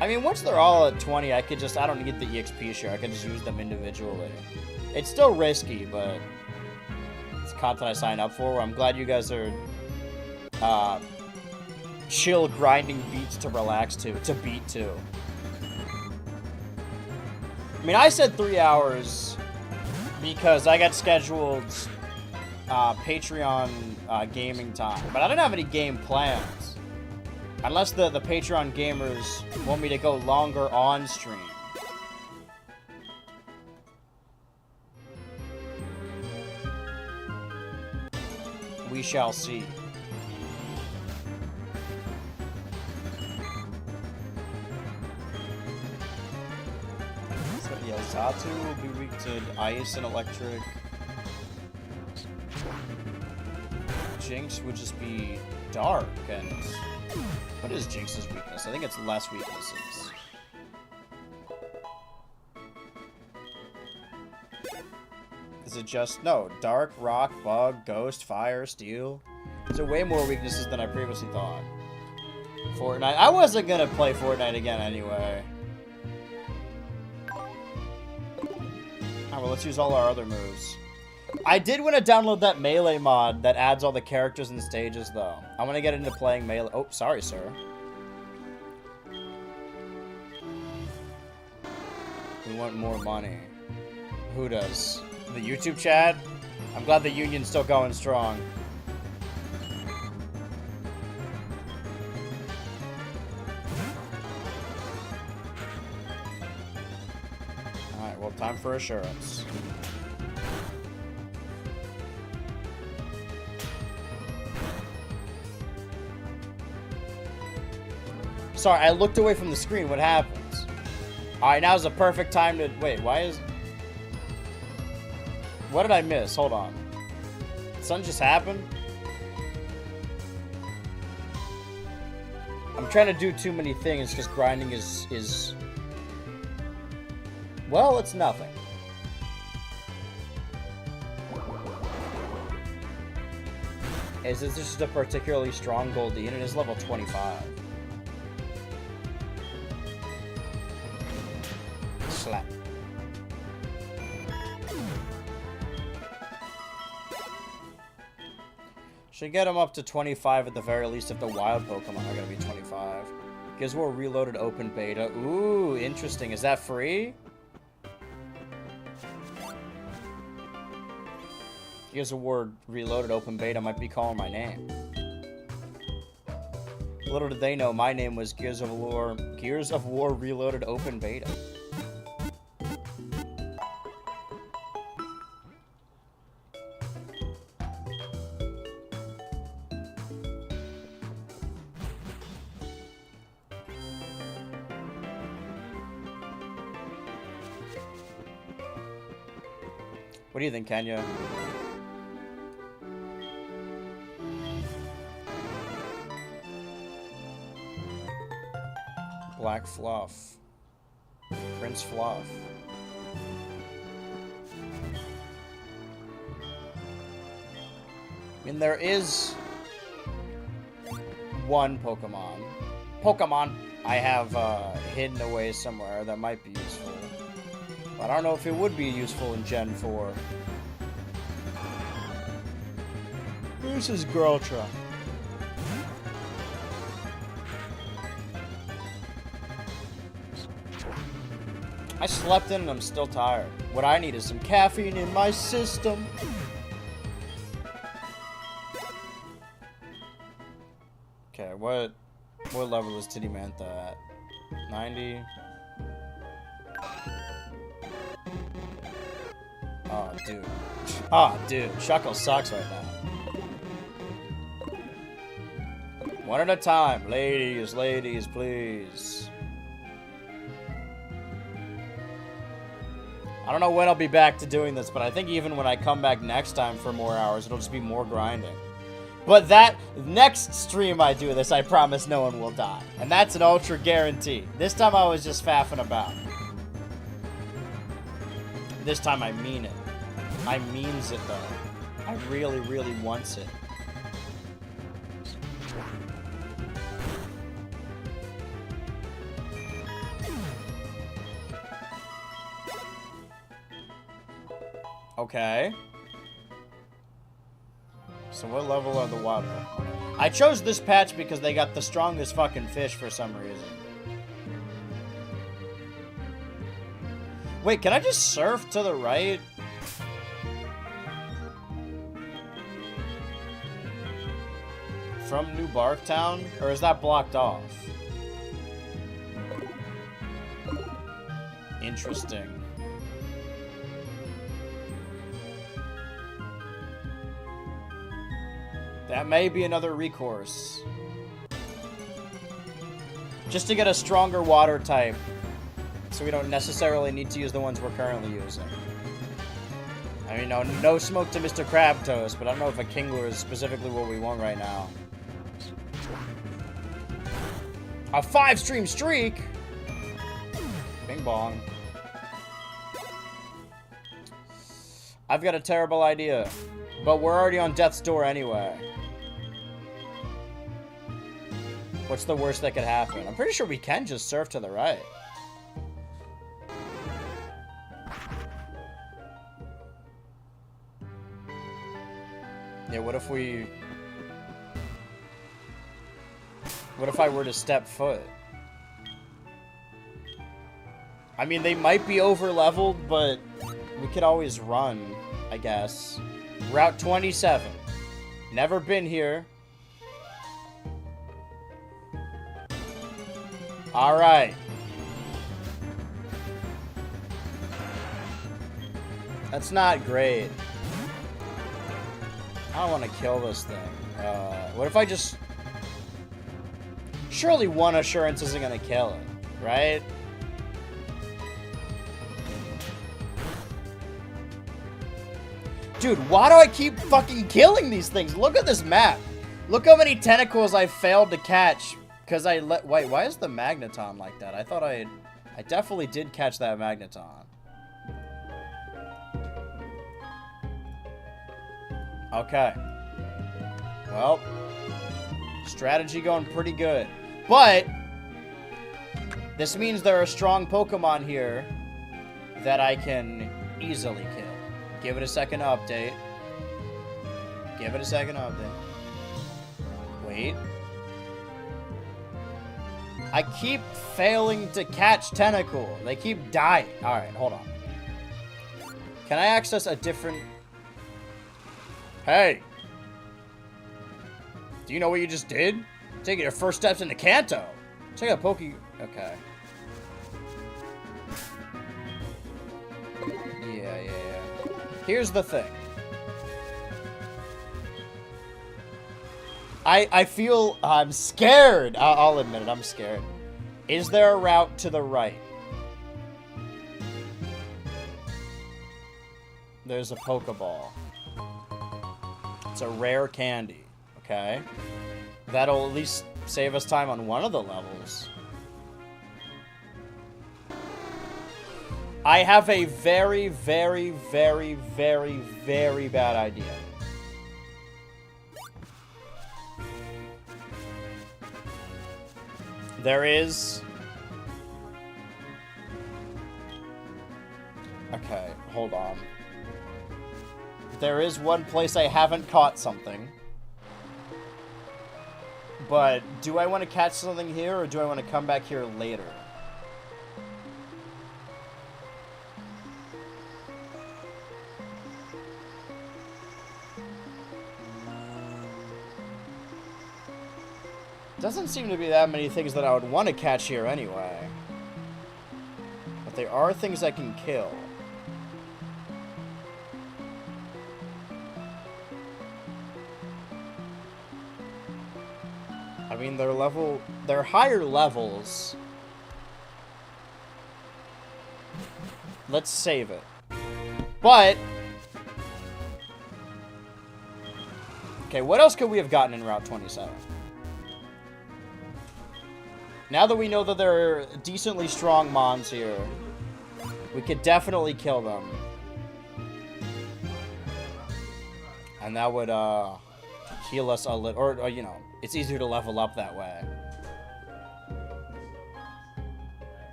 Speaker 1: I mean, once they're all at 20, I could just, I don't need the EXP share. I can just use them individually. It's still risky, but it's content I sign up for. I'm glad you guys are chill grinding beats to relax to beat to. I mean, I said 3 hours. Because I got scheduled Patreon gaming time. But I don't have any game plans. Unless the Patreon gamers want me to go longer on stream. We shall see. So yeah, Zatu will be weak to ice and electric. Jinx would just be dark, and what is Jinx's weakness? I think it's less weaknesses. Is it just, no, dark, rock, bug, ghost, fire, steel? There's way more weaknesses than I previously thought. Fortnite. I wasn't gonna play Fortnite again anyway. Alright, well, let's use all our other moves. I did want to download that Melee mod that adds all the characters and stages, though. I want to get into playing Melee. Oh, sorry, sir. We want more money. Who does? The YouTube chat? I'm glad the union's still going strong. Alright, well, time for assurance. Sorry, I looked away from the screen. What happens? Alright, now's the perfect time to... Wait, why is... What did I miss? Hold on. Did something just happen? I'm trying to do too many things because grinding is... Well, it's nothing. Is this just a particularly strong Goldie? And it is level 25. Slap. Should get him up to 25 at the very least if the wild Pokemon are going to be 25. Gives War Reloaded Open Beta. Ooh, interesting. Is that free? Gears of War Reloaded Open Beta might be calling my name. Little did they know my name was Gears of War Reloaded Open Beta. What do you think, Kenya? Black Fluff. Prince Fluff. I mean, there is one Pokemon I have hidden away somewhere that might be useful. But I don't know if it would be useful in Gen 4. This is Girltra. I slept in and I'm still tired. What I need is some caffeine in my system. Okay, what level is Titty Mantha at? 90? Oh, dude. Oh, dude. Shuckle sucks right now. One at a time. Ladies, please. I don't know when I'll be back to doing this, but I think even when I come back next time for more hours, it'll just be more grinding. But that next stream I do this, I promise no one will die. And that's an ultra guarantee. This time I was just faffing about. This time I mean it. I means it, though. I really, really wants it. Okay. So what level are the wild Pokemon? I chose this patch because they got the strongest fucking fish for some reason. Wait, can I just surf to the right? From New Barktown? Or is that blocked off? Interesting. That may be another recourse. Just to get a stronger water type. So we don't necessarily need to use the ones we're currently using. I mean, no smoke to Mr. Crabtoes, but I don't know if a Kingler is specifically what we want right now. A 5-stream streak? Bing bong. I've got a terrible idea. But we're already on death's door anyway. What's the worst that could happen? I'm pretty sure we can just surf to the right. Yeah, what if we... What if I were to step foot? I mean, they might be over-leveled, but we could always run, I guess. Route 27. Never been here. Alright. That's not great. I don't want to kill this thing. What if I just... Surely one assurance isn't going to kill it, right? Dude, why do I keep fucking killing these things? Look at this map. Look how many tentacles I failed to catch. Because I let... Wait, why is the Magneton like that? I thought I definitely did catch that Magneton. Okay. Well, strategy going pretty good. But this means there are strong Pokemon here that I can easily kill. Give it a second to update. Give it a second to update. Wait. I keep failing to catch Tentacool. They keep dying. Alright, hold on. Can I access a different... Hey! Do you know what you just did? Taking your first steps into Kanto. Check out Okay. Yeah. Here's the thing. I feel... I'm scared. I'll admit it. I'm scared. Is there a route to the right? There's a Pokeball. It's a rare candy. Okay. That'll at least save us time on one of the levels. I have a very, very, very, very, very bad idea. There is... Okay, hold on. There is one place I haven't caught something. But do I want to catch something here, or do I want to come back here later? Doesn't seem to be that many things that I would want to catch here anyway. But there are things I can kill. I mean, they're higher levels. Let's save it. But... Okay, what else could we have gotten in Route 27? Now that we know that there are decently strong mons here, we could definitely kill them. And that would, heal us a little, or, you know, it's easier to level up that way.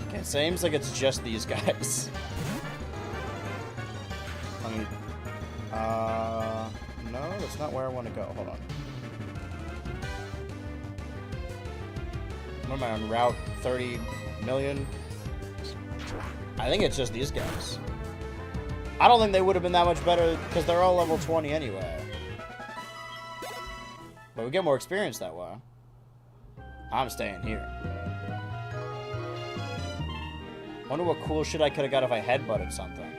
Speaker 1: Okay, it seems like it's just these guys. Let me, no, that's not where I want to go. Hold on. What am I on? Route 30 million? I think it's just these guys. I don't think they would have been that much better because they're all level 20 anyway. But we get more experience that way. I'm staying here. Wonder what cool shit I could have got if I headbutted something.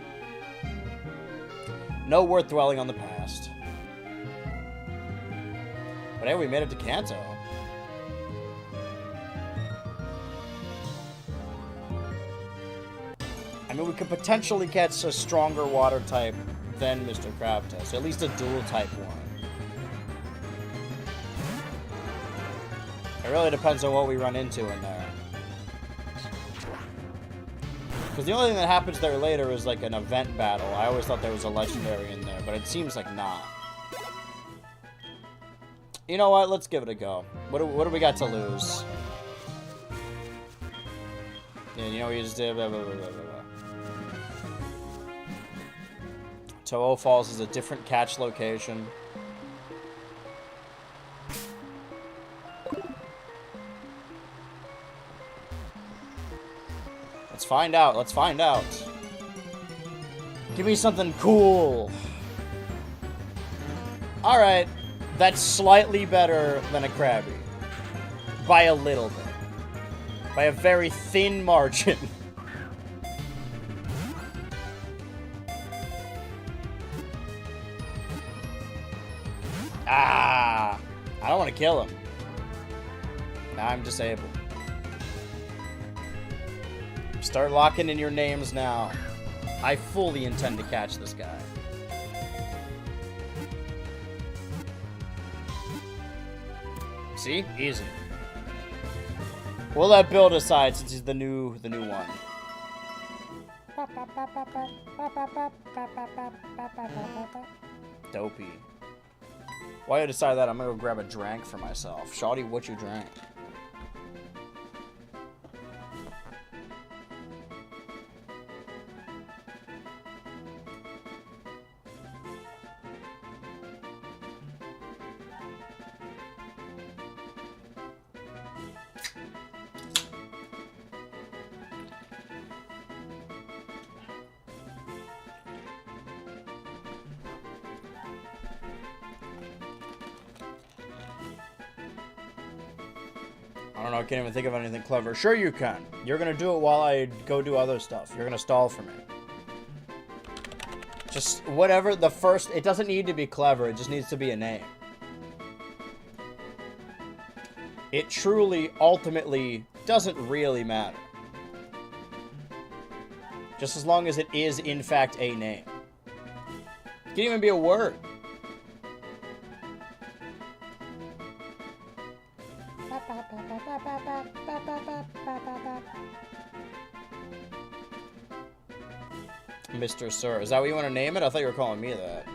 Speaker 1: No worth dwelling on the past. But hey, we made it to Kanto. I mean, we could potentially catch a stronger water type than Mr. Crabtail. At least a dual type one. It really depends on what we run into in there. Because the only thing that happens there later is like an event battle. I always thought there was a legendary in there, but it seems like not. You know what? Let's give it a go. What do we got to lose? Yeah, you know we just did blah, blah, blah, blah, blah. Toho Falls is a different catch location. Let's find out. Let's find out. Give me something cool. Alright. That's slightly better than a Krabby. By a little bit. By a very thin margin. Ah! I don't want to kill him. Now I'm disabled. Start locking in your names now. I fully intend to catch this guy. See? Easy. We'll let Bill decide since he's the new one. Dopey. While you decide that, I'm gonna go grab a drink for myself. Shawty, what you drank? I don't know, I can't even think of anything clever. Sure you can. You're gonna do it while I go do other stuff. You're gonna stall for me. Just whatever the first... It doesn't need to be clever. It just needs to be a name. It truly, ultimately, doesn't really matter. Just as long as it is, in fact, a name. It can even be a word. Mr. Sir. Is that what you want to name it? I thought you were calling me that.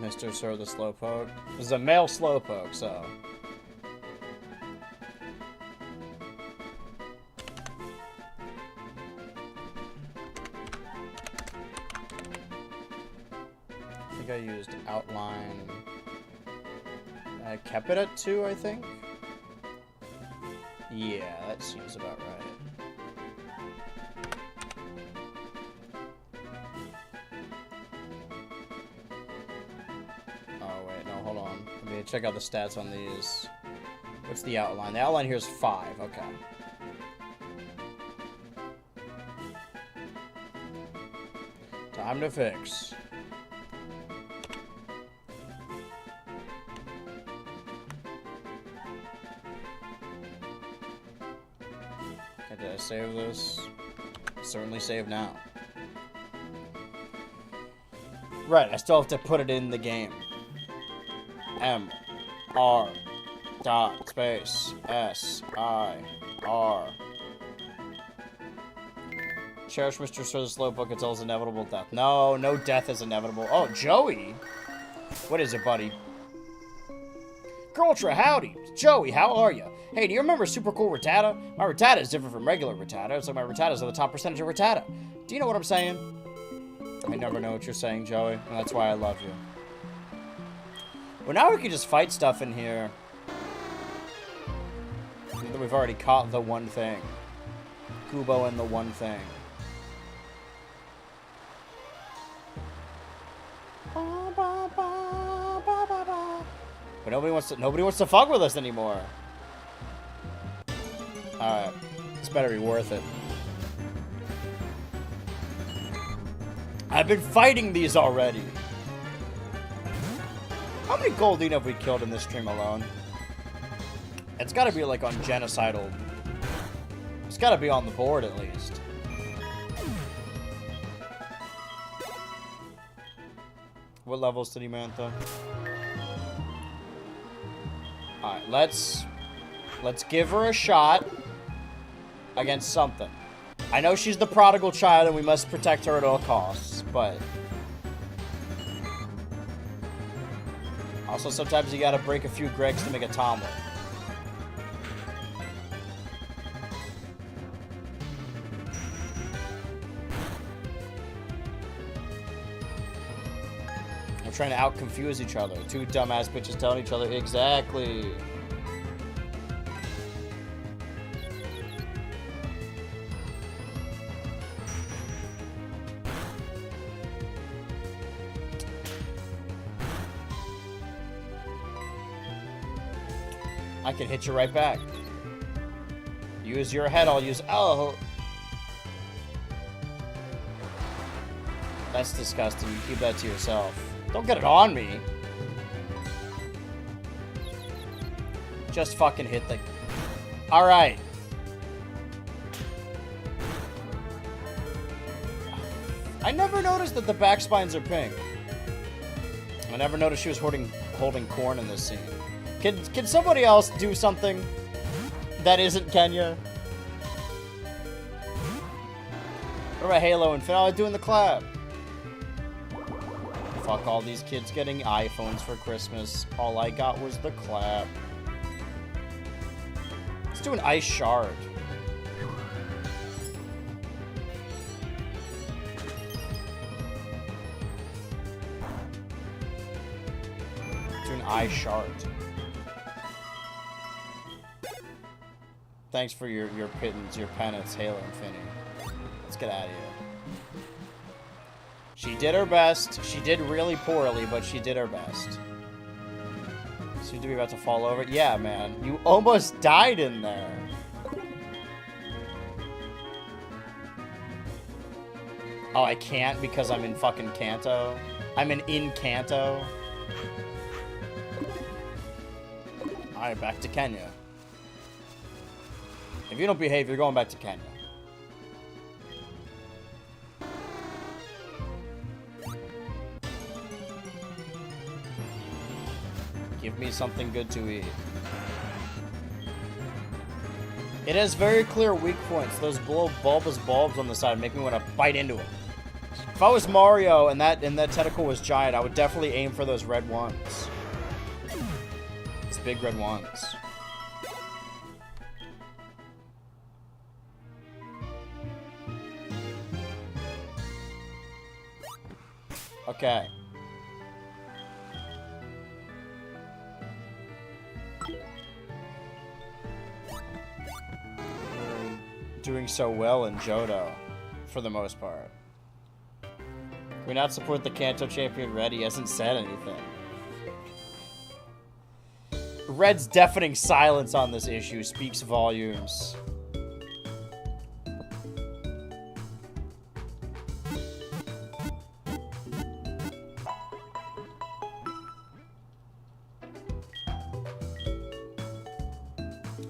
Speaker 1: Mr. Sir the Slowpoke. This is a male Slowpoke, so... I think I used outline... I kept it at 2, I think? Yeah, that seems about right. Check out the stats on these. What's the outline? The outline here is 5. Okay. Time to fix. Okay, did I save this? Certainly save now. Right, I still have to put it in the game. M R dot space S I R. Cherish Mr. Sir, slow book until his inevitable death. No, no death is inevitable. Oh, Joey? What is it, buddy? Girltra, howdy. Joey, how are you? Hey, do you remember Super Cool Rattata? My Rattata is different from regular Rattata. It's like my Rattatas are the top percentage of Rattata. Do you know what I'm saying? I never know what you're saying, Joey, and that's why I love you. Well, now we can just fight stuff in here. We've already caught the one thing. Kubo and the one thing. But nobody wants to fuck with us anymore. Alright. This better be worth it. I've been fighting these already. How many Goldeen have we killed in this stream alone? It's gotta be like on genocidal. It's gotta be on the board at least. What levels did he Mantha? Alright, let's give her a shot against something. I know she's the prodigal child and we must protect her at all costs, but also sometimes you gotta break a few Gregs to make a Tomlin. We're trying to out-confuse each other. Two dumbass bitches telling each other exactly. I can hit you right back. Use your head, I'll use... Oh! That's disgusting. You keep that to yourself. Don't get it on me. Just fucking hit the... Alright. I never noticed that the back spines are pink. I never noticed she was holding corn in this scene. Can somebody else do something that isn't Kenya? What about Halo and Finn? Oh, doing the clap. Fuck all these kids getting iPhones for Christmas. All I got was the clap. Let's do an ice shard. Let's do an ice shard. Thanks for your pittance, your penance, Halo Infinity. Let's get out of here. She did her best. She did really poorly, but she did her best. Seems to be about to fall over. Yeah, man. You almost died in there. Oh, I can't because I'm in fucking Kanto? I'm in Kanto? Alright, back to Kenya. If you don't behave, you're going back to Kenya. Give me something good to eat. It has very clear weak points. Those bulbous bulbs on the side make me want to bite into it. If I was Mario and that tentacle was giant, I would definitely aim for those red ones. Those big red ones. Okay. We're doing so well in Johto, for the most part. Can we not support the Kanto champion Red? He hasn't said anything. Red's deafening silence on this issue speaks volumes.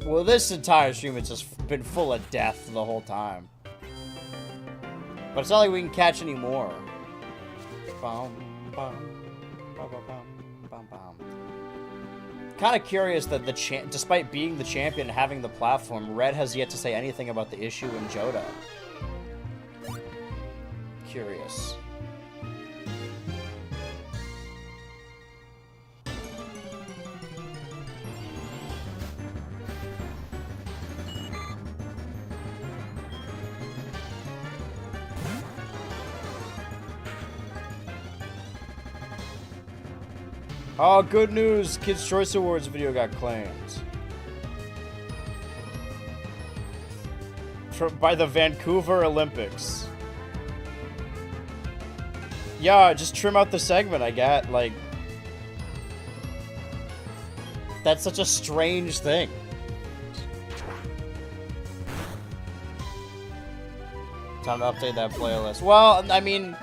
Speaker 1: Well, this entire stream has just been full of death the whole time. But it's not like we can catch any more. Kind of curious that despite being the champion and having the platform, Red has yet to say anything about the issue in Joda. Curious. Oh, good news! Kids' Choice Awards video got claimed. By the Vancouver Olympics. Yeah, just trim out the segment I got, like... That's such a strange thing. Time to update that playlist. Well, I mean...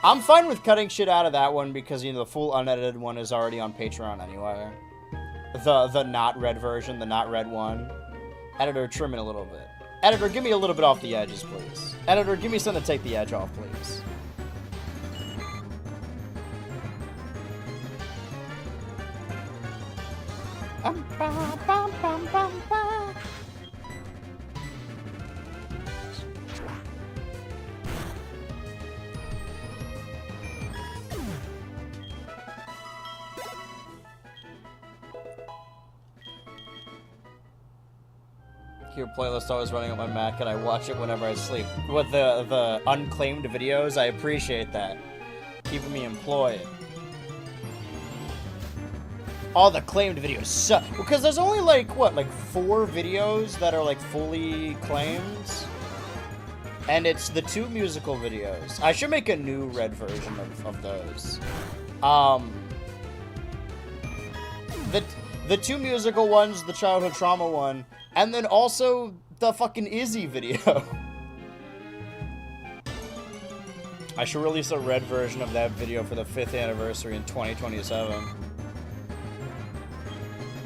Speaker 1: I'm fine with cutting shit out of that one because, you know, the full unedited one is already on Patreon anyway. The not red version, the not red one. Editor, trim it a little bit. Editor, give me a little bit off the edges, please. Editor, give me something to take the edge off, please. Your playlist always running on my Mac, and I watch it whenever I sleep. With the unclaimed videos, I appreciate that. Keeping me employed. All the claimed videos suck. Because there's only like, what, like 4 videos that are like fully claimed? And it's the 2 musical videos. I should make a new red version of those. The 2 musical ones, the childhood trauma one, and then also the fucking Izzy video. I should release a red version of that video for the 5th anniversary in 2027.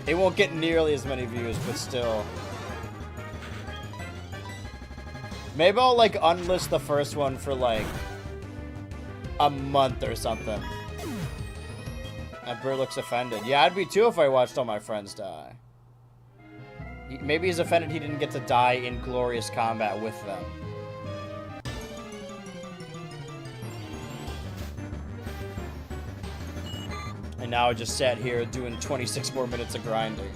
Speaker 1: It won't get nearly as many views, but still. Maybe I'll, like, unlist the first one for, like, a month or something. That bird looks offended. Yeah, I'd be too if I watched all my friends die. Maybe he's offended he didn't get to die in glorious combat with them. And now I just sat here doing 26 more minutes of grinding.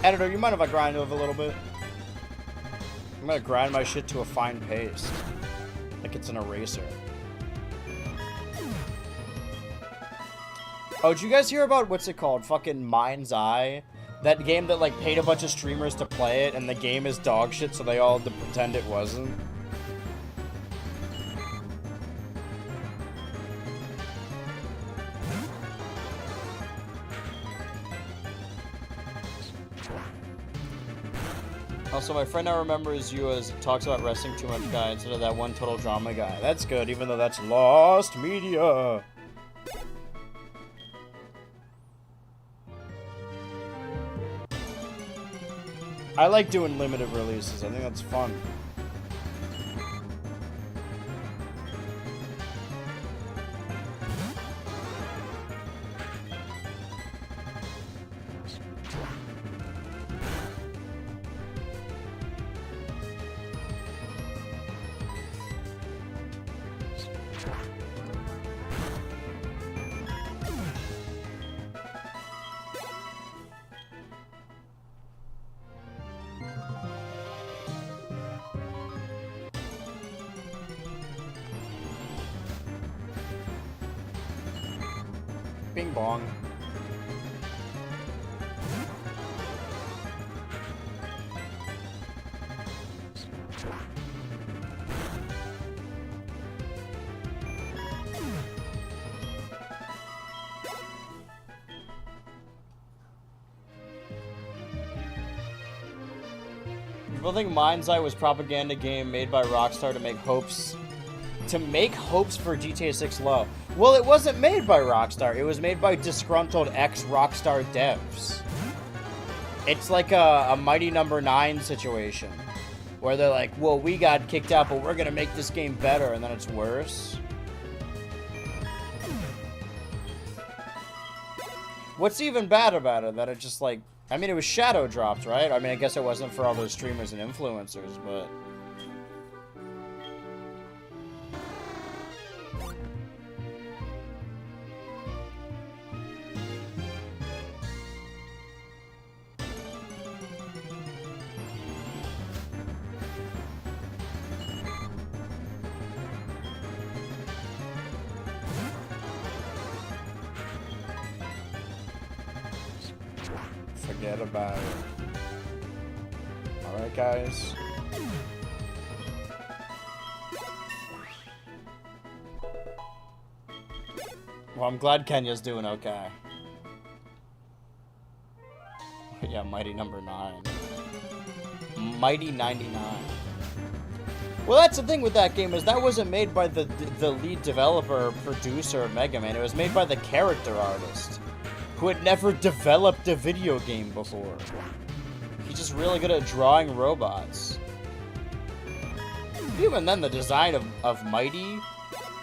Speaker 1: Editor, you mind if I grind over a little bit? I'm gonna grind my shit to a fine paste. Like it's an eraser. Oh, did you guys hear about, what's it called? Fucking Mind's Eye? That game that, like, paid a bunch of streamers to play it, and the game is dog shit, so they all had to pretend it wasn't. Also, my friend now remembers you as talks about wrestling too much guy instead of that one total drama guy. That's good, even though that's lost media. I like doing limited releases. I think that's fun. Bing bong. People think Mind's Eye was propaganda game made by Rockstar to make hopes for GTA 6 low. Well, it wasn't made by Rockstar. It was made by disgruntled ex-Rockstar devs. It's like a Mighty Number 9 situation. Where they're like, well, we got kicked out, but we're gonna make this game better, and then it's worse. What's even bad about it? That it just, like... I mean, it was shadow dropped, right? I mean, I guess it wasn't for all those streamers and influencers, but... Forget about it. Alright, guys. Well, I'm glad Kenya's doing okay. Yeah, Mighty number 9. Mighty 99. Well, that's the thing with that game, is that wasn't made by the lead developer or producer of Mega Man. It was made by the character artist, who had never developed a video game before. He's just really good at drawing robots. Even then, the design of Mighty,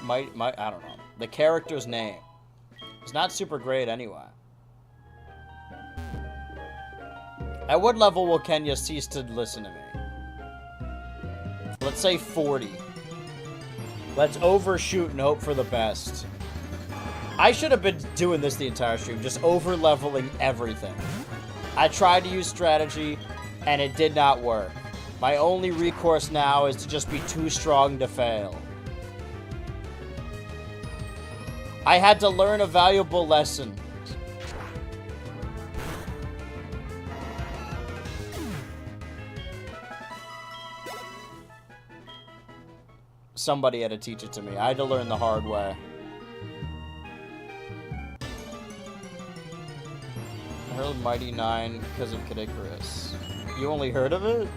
Speaker 1: I don't know, the character's name, is not super great anyway. At what level will Kenya cease to listen to me? Let's say 40. Let's overshoot and hope for the best. I should have been doing this the entire stream, just over-leveling everything. I tried to use strategy, and it did not work. My only recourse now is to just be too strong to fail. I had to learn a valuable lesson. Somebody had to teach it to me. I had to learn the hard way. I heard Mighty 9 because of Kid Icarus. You only heard of it?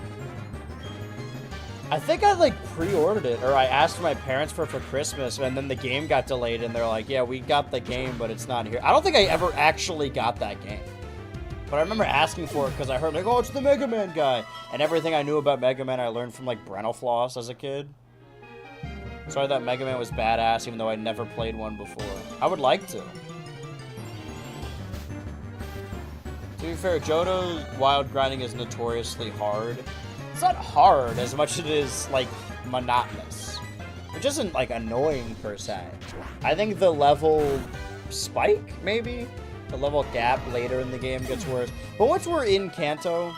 Speaker 1: I think I, like, pre-ordered it, or I asked my parents for it for Christmas, and then the game got delayed, and they're like, yeah, we got the game, but it's not here. I don't think I ever actually got that game. But I remember asking for it because I heard, like, oh, it's the Mega Man guy. And everything I knew about Mega Man I learned from, like, Brentalfloss as a kid. So I thought Mega Man was badass, even though I'd never played one before. I would like to. To be fair, Johto's wild grinding is notoriously hard. It's not hard as much as it is, like, monotonous. Which isn't, like, annoying, per se. I think the level spike, maybe? The level gap later in the game gets worse. But once we're in Kanto,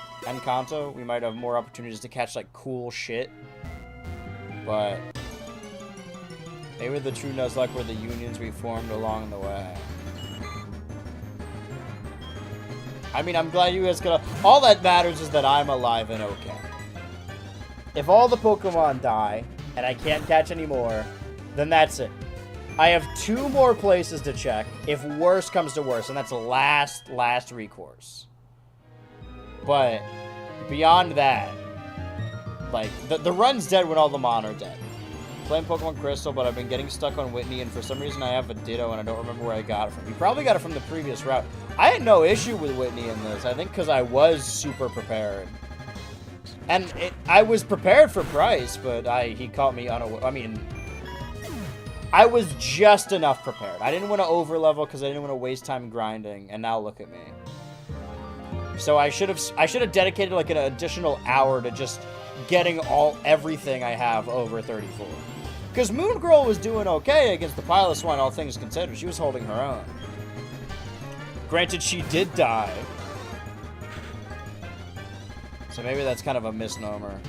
Speaker 1: we might have more opportunities to catch, like, cool shit. But maybe the true Nuzlocke were the unions we formed along the way. I mean, I'm glad you guys could... All that matters is that I'm alive and okay. If all the Pokemon die, and I can't catch any more, then that's it. I have 2 more places to check, if worse comes to worse, and that's the last recourse. But beyond that, like, the run's dead when all the Mon are dead. Playing Pokemon Crystal, but I've been getting stuck on Whitney, and for some reason I have a Ditto, and I don't remember where I got it from. You probably got it from the previous route. I had no issue with Whitney in this, I think because I was super prepared. And I was prepared for Price, but he caught me unaware. I mean, I was just enough prepared. I didn't want to overlevel because I didn't want to waste time grinding, and now look at me. So I should have dedicated like an additional hour to just getting everything I have over 34. Because Moon Girl was doing okay against the Piloswine, all things considered. She was holding her own. Granted, she did die. So maybe that's kind of a misnomer.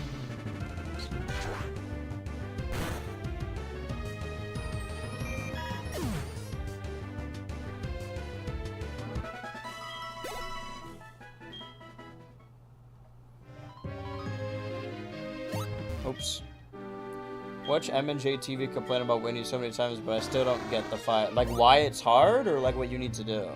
Speaker 1: Oops. Watch M&J TV complain about Whitney so many times, but I still don't get the fight. Like, why it's hard, or like what you need to do?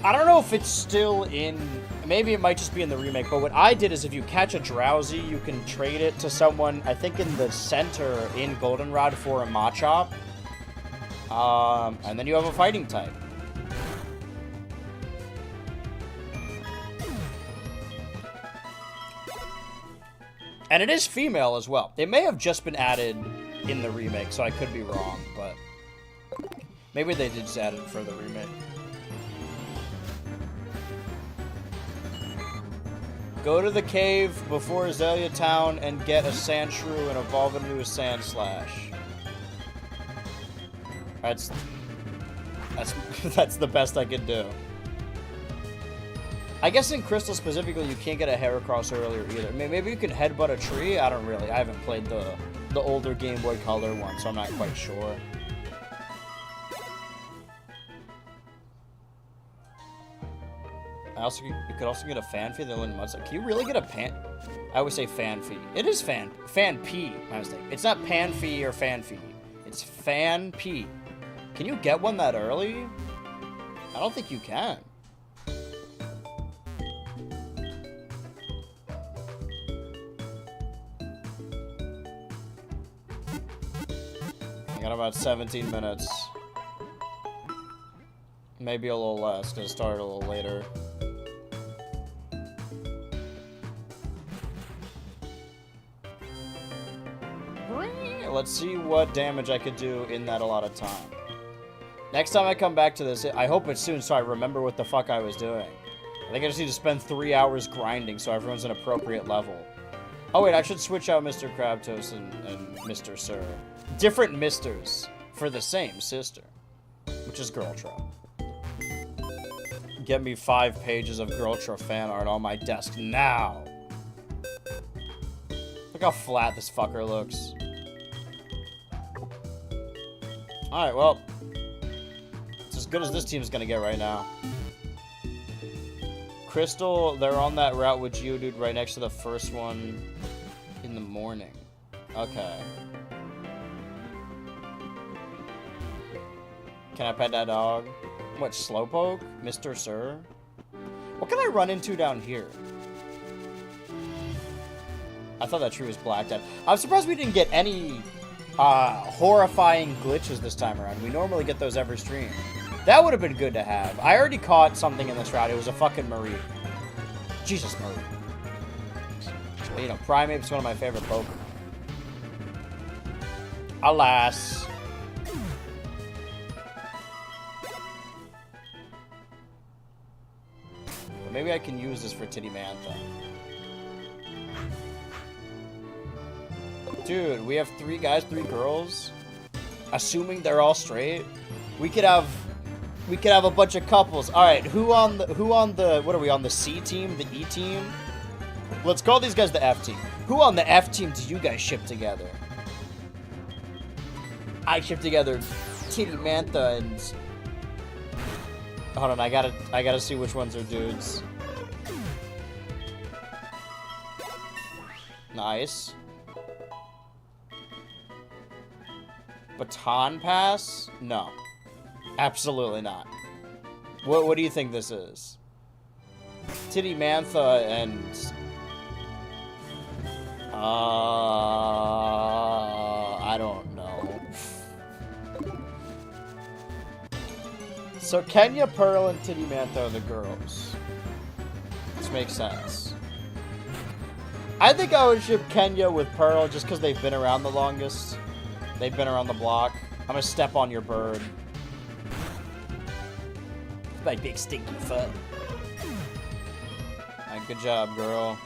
Speaker 1: I don't know if it's still in... Maybe it might just be in the remake, but what I did is if you catch a Drowsy, you can trade it to someone, I think in the center in Goldenrod for a Machop. And then you have a fighting type. And it is female as well. It may have just been added in the remake, so I could be wrong, but... Maybe they did just add it for the remake. Go to the cave before Azalea Town and get a sand shrew and evolve into a sand slash. That's the best I could do. I guess in Crystal specifically, you can't get a Heracross earlier either. Maybe you can headbutt a tree. I haven't played the older Game Boy Color one, so I'm not quite sure. You could also get a Fanfy that wouldn't much. Can you really get a I always say Fanfy. It is Fanpy. My mistake. It's not Panfy or Fanfy. It's Fanpy. Can you get one that early? I don't think you can. I got about 17 minutes. Maybe a little less, because it started a little later. Let's see what damage I could do in that a lot of time. Next time I come back to this, I hope it's soon so I remember what the fuck I was doing. I think I just need to spend 3 hours grinding so everyone's an appropriate level. Oh wait, I should switch out Mr. Crabtoes and Mr. Sir. Different misters for the same sister, which is Girltra. Get me 5 pages of Girltra fan art on my desk now. Look how flat this fucker looks. Alright, well, it's as good as this team's gonna get right now. Crystal, they're on that route with Geodude right next to the first one in the morning. Okay. Can I pet that dog? What, Slowpoke? Mr. Sir? What can I run into down here? I thought that tree was blacked out. I'm surprised we didn't get any horrifying glitches this time around. We normally get those every stream. That would have been good to have. I already caught something in this route. It was a fucking Marie. Jesus, Marie. You know, Primeape's one of my favorite Pokemon. Alas. Maybe I can use this for Titty Mantha. Dude, we have 3 guys, 3 girls. Assuming they're all straight, we could have a bunch of couples. All right, who on the what are we on, the C team, the E team? Let's call these guys the F team. Who on the F team do you guys ship together? I ship together Titty Mantha and hold on, I gotta see which ones are dudes. Nice. Baton Pass? No. Absolutely not. What do you think this is? Titty Mantha and... I don't know. So Kenya, Pearl, and Titty Mantha are the girls. This makes sense. I think I would ship Kenya with Pearl just because they've been around the longest. They've been around the block. I'm gonna step on your bird. My big stinky foot. Alright, good job, girl.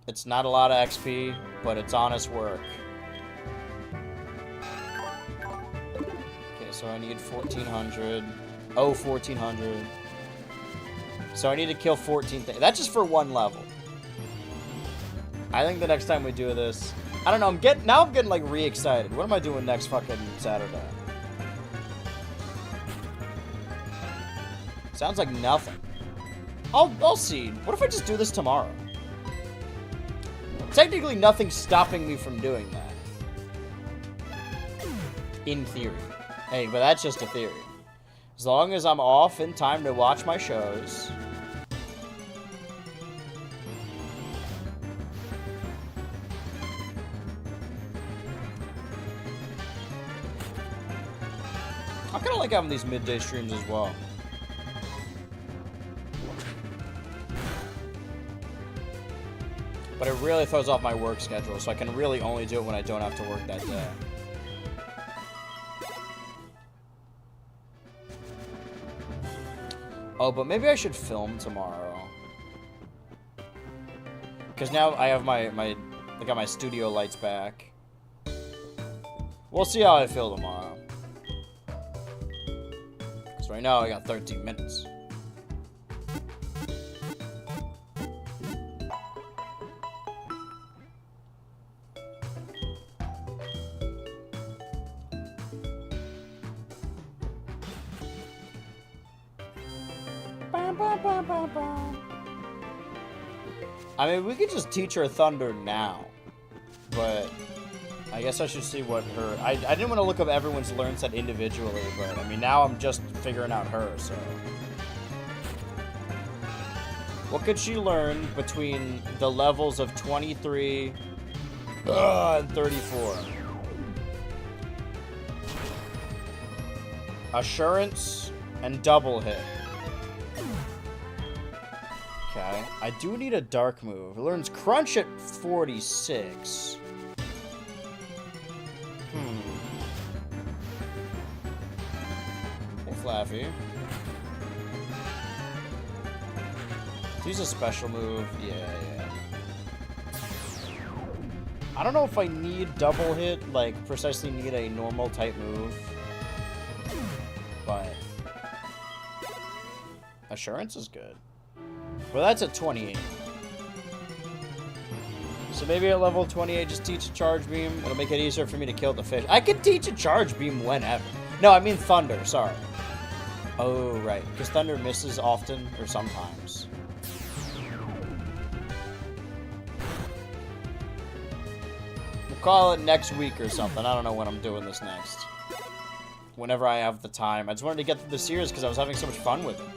Speaker 1: It's not a lot of XP, but it's honest work. Okay, so I need 1,400. Oh, 1,400. So I need to kill 14 things. That's just for 1 level. I think the next time we do this... I don't know, I'm getting like re-excited. What am I doing next fucking Saturday? Sounds like nothing. I'll see. What if I just do this tomorrow? Technically, nothing's stopping me from doing that. In theory. Hey, but that's just a theory. As long as I'm off in time to watch my shows... I kind of like having these midday streams as well. But it really throws off my work schedule, so I can really only do it when I don't have to work that day. Oh, but maybe I should film tomorrow. Because now I have I got my studio lights back. We'll see how I feel tomorrow. Because right now I got 13 minutes. I mean, we could just teach her Thunder now, but I guess I should see what her... I didn't want to look up everyone's learn set individually, but I mean, now I'm just figuring out her, so... What could she learn between the levels of 23 and 34? Assurance and double hit. Okay, I do need a dark move. It learns Crunch at 46. Hey, Flaffy. Use a special move. Yeah. I don't know if I need double hit, like, precisely need a normal type move. But Assurance is good. Well, that's at 28. So maybe at level 28, just teach a Charge Beam. It'll make it easier for me to kill the fish. I could teach a Charge Beam whenever. No, I mean Thunder, sorry. Oh, right. Because Thunder misses often, or sometimes. We'll call it next week or something. I don't know when I'm doing this next. Whenever I have the time. I just wanted to get through the series because I was having so much fun with it.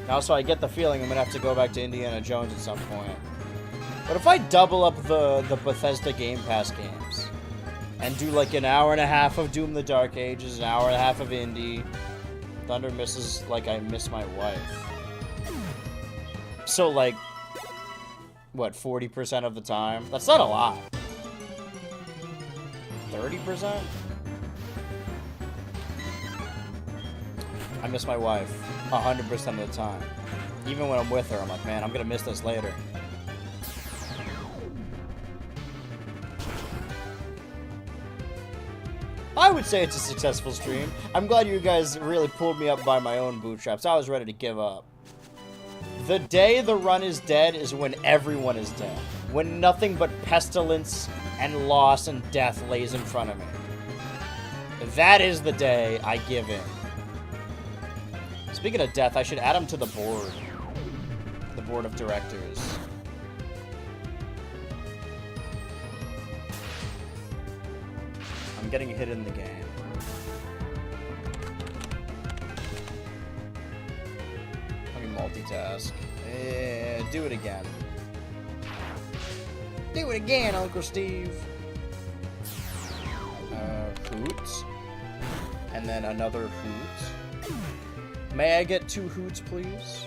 Speaker 1: Also, I get the feeling I'm going to have to go back to Indiana Jones at some point. But if I double up the Bethesda Game Pass games and do like an hour and a half of Doom the Dark Ages, an hour and a half of Indie, Thunder misses like I miss my wife. So like, what, 40% of the time? That's not a lot. 30%? I miss my wife 100% of the time. Even when I'm with her, I'm like, man, I'm gonna miss this later. I would say it's a successful stream. I'm glad you guys really pulled me up by my own bootstraps. I was ready to give up. The day the run is dead is when everyone is dead. When nothing but pestilence and loss and death lays in front of me. That is the day I give in. Speaking of death, I should add him to the board. The board of directors. I'm getting hit in the game. Let me multitask. Do it again. Do it again, Uncle Steve. Hoot. And then another hoot. May I get 2 hoots, please?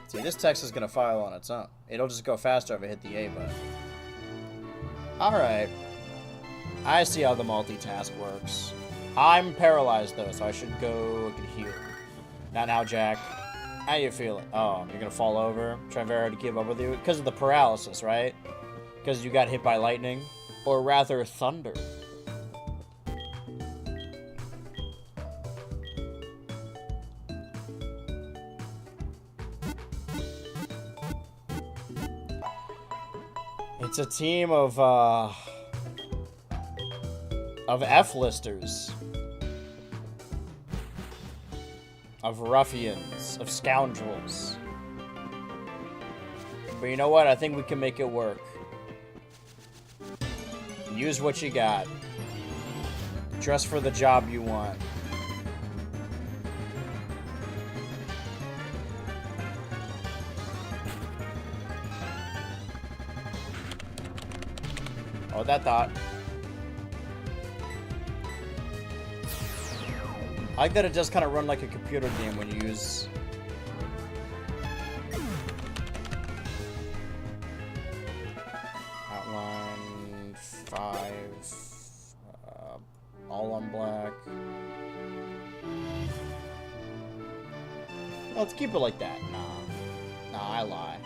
Speaker 1: See, this text is gonna file on its own. It'll just go faster if I hit the A button. Alright. I see how the multitask works. I'm paralyzed, though, so I should go get healed. Not now, Jack. How you feeling? Oh, you're gonna fall over? Try very hard to keep up with you? Because of the paralysis, right? Because you got hit by lightning? Or rather, thunder. It's a team of F-listers. Of ruffians. Of scoundrels. But you know what? I think we can make it work. Use what you got. Dress for the job you want. Oh, that thought. I like that it does kind of run like a computer game when you use... Outline 5... all on black. Let's keep it like that. Nah, I lie.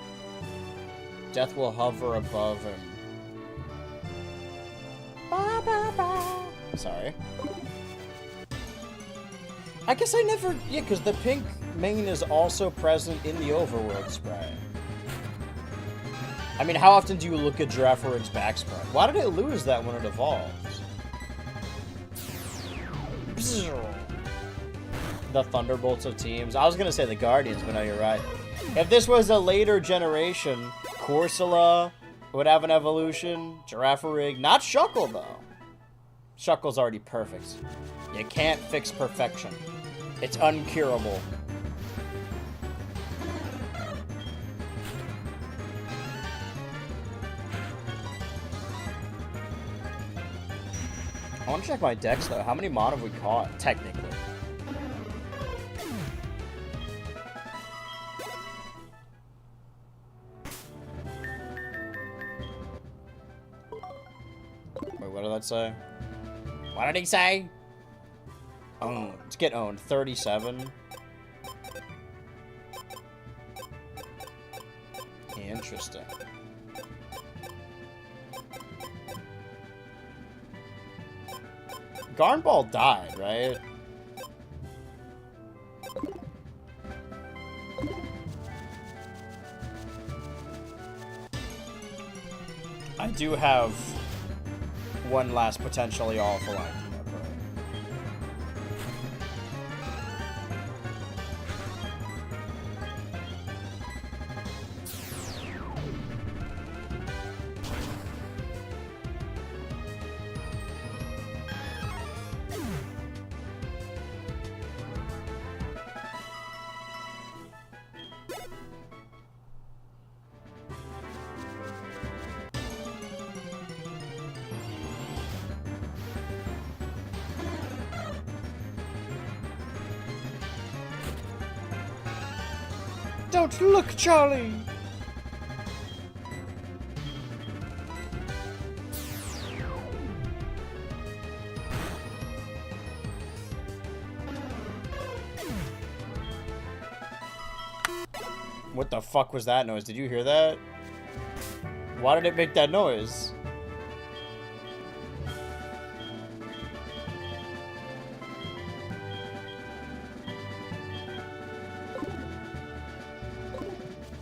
Speaker 1: Death will hover above him. Ba, ba, ba. Sorry. I guess I never... Yeah, because the pink mane is also present in the overworld spray. I mean, how often do you look at Giraffeurig's back spray? Why did it lose that when it evolves? The Thunderbolts of teams. I was going to say the Guardians, but no, you're right. If this was a later generation, Corsola would have an evolution. Giraffeurig. Not Shuckle, though. Shuckle's already perfect. You can't fix perfection. It's uncurable. I want to check my decks, though. How many mod have we caught, technically? Wait, what did that say? What did he say? Owned. Let's get owned. 37. Interesting. Garnball died, right? I do have one last potentially awful item. Don't look, Charlie! What the fuck was that noise? Did you hear that? Why did it make that noise?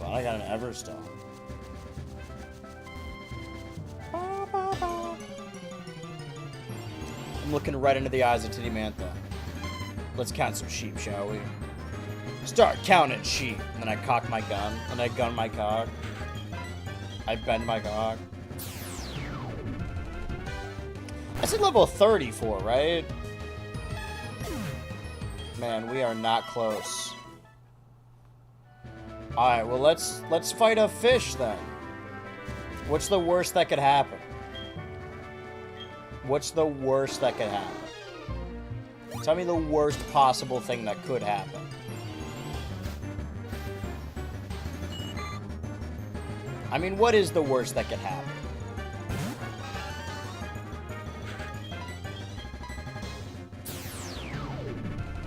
Speaker 1: I got an Everstone. I'm looking right into the eyes of Titty Mantha. Let's count some sheep, shall we? Start counting sheep. And then I cock my gun. And I gun my cock. I bend my cock. I said level 34, right? Man, we are not close. Alright, well let's fight a fish then. What's the worst that could happen? What's the worst that could happen? Tell me the worst possible thing that could happen. I mean, what is the worst that could happen?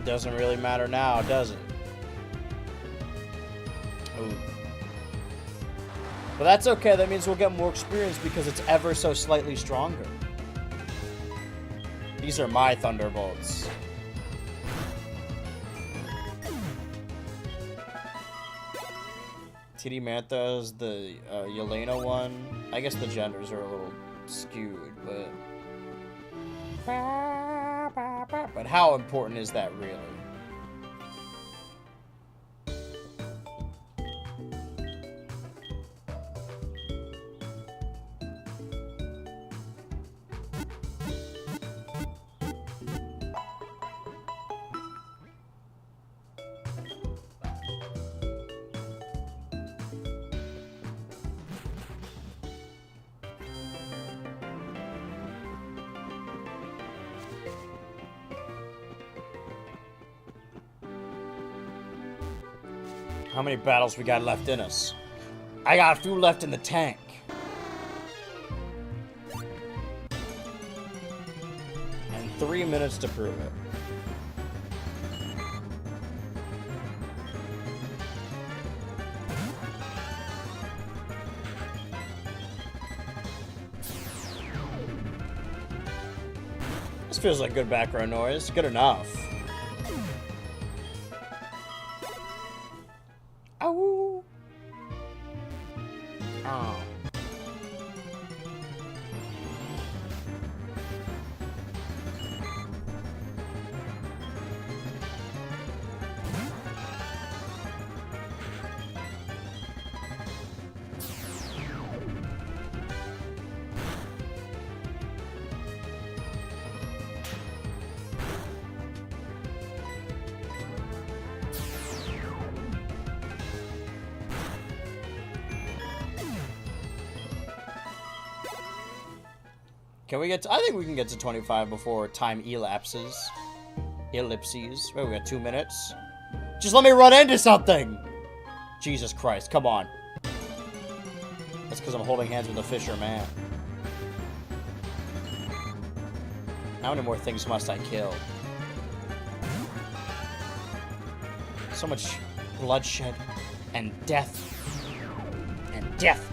Speaker 1: Doesn't really matter now, does it? Ooh. But that's okay, that means we'll get more experience because it's ever so slightly stronger. These are my Thunderbolts. Titty Mantha's the Yelena one. I guess the genders are a little skewed, but... But how important is that really? How many battles we got left in us? I got a few left in the tank. And 3 minutes to prove it. This feels like good background noise. Good enough. Ow. Oh. Can we get to, I think we can get to 25 before time elapses. Ellipses. Wait, we got 2 minutes. Just let me run into something! Jesus Christ, come on. That's because I'm holding hands with a fisherman. How many more things must I kill? So much bloodshed and death. And death.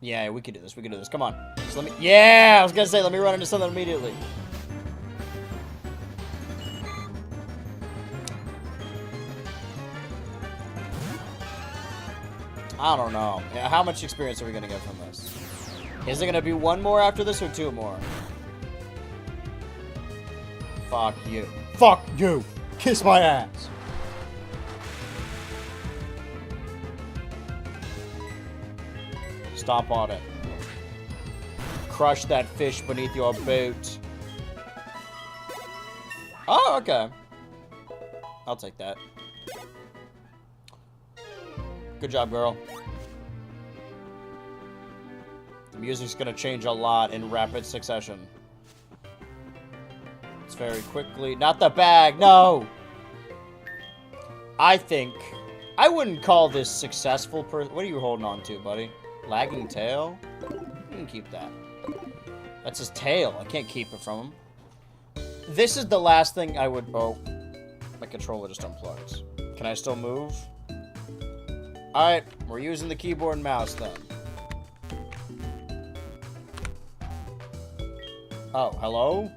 Speaker 1: Yeah, we can do this. We can do this. Come on. Just let me. Yeah, I was gonna say, let me run into something immediately. I don't know. How much experience are we gonna get from this? Is it gonna be 1 more after this or 2 more? Fuck you. Fuck you. Kiss my ass. Stomp on it. Crush that fish beneath your boot. Oh, okay. I'll take that. Good job, girl. The music's gonna change a lot in rapid succession. It's very quickly. Not the bag, no! I think... I wouldn't call this successful What are you holding on to, buddy? Lagging tail? You can keep that. That's his tail. I can't keep it from him. This is the last thing I would... Oh. My controller just unplugged. Can I still move? Alright. We're using the keyboard and mouse then. Oh, hello?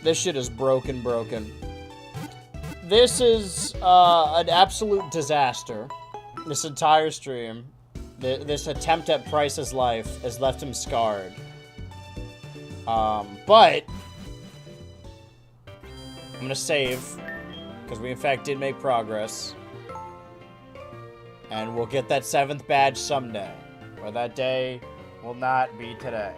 Speaker 1: This shit is broken. This is an absolute disaster. This entire stream, this attempt at Price's life has left him scarred. But I'm gonna save, because we in fact did make progress. And we'll get that 7th badge someday. Or that day will not be today.